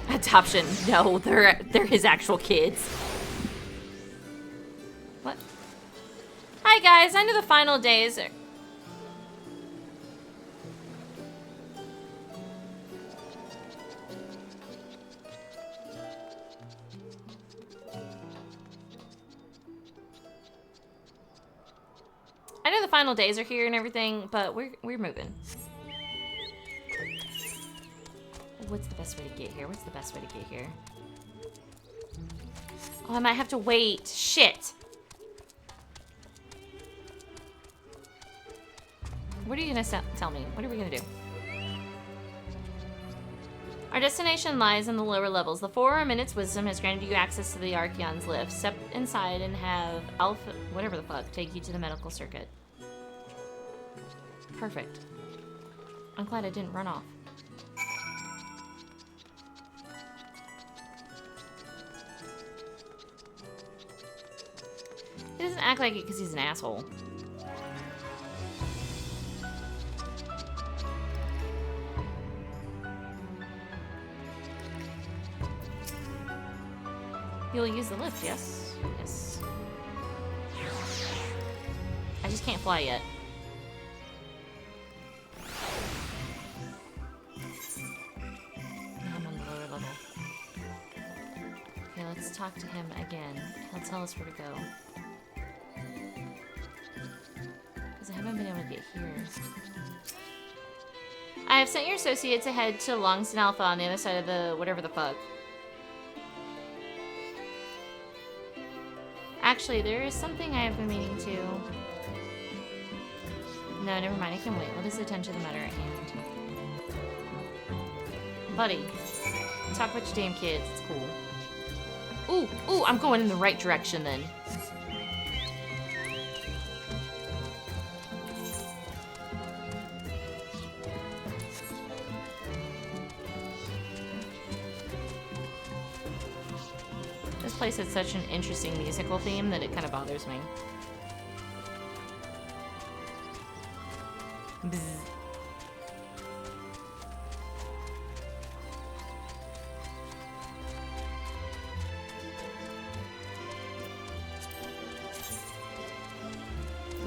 there? Adoption. No, they're his actual kids. What? Hi guys, I know the final days are... I know the final days are here and everything, but we're moving. What's the best way to get here? What's the best way to get here? Oh, I might have to wait. Shit. What are you gonna tell me? What are we gonna do? Our destination lies in the lower levels. The Forum, in its wisdom, has granted you access to the Archeon's lift. Step inside and have Alpha, whatever the fuck, take you to the medical circuit. Perfect. I'm glad I didn't run off. He doesn't act like it because he's an asshole. You'll use the lift, yes? Yes. I just can't fly yet. I'm on the lower level. Okay, let's talk to him again. He'll tell us where to go. Because I haven't been able to get here. I have sent your associate to head to Longston Alpha on the other side of the whatever the fuck. Actually, there is something I have been meaning to. No, never mind. I can wait. Let us attend to the matter at hand. Buddy, talk about your damn kids. It's cool. Ooh, ooh, I'm going in the right direction then. This place has such an interesting musical theme that it kind of bothers me. Bzz.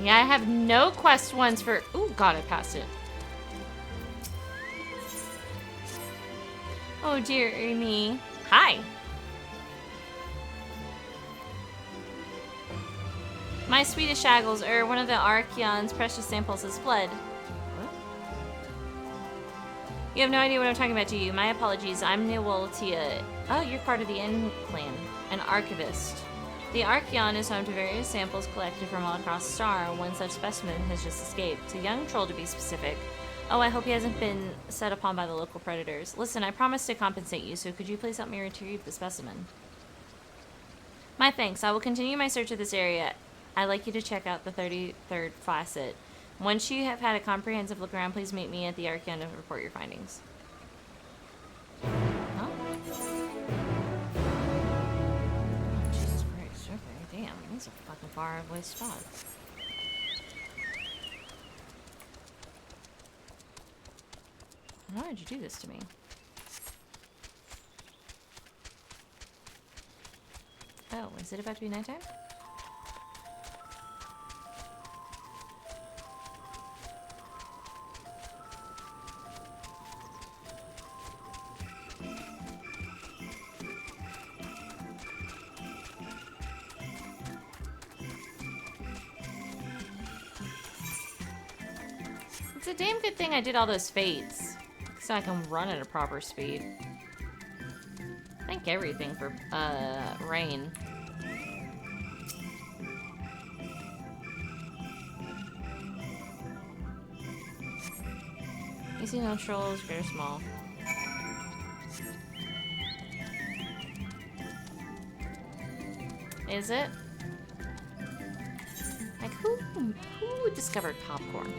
Yeah, I have no quest ones for... Ooh, God, I passed it. Oh, dear me. Hi. My Swedish shaggles, or one of the Archeon's precious samples, has fled. What? You have no idea what I'm talking about, do you? My apologies. I'm Newoltia. Oh, you're part of the N clan. An archivist. The Archeon is home to various samples collected from all across the star. One such specimen has just escaped. A young troll, to be specific. Oh, I hope he hasn't been set upon by the local predators. Listen, I promised to compensate you, so could you please help me retrieve the specimen? My thanks. I will continue my search of this area. I'd like you to check out the 33rd facet. Once you have had a comprehensive look around, please meet me at the Archeon and report your findings. Huh? Jesus Christ, okay, damn, that's a fucking far away spot. Why did you do this to me? Oh, is it about to be nighttime? It's a damn good thing I did all those fades, so I can run at a proper speed. Thank everything for, rain. You see no trolls, great or small. Is it? Like, who discovered popcorn?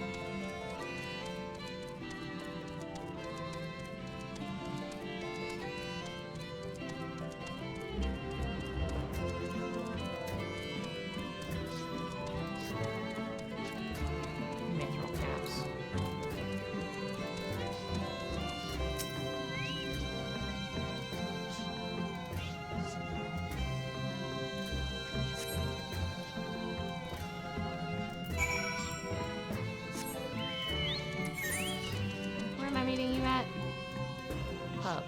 Mithril caps. Where am I meeting you at? Pub.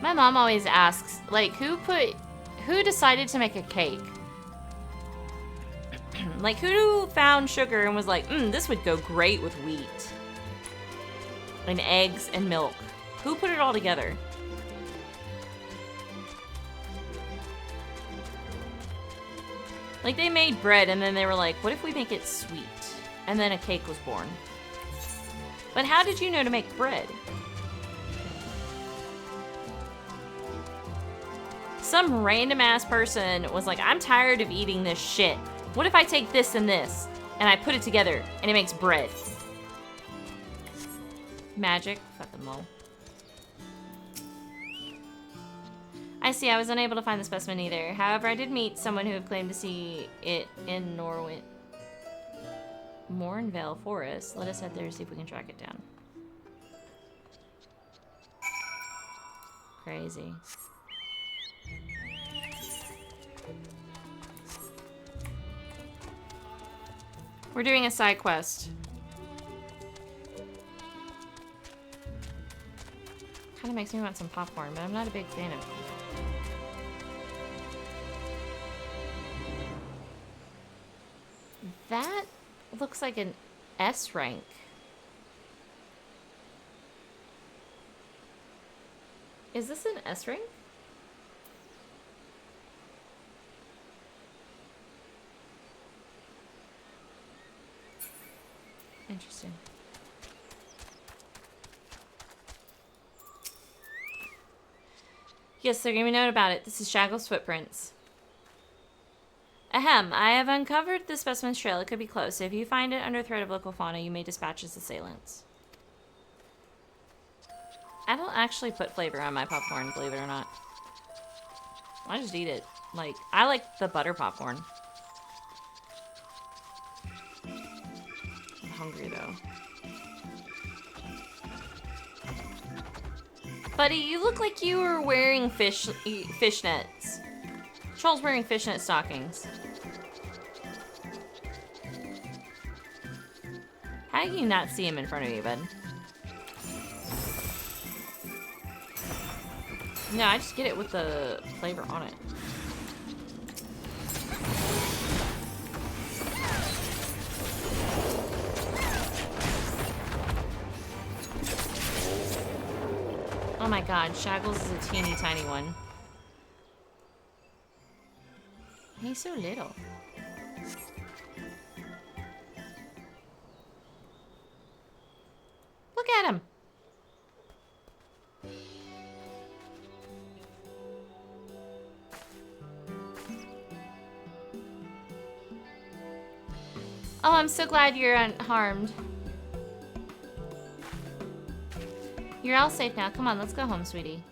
My mom always asks, like, who decided to make a cake? Like, who found sugar and was like, this would go great with wheat. And eggs and milk. Who put it all together? Like, they made bread and then they were like, what if we make it sweet? And then a cake was born. But how did you know to make bread? Some random ass person was like, I'm tired of eating this shit. What if I take this and this and I put it together and it makes bread? Magic. Fucking lol. I see, I was unable to find the specimen either. However, I did meet someone who had claimed to see it in Mornvale Forest. Let us head there to see if we can track it down. We're doing a side quest. Kind of makes me want some popcorn, but I'm not a big fan of it. That looks like an S rank. Is this an S rank? Interesting. Yes, they're giving me a note about it. This is Shaggle's footprints. Ahem, I have uncovered the specimen's trail. It could be close. If you find it under threat of local fauna, you may dispatch its assailants. I don't actually put flavor on my popcorn, believe it or not. I just eat it. Like, I like the butter popcorn. I'm hungry, though. Buddy, you look like you were wearing fishnets. Troll's wearing fishnet stockings. How do you not see him in front of you, bud? No, I just get it with the flavor on it. Oh my god, Shaggles is a teeny tiny one. He's so little. Look at him. Oh, I'm so glad you're unharmed. You're all safe now. Come on, let's go home, sweetie.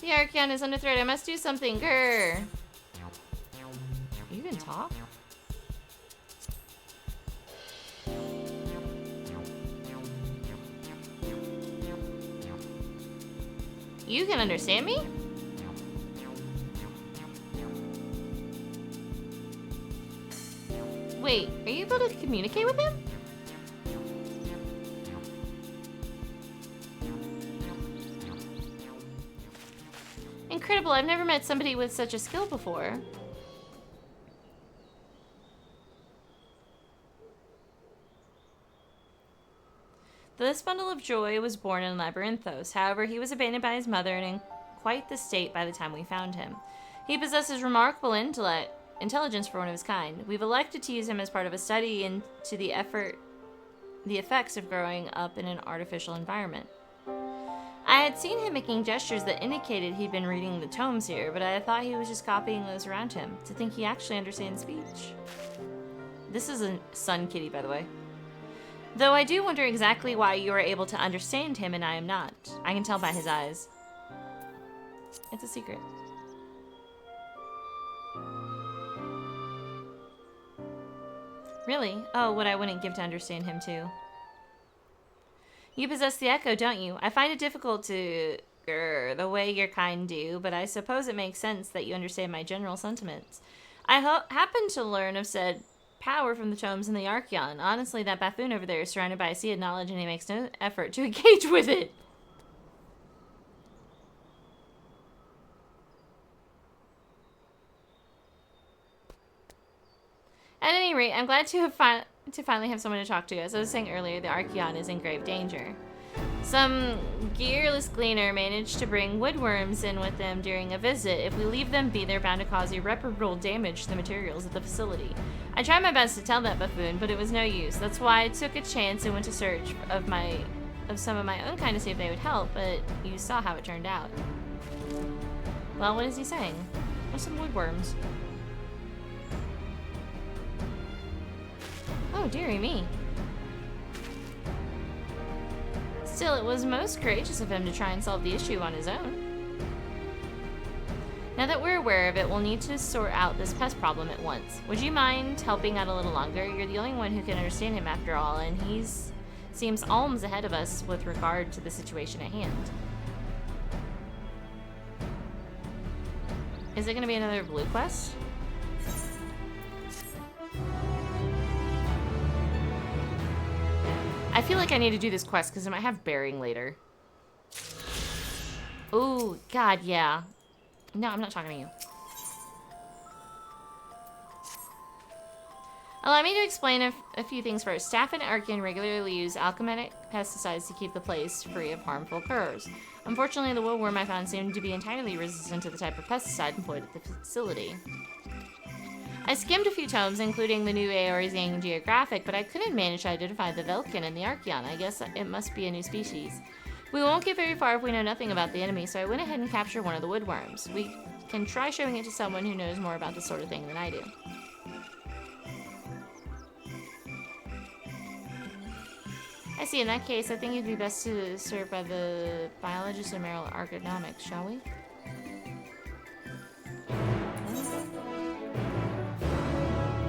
The Archeon is under threat. I must do something. Grr. You can talk? You can understand me? Wait, are you able to communicate with him? Incredible, I've never met somebody with such a skill before. This bundle of joy was born in Labyrinthos. However, he was abandoned by his mother and in quite the state by the time we found him. He possesses remarkable intelligence for one of his kind. We've elected to use him as part of a study into the effects of growing up in an artificial environment. I had seen him making gestures that indicated he'd been reading the tomes here, but I thought he was just copying those around him. To think he actually understands speech. This is a sun kitty, by the way. Though I do wonder exactly why you are able to understand him and I am not. I can tell by his eyes. It's a secret. Really? Oh, what I wouldn't give to understand him too. You possess the echo, don't you? I find it difficult to... the way your kind do, but I suppose it makes sense that you understand my general sentiments. I happen to learn of said power from the tomes in the Archeon. Honestly, that buffoon over there is surrounded by a sea of knowledge and he makes no effort to engage with it. At any rate, I'm glad to finally have someone to talk to. As I was saying earlier, the Archeon is in grave danger. Some gearless gleaner managed to bring woodworms in with them during a visit. If we leave them be, they're bound to cause irreparable damage to the materials at the facility. I tried my best to tell that buffoon, but it was no use. That's why I took a chance and went to search of some of my own kind to see if they would help, but you saw how it turned out. Well, what is he saying? There's some woodworms. Oh, dearie me. Still, it was most courageous of him to try and solve the issue on his own. Now that we're aware of it, we'll need to sort out this pest problem at once. Would you mind helping out a little longer? You're the only one who can understand him after all, and seems alms ahead of us with regard to the situation at hand. Is it going to be another blue quest? I feel like I need to do this quest because it might have bearing later. Ooh, God, yeah. No, I'm not talking to you. Allow me to explain a few things first. Staff and Archean regularly use alchemic pesticides to keep the place free of harmful curs. Unfortunately, the woodworm I found seemed to be entirely resistant to the type of pesticide employed at the facility. I skimmed a few tomes, including the new Eorzean Geographic, but I couldn't manage to identify the Velkin and the Archeon. I guess it must be a new species. We won't get very far if we know nothing about the enemy, so I went ahead and captured one of the woodworms. We can try showing it to someone who knows more about this sort of thing than I do. I see. In that case, I think it'd be best to serve by the biologist and Meryl Ergonomics, shall we?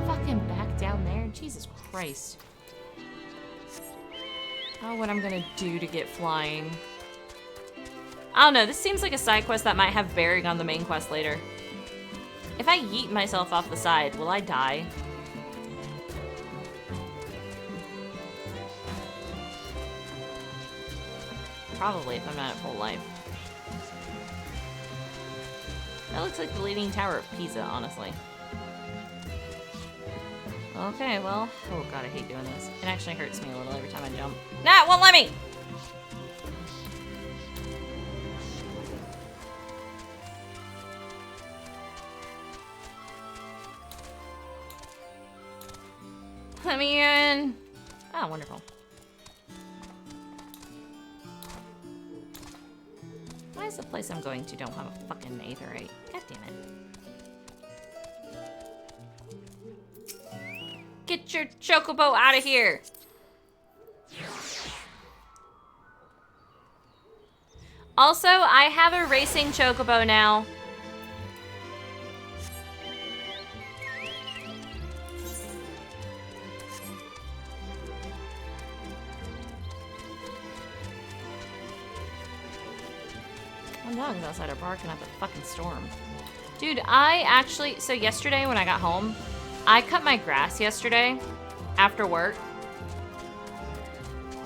Fucking back down there? Jesus Christ. Oh, what I'm gonna do to get flying. I don't know, this seems like a side quest that might have bearing on the main quest later. If I yeet myself off the side, will I die? Probably, if I'm not at full life. That looks like the Leaning Tower of Pisa, honestly. Okay, well, oh god, I hate doing this. It actually hurts me a little every time I jump. Nah, it won't let me! Let me in! Ah, wonderful. Why is the place I'm going to don't have a fucking aetherite? God damn it. Get your chocobo out of here! Also, I have a racing chocobo now. My dogs outside are barking at the fucking storm. Dude, so yesterday when I got home, I cut my grass yesterday after work.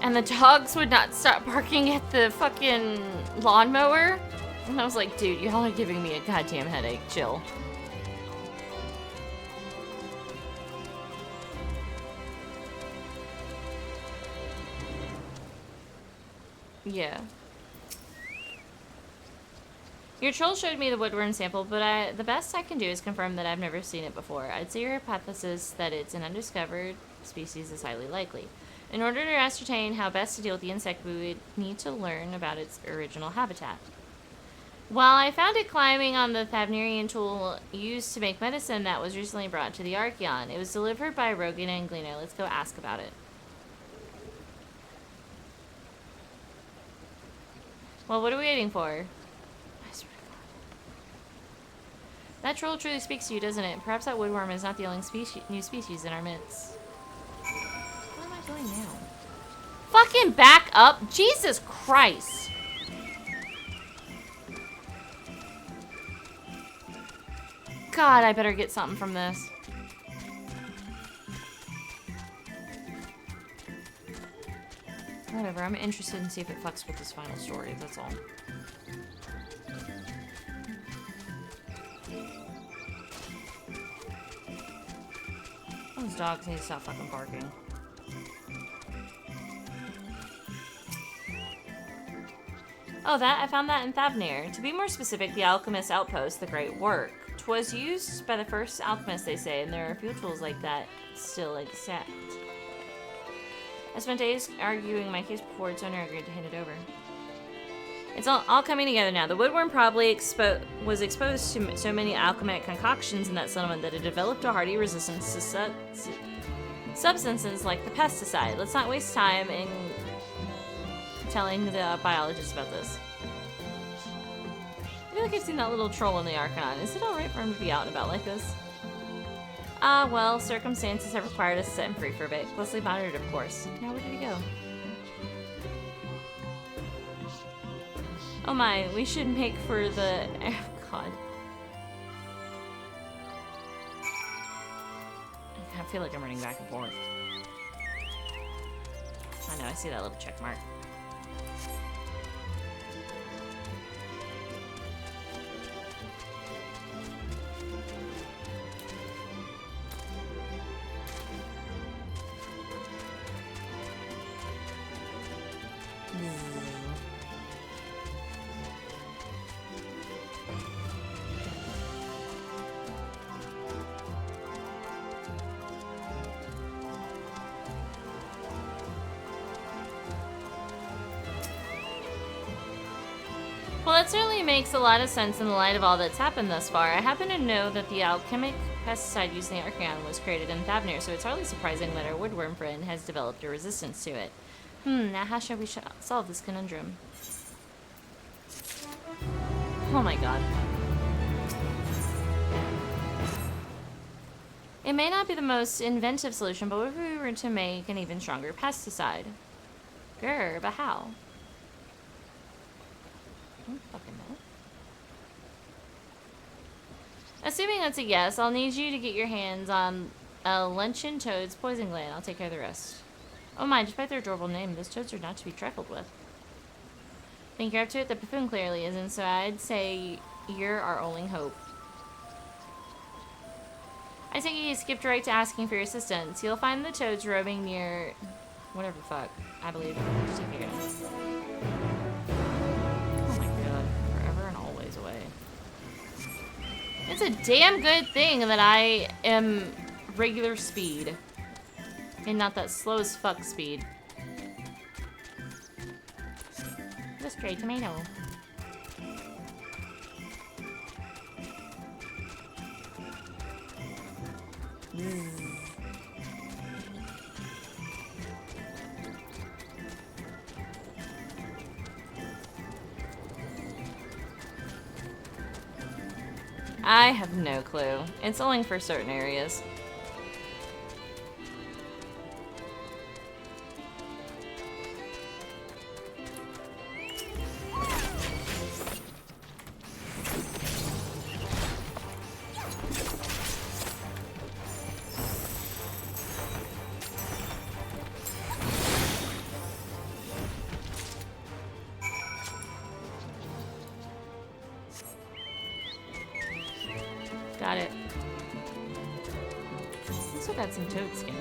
And the dogs would not stop barking at the fucking lawnmower. And I was like, dude, y'all are giving me a goddamn headache. Chill. Yeah. Your troll showed me the woodworm sample, but the best I can do is confirm that I've never seen it before. I'd say your hypothesis that it's an undiscovered species is highly likely. In order to ascertain how best to deal with the insect, we would need to learn about its original habitat. While I found it climbing on the Thavnerian tool used to make medicine that was recently brought to the Archeon, it was delivered by Rogan and Glino. Let's go ask about it. Well, what are we waiting for? That troll truly speaks to you, doesn't it? Perhaps that woodworm is not the only new species in our midst. What am I doing now? Fucking back up! Jesus Christ! God, I better get something from this. Whatever, I'm interested in see if it fucks with this final story, that's all. Those dogs need to stop fucking barking. Oh, I found that in Thavnir. To be more specific, the Alchemist's Outpost, the Great Work. 'Twas used by the first alchemists, they say, and there are a few tools like that still exist. I spent days arguing my case before its owner agreed to hand it over. It's all coming together now. The woodworm probably was exposed to so many alchemic concoctions in that settlement that it developed a hardy resistance to substances like the pesticide. Let's not waste time in telling the biologist about this. feel like I've seen that little troll in the Archon. Is it alright for him to be out and about like this? Ah, well, circumstances have required us to set him free for a bit. Closely monitored, of course. Now, where did he go? Oh my, we should make for the... Oh, God. I feel like I'm running back and forth. I know, I see that little check mark. Well, that certainly makes a lot of sense in the light of all that's happened thus far. I happen to know that the alchemic pesticide used in the Archeon was created in Thavnir, so it's hardly surprising that our woodworm friend has developed a resistance to it. Now how shall we solve this conundrum? Oh my god. It may not be the most inventive solution, but what if we were to make an even stronger pesticide? Grr, but how? I don't fucking know. Assuming that's a yes, I'll need you to get your hands on a luncheon toad's poison gland. I'll take care of the rest. Oh my, despite their adorable name, those toads are not to be trifled with. Think you're up to it? The buffoon clearly isn't, so I'd say you're our only hope. I think you skipped right to asking for your assistance. You'll find the toads roaming near... whatever the fuck, I believe. Just take care of it. Oh my god, forever and always away. It's a damn good thing that I am regular speed. And not that slow as fuck speed. Just straight tomato. I have no clue. It's only for certain areas. Got it. Also got some toad skin.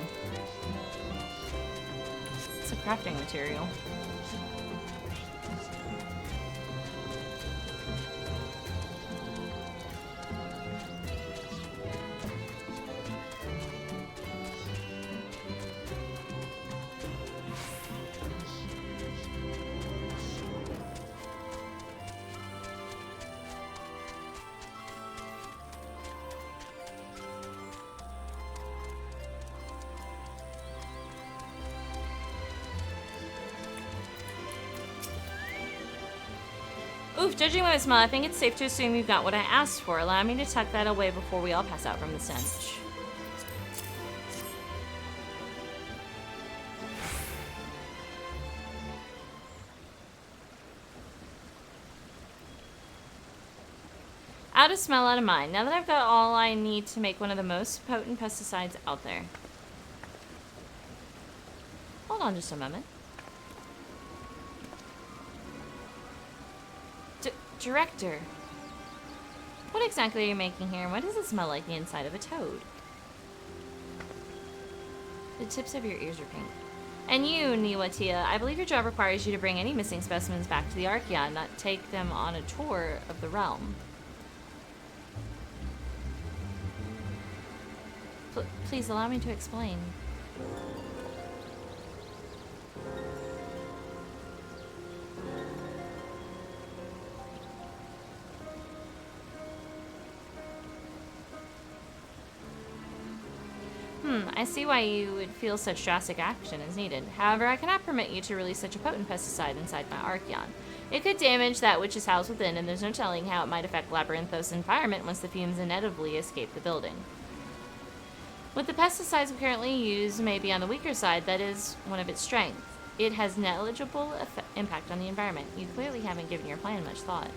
It's a crafting material. Oof, judging by my smell, I think it's safe to assume you've got what I asked for. Allow me to tuck that away before we all pass out from the stench. Out of smell, out of mind. Now that I've got all I need to make one of the most potent pesticides out there. Hold on just a moment. Director, what exactly are you making here, and why does it smell like the inside of a toad? The tips of your ears are pink. And you, Niwatia, I believe your job requires you to bring any missing specimens back to the Archeon, not take them on a tour of the realm. Please allow me to explain. I see why you would feel such drastic action is needed. However, I cannot permit you to release such a potent pesticide inside my Archeon. It could damage that which is housed within, and there's no telling how it might affect Labyrinthos' environment once the fumes inevitably escape the building. With the pesticides we currently use may be on the weaker side, that is one of its strengths. It has negligible impact on the environment. You clearly haven't given your plan much thought.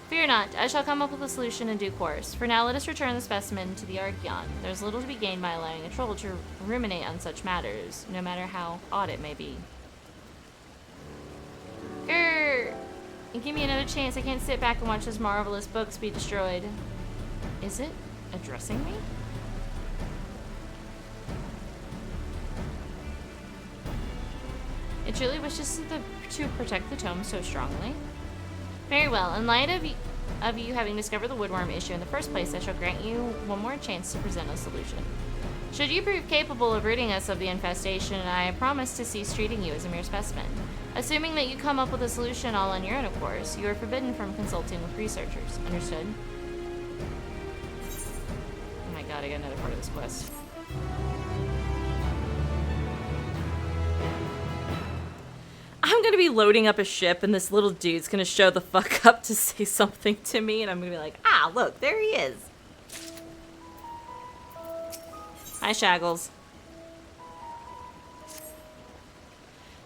Fear not, I shall come up with a solution in due course. For now, let us return the specimen to the Archeon. There's little to be gained by allowing a troll to ruminate on such matters, no matter how odd it may be. Grrr! Give me another chance. I can't sit back and watch those marvelous books be destroyed. Is it addressing me? It truly wishes to protect the tome so strongly. Very well. In light of you having discovered the woodworm issue in the first place, I shall grant you one more chance to present a solution. Should you prove capable of ridding us of the infestation, I promise to cease treating you as a mere specimen. Assuming that you come up with a solution all on your own, of course, you are forbidden from consulting with researchers. Understood? Oh my god, I got another part of this quest. I'm gonna be loading up a ship and this little dude's gonna show the fuck up to say something to me and I'm gonna be like, ah, look, there he is. Hi, Shaggles.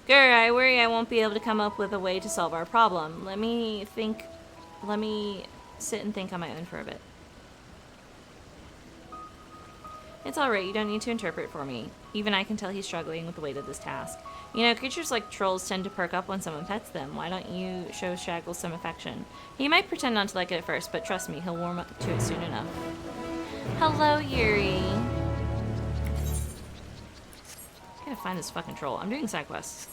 Grr, I worry I won't be able to come up with a way to solve our problem. Let me sit and think on my own for a bit. It's alright, you don't need to interpret for me. Even I can tell he's struggling with the weight of this task. You know, creatures like trolls tend to perk up when someone pets them. Why don't you show Shaggles some affection? He might pretend not to like it at first, but trust me, he'll warm up to it soon enough. Hello, Yuri. I gotta find this fucking troll. I'm doing side quests.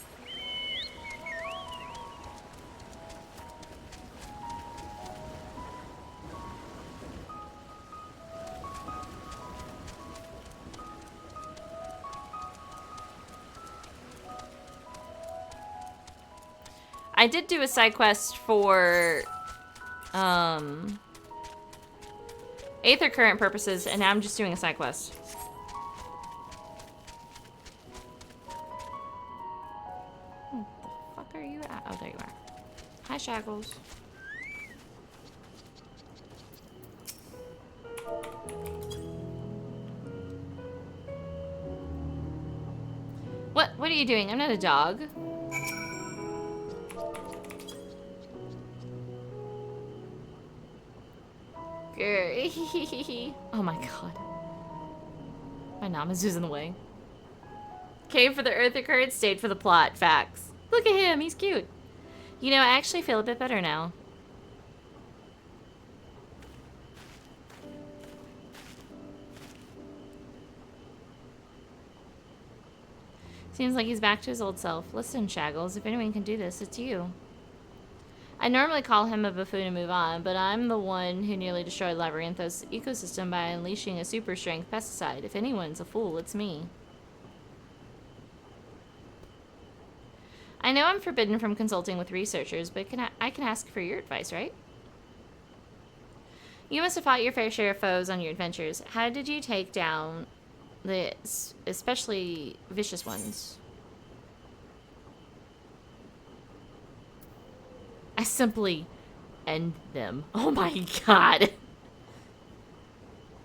I did do a side quest for Aether Current purposes, and now I'm just doing a side quest. What the fuck are you at? Oh, there you are. Hi, Shaggles. What are you doing? I'm not a dog. Oh my god. My Namazu's in the way. Came for the Earther Current, stayed for the plot. Facts. Look at him, he's cute. You know, I actually feel a bit better now. Seems like he's back to his old self. Listen, Shaggles, if anyone can do this, it's you. I normally call him a buffoon and move on, but I'm the one who nearly destroyed Labyrinthos' ecosystem by unleashing a super-strength pesticide. If anyone's a fool, it's me. I know I'm forbidden from consulting with researchers, but I can ask for your advice, right? You must have fought your fair share of foes on your adventures. How did you take down the especially vicious ones? I simply end them. Oh my god.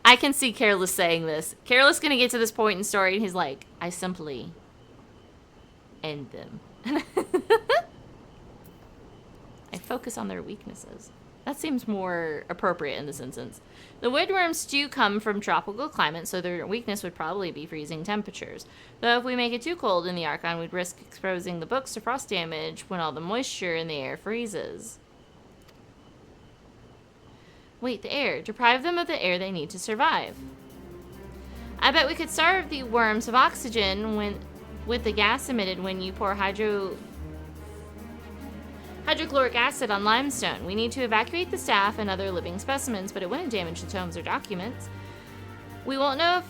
I can see Careless saying this. Careless gonna get to this point in the story and he's like, I simply end them. I focus on their weaknesses. That seems more appropriate in this instance. The woodworms do come from tropical climates, so their weakness would probably be freezing temperatures. Though if we make it too cold in the Archon, we'd risk exposing the books to frost damage when all the moisture in the air freezes. Wait, the air. Deprive them of the air they need to survive. I bet we could starve the worms of oxygen with the gas emitted when you pour hydrochloric acid on limestone. We need to evacuate the staff and other living specimens, but it wouldn't damage the tomes or documents. We won't know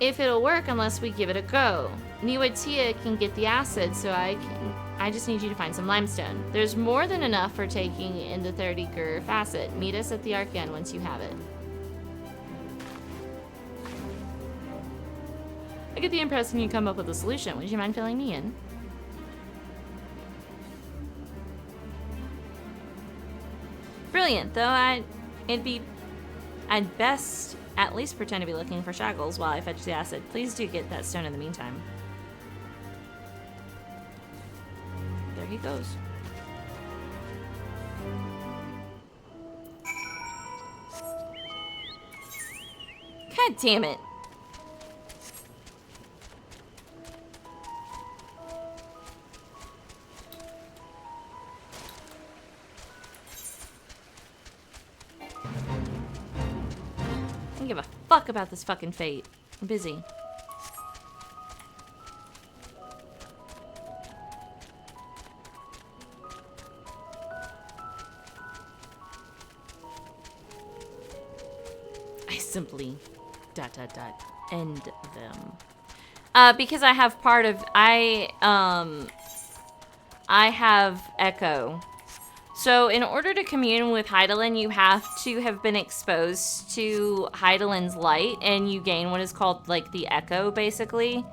if it'll work unless we give it a go. Niwatia can get the acid, so I just need you to find some limestone. There's more than enough for taking in the 30-gur facet. Meet us at the Archeon once you have it. I get the impression you come up with a solution. Would you mind filling me in? Brilliant, though I'd best at least pretend to be looking for shackles while I fetch the acid. Please do get that stone in the meantime. There he goes. God damn it. I don't give a fuck about this fucking fate. I'm busy. I simply ... end them. Because I have part of... I have Echo. So in order to commune with Hydaelyn, you have to have been exposed to Hydaelyn's light, and you gain what is called, like, the Echo, basically.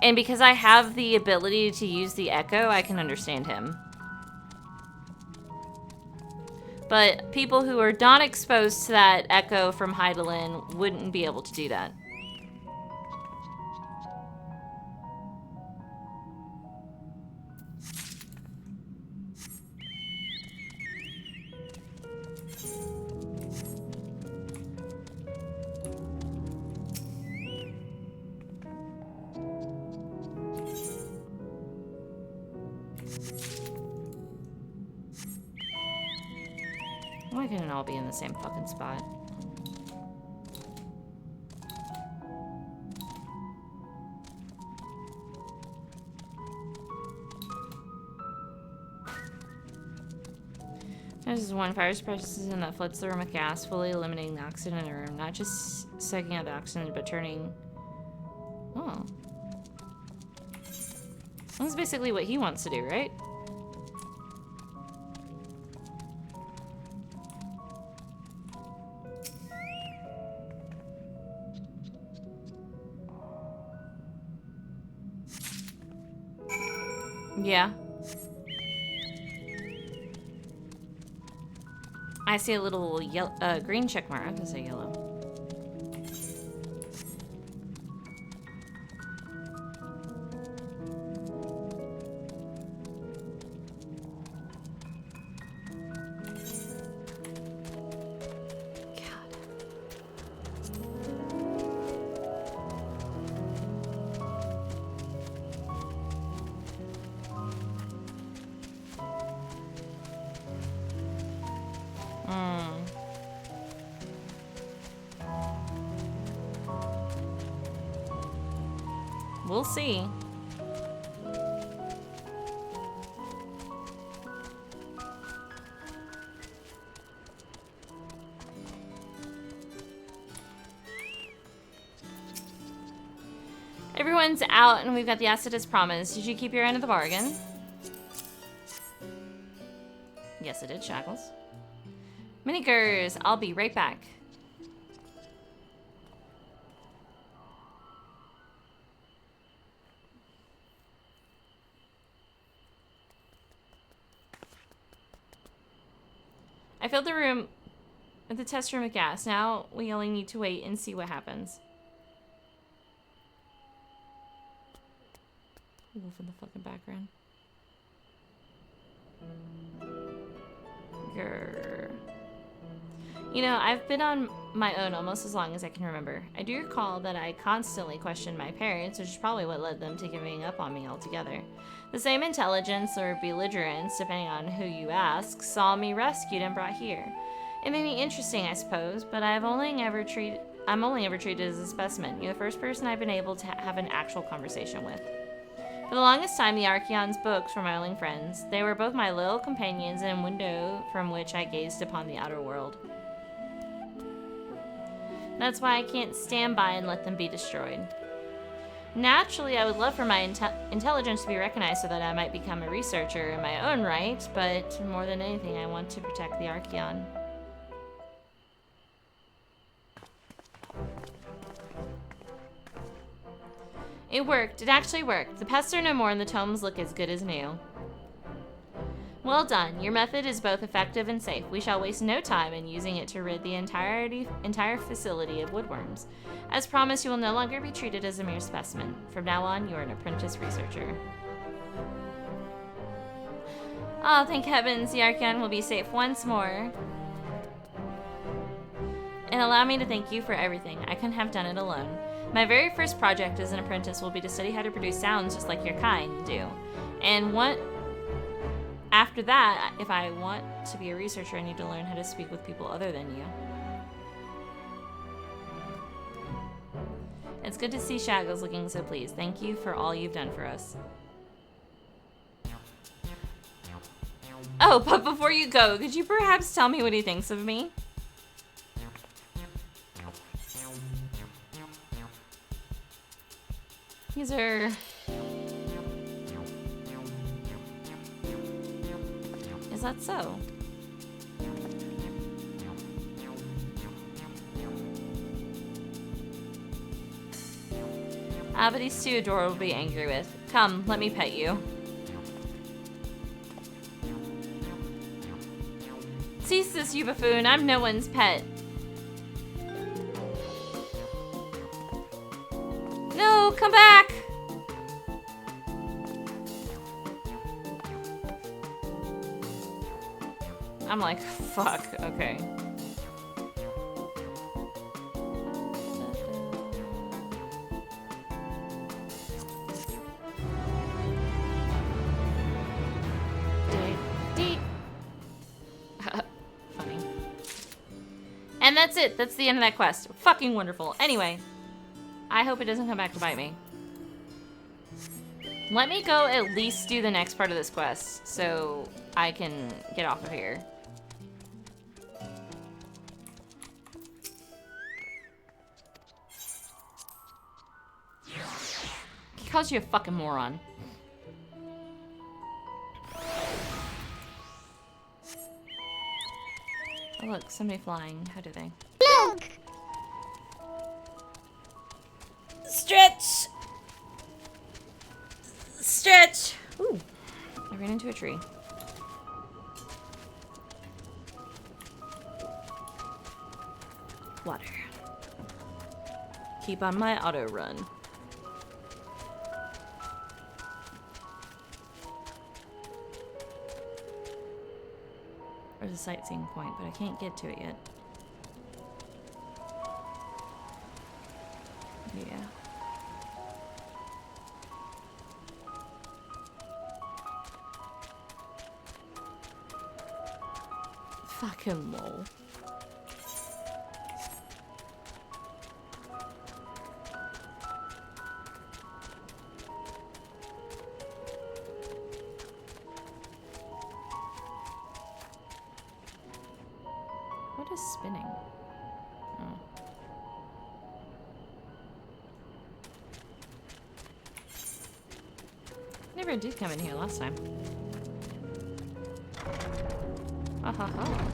And because I have the ability to use the Echo, I can understand him. But people who are not exposed to that Echo from Hydaelyn wouldn't be able to do that. Why couldn't it all be in the same fucking spot? There's one fire suppressor that floods the room with gas, fully eliminating the oxygen in the room. Not just sucking out the oxygen, but turning... Oh. That's basically what he wants to do, right? Yeah. I see a little yellow, green check mark. I was gonna say yellow. We'll see. Everyone's out and we've got the acid as promised. Did you keep your end of the bargain? Yes, I did, Shackles. Minigers, I'll be right back. I filled the room with the test room with gas. Now we only need to wait and see what happens. Wolf in the fucking background. Grr. You know, I've been on my own almost as long as I can remember. I do recall that I constantly questioned my parents, which is probably what led them to giving up on me altogether. The same intelligence or belligerence, depending on who you ask, saw me rescued and brought here. It made me interesting, I suppose, but I'm only ever treated as a specimen. You're the first person I've been able to have an actual conversation with. For the longest time, the Archeon's books were my only friends. They were both my loyal companions and a window from which I gazed upon the outer world. That's why I can't stand by and let them be destroyed. Naturally, I would love for my intelligence to be recognized so that I might become a researcher in my own right, but more than anything, I want to protect the Archeon. It worked. It actually worked. The pests are no more and the tomes look as good as new. Well done. Your method is both effective and safe. We shall waste no time in using it to rid the entire facility of woodworms. As promised, you will no longer be treated as a mere specimen. From now on, you are an apprentice researcher. Oh, thank heavens, the Archeon will be safe once more. And allow me to thank you for everything. I couldn't have done it alone. My very first project as an apprentice will be to study how to produce sounds just like your kind do. And after that, if I want to be a researcher, I need to learn how to speak with people other than you. It's good to see Shaggles looking so pleased. Thank you for all you've done for us. Oh, but before you go, could you perhaps tell me what he thinks of me? These are... Is that so? Ah, but he's too adorable to be angry with. Come, let me pet you. Cease this, you buffoon. I'm no one's pet. No, come back! I'm like, fuck, okay. Funny. And that's it. That's the end of that quest. Fucking wonderful. Anyway, I hope it doesn't come back to bite me. Let me go at least do the next part of this quest so I can get off of here. He calls you a fucking moron. Oh look, somebody flying. How do they? Look! Stretch! Stretch! Ooh, I ran into a tree. Water. Keep on my auto run. There's a sightseeing point, but I can't get to it yet. Yeah. Fucking lol. What is spinning? Oh. Never did come in here last time. Ah ha ha.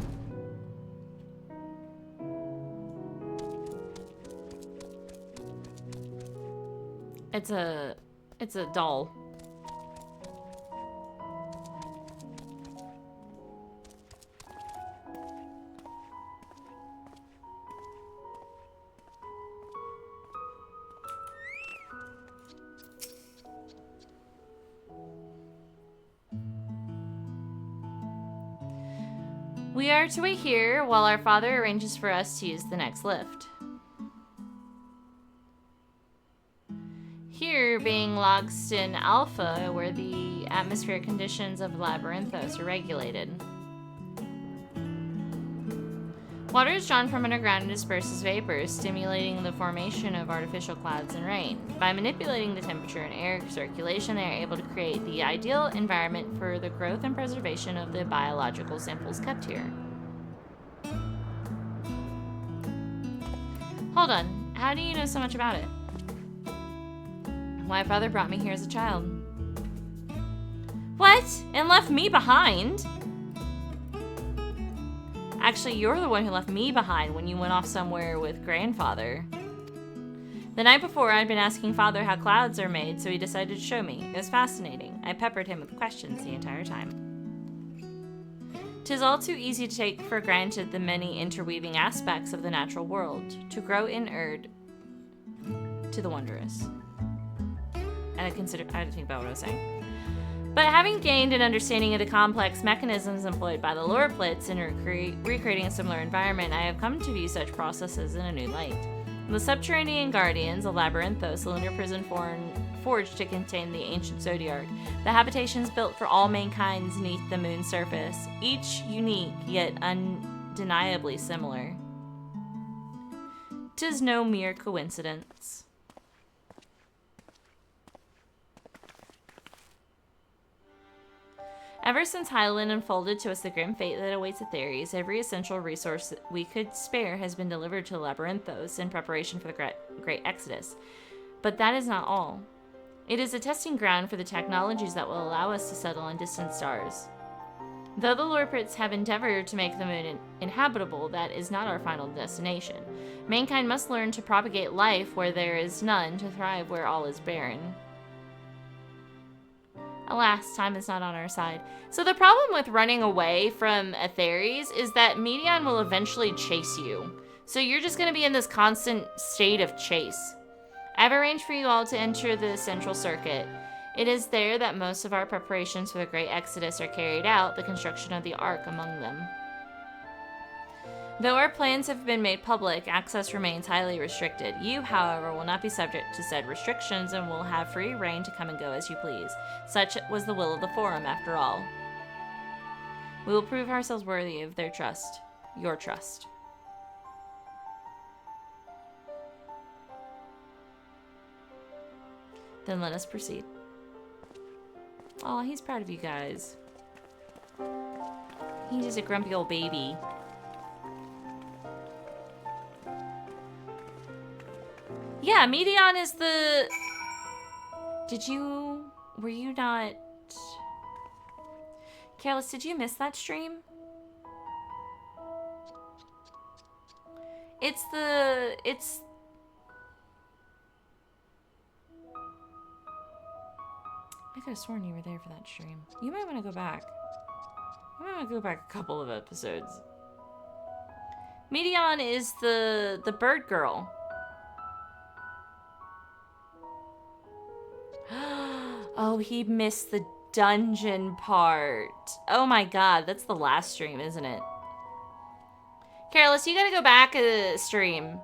It's a doll. We are to wait here while our father arranges for us to use the next lift. Here being Logston Alpha, where the atmospheric conditions of Labyrinthos are regulated. Water is drawn from underground and disperses vapors, stimulating the formation of artificial clouds and rain. By manipulating the temperature and air circulation, they are able to create the ideal environment for the growth and preservation of the biological samples kept here. Hold on, how do you know so much about it? My father brought me here as a child. What? And left me behind? Actually, you're the one who left me behind when you went off somewhere with grandfather. The night before, I'd been asking father how clouds are made, so he decided to show me. It was fascinating. I peppered him with questions the entire time. 'Tis all too easy to take for granted the many interweaving aspects of the natural world, to grow inured to the wondrous. I had to think about what I was saying. But having gained an understanding of the complex mechanisms employed by the Lorplits in recreating a similar environment, I have come to view such processes in a new light. The subterranean guardians, the Labyrinthos, a lunar prison forged to contain the ancient Zodiarch, the habitations built for all mankind beneath the moon's surface, each unique yet undeniably similar. 'Tis no mere coincidence. Ever since Hyland unfolded to us the grim fate that awaits Atheres, every essential resource that we could spare has been delivered to Labyrinthos in preparation for the Great Exodus. But that is not all. It is a testing ground for the technologies that will allow us to settle on distant stars. Though the Lorplits have endeavored to make the moon inhabitable, that is not our final destination. Mankind must learn to propagate life where there is none, to thrive where all is barren. Alas, time is not on our side. So the problem with running away from Atheres is that Medion will eventually chase you. So you're just going to be in this constant state of chase. I've arranged for you all to enter the central circuit. It is there that most of our preparations for the Great Exodus are carried out, the construction of the Ark among them. Though our plans have been made public, access remains highly restricted. You, however, will not be subject to said restrictions and will have free reign to come and go as you please. Such was the will of the Forum, after all. We will prove ourselves worthy of their trust. Your trust. Then let us proceed. Aw, he's proud of you guys. He's just a grumpy old baby. Yeah, Medion is the... Were you not... Careless, did you miss that stream? It's... I could have sworn you were there for that stream. You might want to go back. You might want to go back a couple of episodes. Medion is the bird girl. Oh, he missed the dungeon part. Oh my god, that's the last stream, isn't it? Careless, you gotta go back a stream.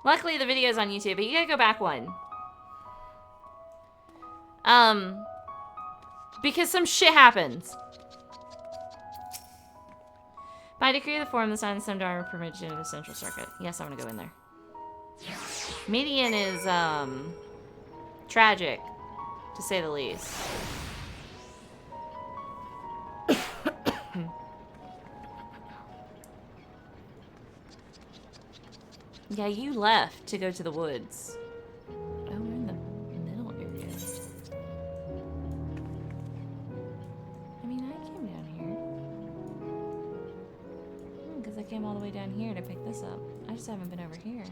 Luckily, the video's on YouTube, but you gotta go back one. Because some shit happens. By decree of the Forum, the Sun and Sundar are permitted into the Central Circuit. Yes, I'm gonna go in there. Medion is, tragic, to say the least. Yeah, you left to go to the woods. Oh, we're in the middle area. I mean, I came down here. Because I came all the way down here to pick this up. I just haven't been over here.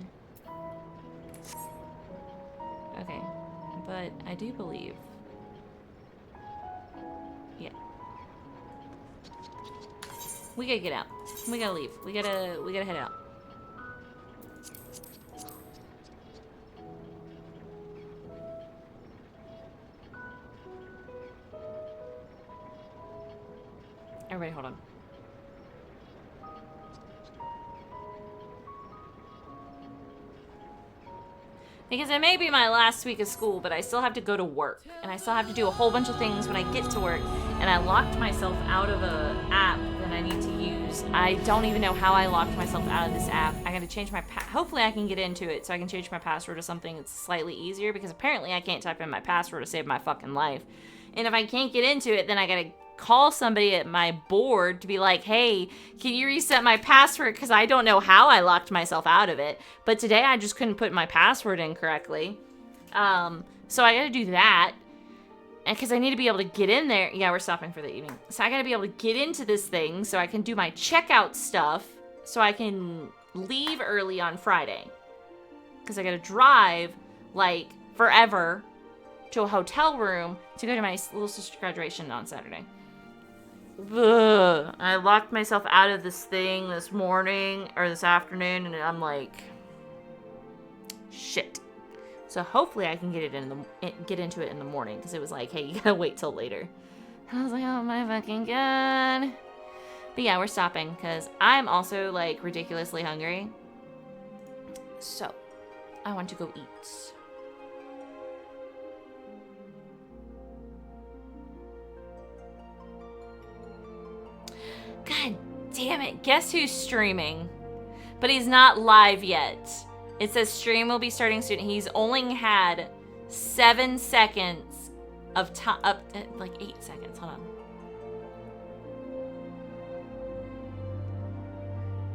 Okay. But I do believe. Yeah. We gotta get out. We gotta leave. We gotta head out. Everybody hold on. Because it may be my last week of school, but I still have to go to work. And I still have to do a whole bunch of things when I get to work. And I locked myself out of an app that I need to use. I don't even know how I locked myself out of this app. I gotta change my hopefully I can get into it so I can change my password to something that's slightly easier. Because apparently I can't type in my password to save my fucking life. And if I can't get into it, then I gotta call somebody at my board to be like, hey, can you reset my password? Because I don't know how I locked myself out of it. But today I just couldn't put my password in correctly. So I gotta do that. And because I need to be able to get in there. Yeah, we're stopping for the evening. So I gotta be able to get into this thing so I can do my checkout stuff so I can leave early on Friday. Because I gotta drive, like, forever to a hotel room to go to my little sister's graduation on Saturday. ugh, I locked myself out of this thing this morning or this afternoon, and I'm like, shit. So hopefully I can get into it in the morning, because it was like, hey, you gotta wait till later. And I was like, oh my fucking god. But yeah, we're stopping because I'm also like ridiculously hungry. So I want to go eat. God damn it. Guess who's streaming? But he's not live yet. It says stream will be starting soon. He's only had 7 seconds of time, like 8 seconds. Hold on.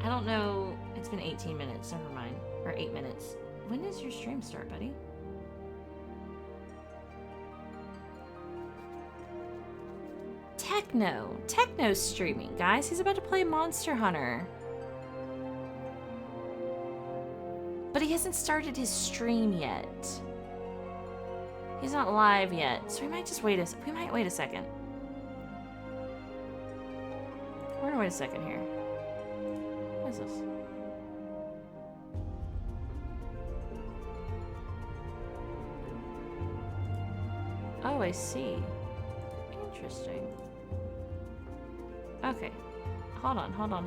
I don't know. It's been 18 minutes. Never mind. Or 8 minutes. When does your stream start, buddy? Techno's streaming, guys. He's about to play Monster Hunter. But he hasn't started his stream yet. He's not live yet, so we might just wait we might wait a second. We're gonna wait a second here. What is this? Oh, I see. Interesting. Okay. Hold on. Hold on.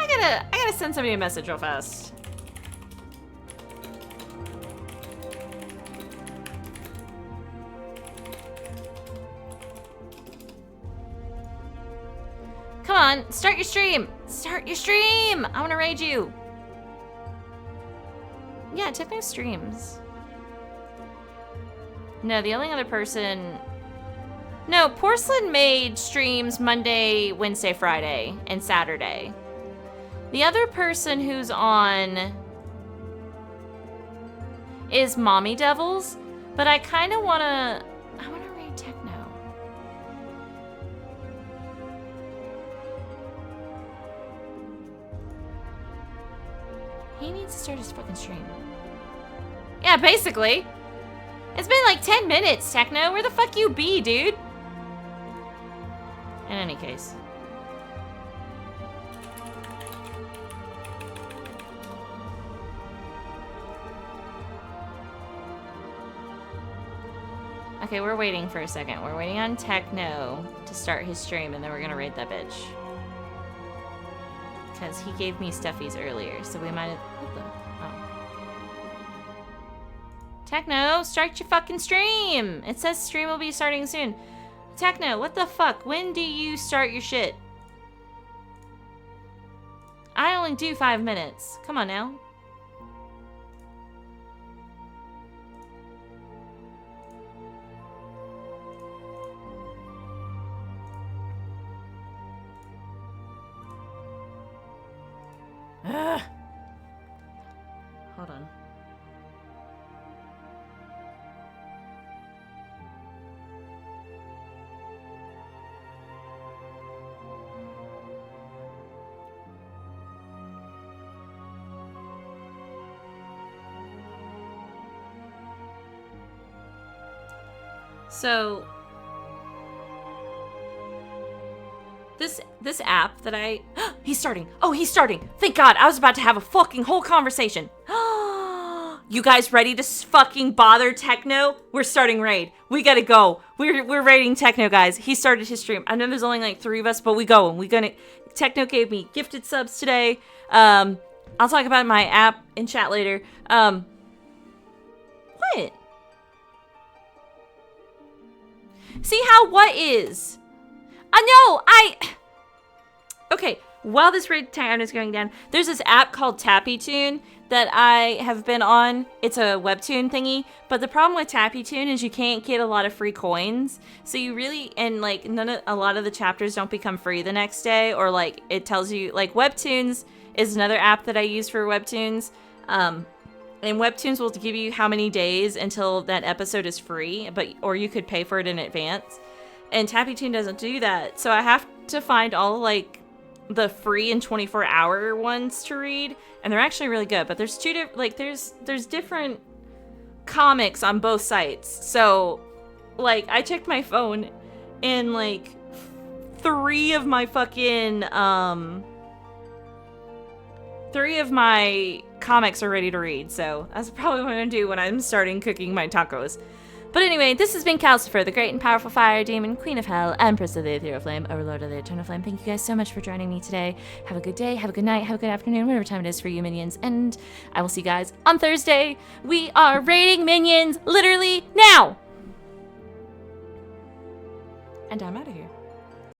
I gotta send somebody a message real fast. Come on, start your stream. Start your stream. I want to raid you. Yeah, Techno streams. No, the only other person... No, Porcelain Maid streams Monday, Wednesday, Friday, and Saturday. The other person who's on is Mommy Devils, but I kind of want to... I want to raid Techno. He needs to start his fucking stream. Yeah, basically. It's been like 10 minutes, Techno. Where the fuck you be, dude? In any case. Okay, we're waiting for a second. We're waiting on Techno to start his stream, and then we're gonna raid that bitch. Because he gave me stuffies earlier, so we might have... What the... Oh. Techno, start your fucking stream! It says stream will be starting soon. Techno, what the fuck? When do you start your shit? I only do 5 minutes. Come on now. Ugh. Hold on. So this app that I he's starting. Oh, he's starting. Thank God. I was about to have a fucking whole conversation. You guys ready to fucking bother Techno? We're starting raid. We gotta go. We're raiding Techno, guys. He started his stream. I know there's only like 3 of us, but we go and we gonna. Techno gave me gifted subs today. I'll talk about my app in chat later. What? See how what is? Okay, while this raid time is going down, there's this app called TappyTune that I have been on. It's a webtoon thingy, but the problem with TappyTune is you can't get a lot of free coins. So you really, and like a lot of the chapters don't become free the next day, or like it tells you, like Webtoons is another app that I use for webtoons. And Webtoons will give you how many days until that episode is free, or you could pay for it in advance. And TappyTune doesn't do that, so I have to find all like the free and 24-hour ones to read, and they're actually really good. But there's two different, like, there's different comics on both sites. So, like, I checked my phone, and like 3 of my comics are ready to read. So that's probably what I'm gonna do when I'm starting cooking my tacos. But anyway, this has been Kalcifer, the great and powerful fire demon, queen of hell, empress of the ethereal flame, overlord of the eternal flame. Thank you guys so much for joining me today. Have a good day, have a good night, have a good afternoon, whatever time it is for you minions. And I will see you guys on Thursday. We are raiding minions literally now. And I'm out of here.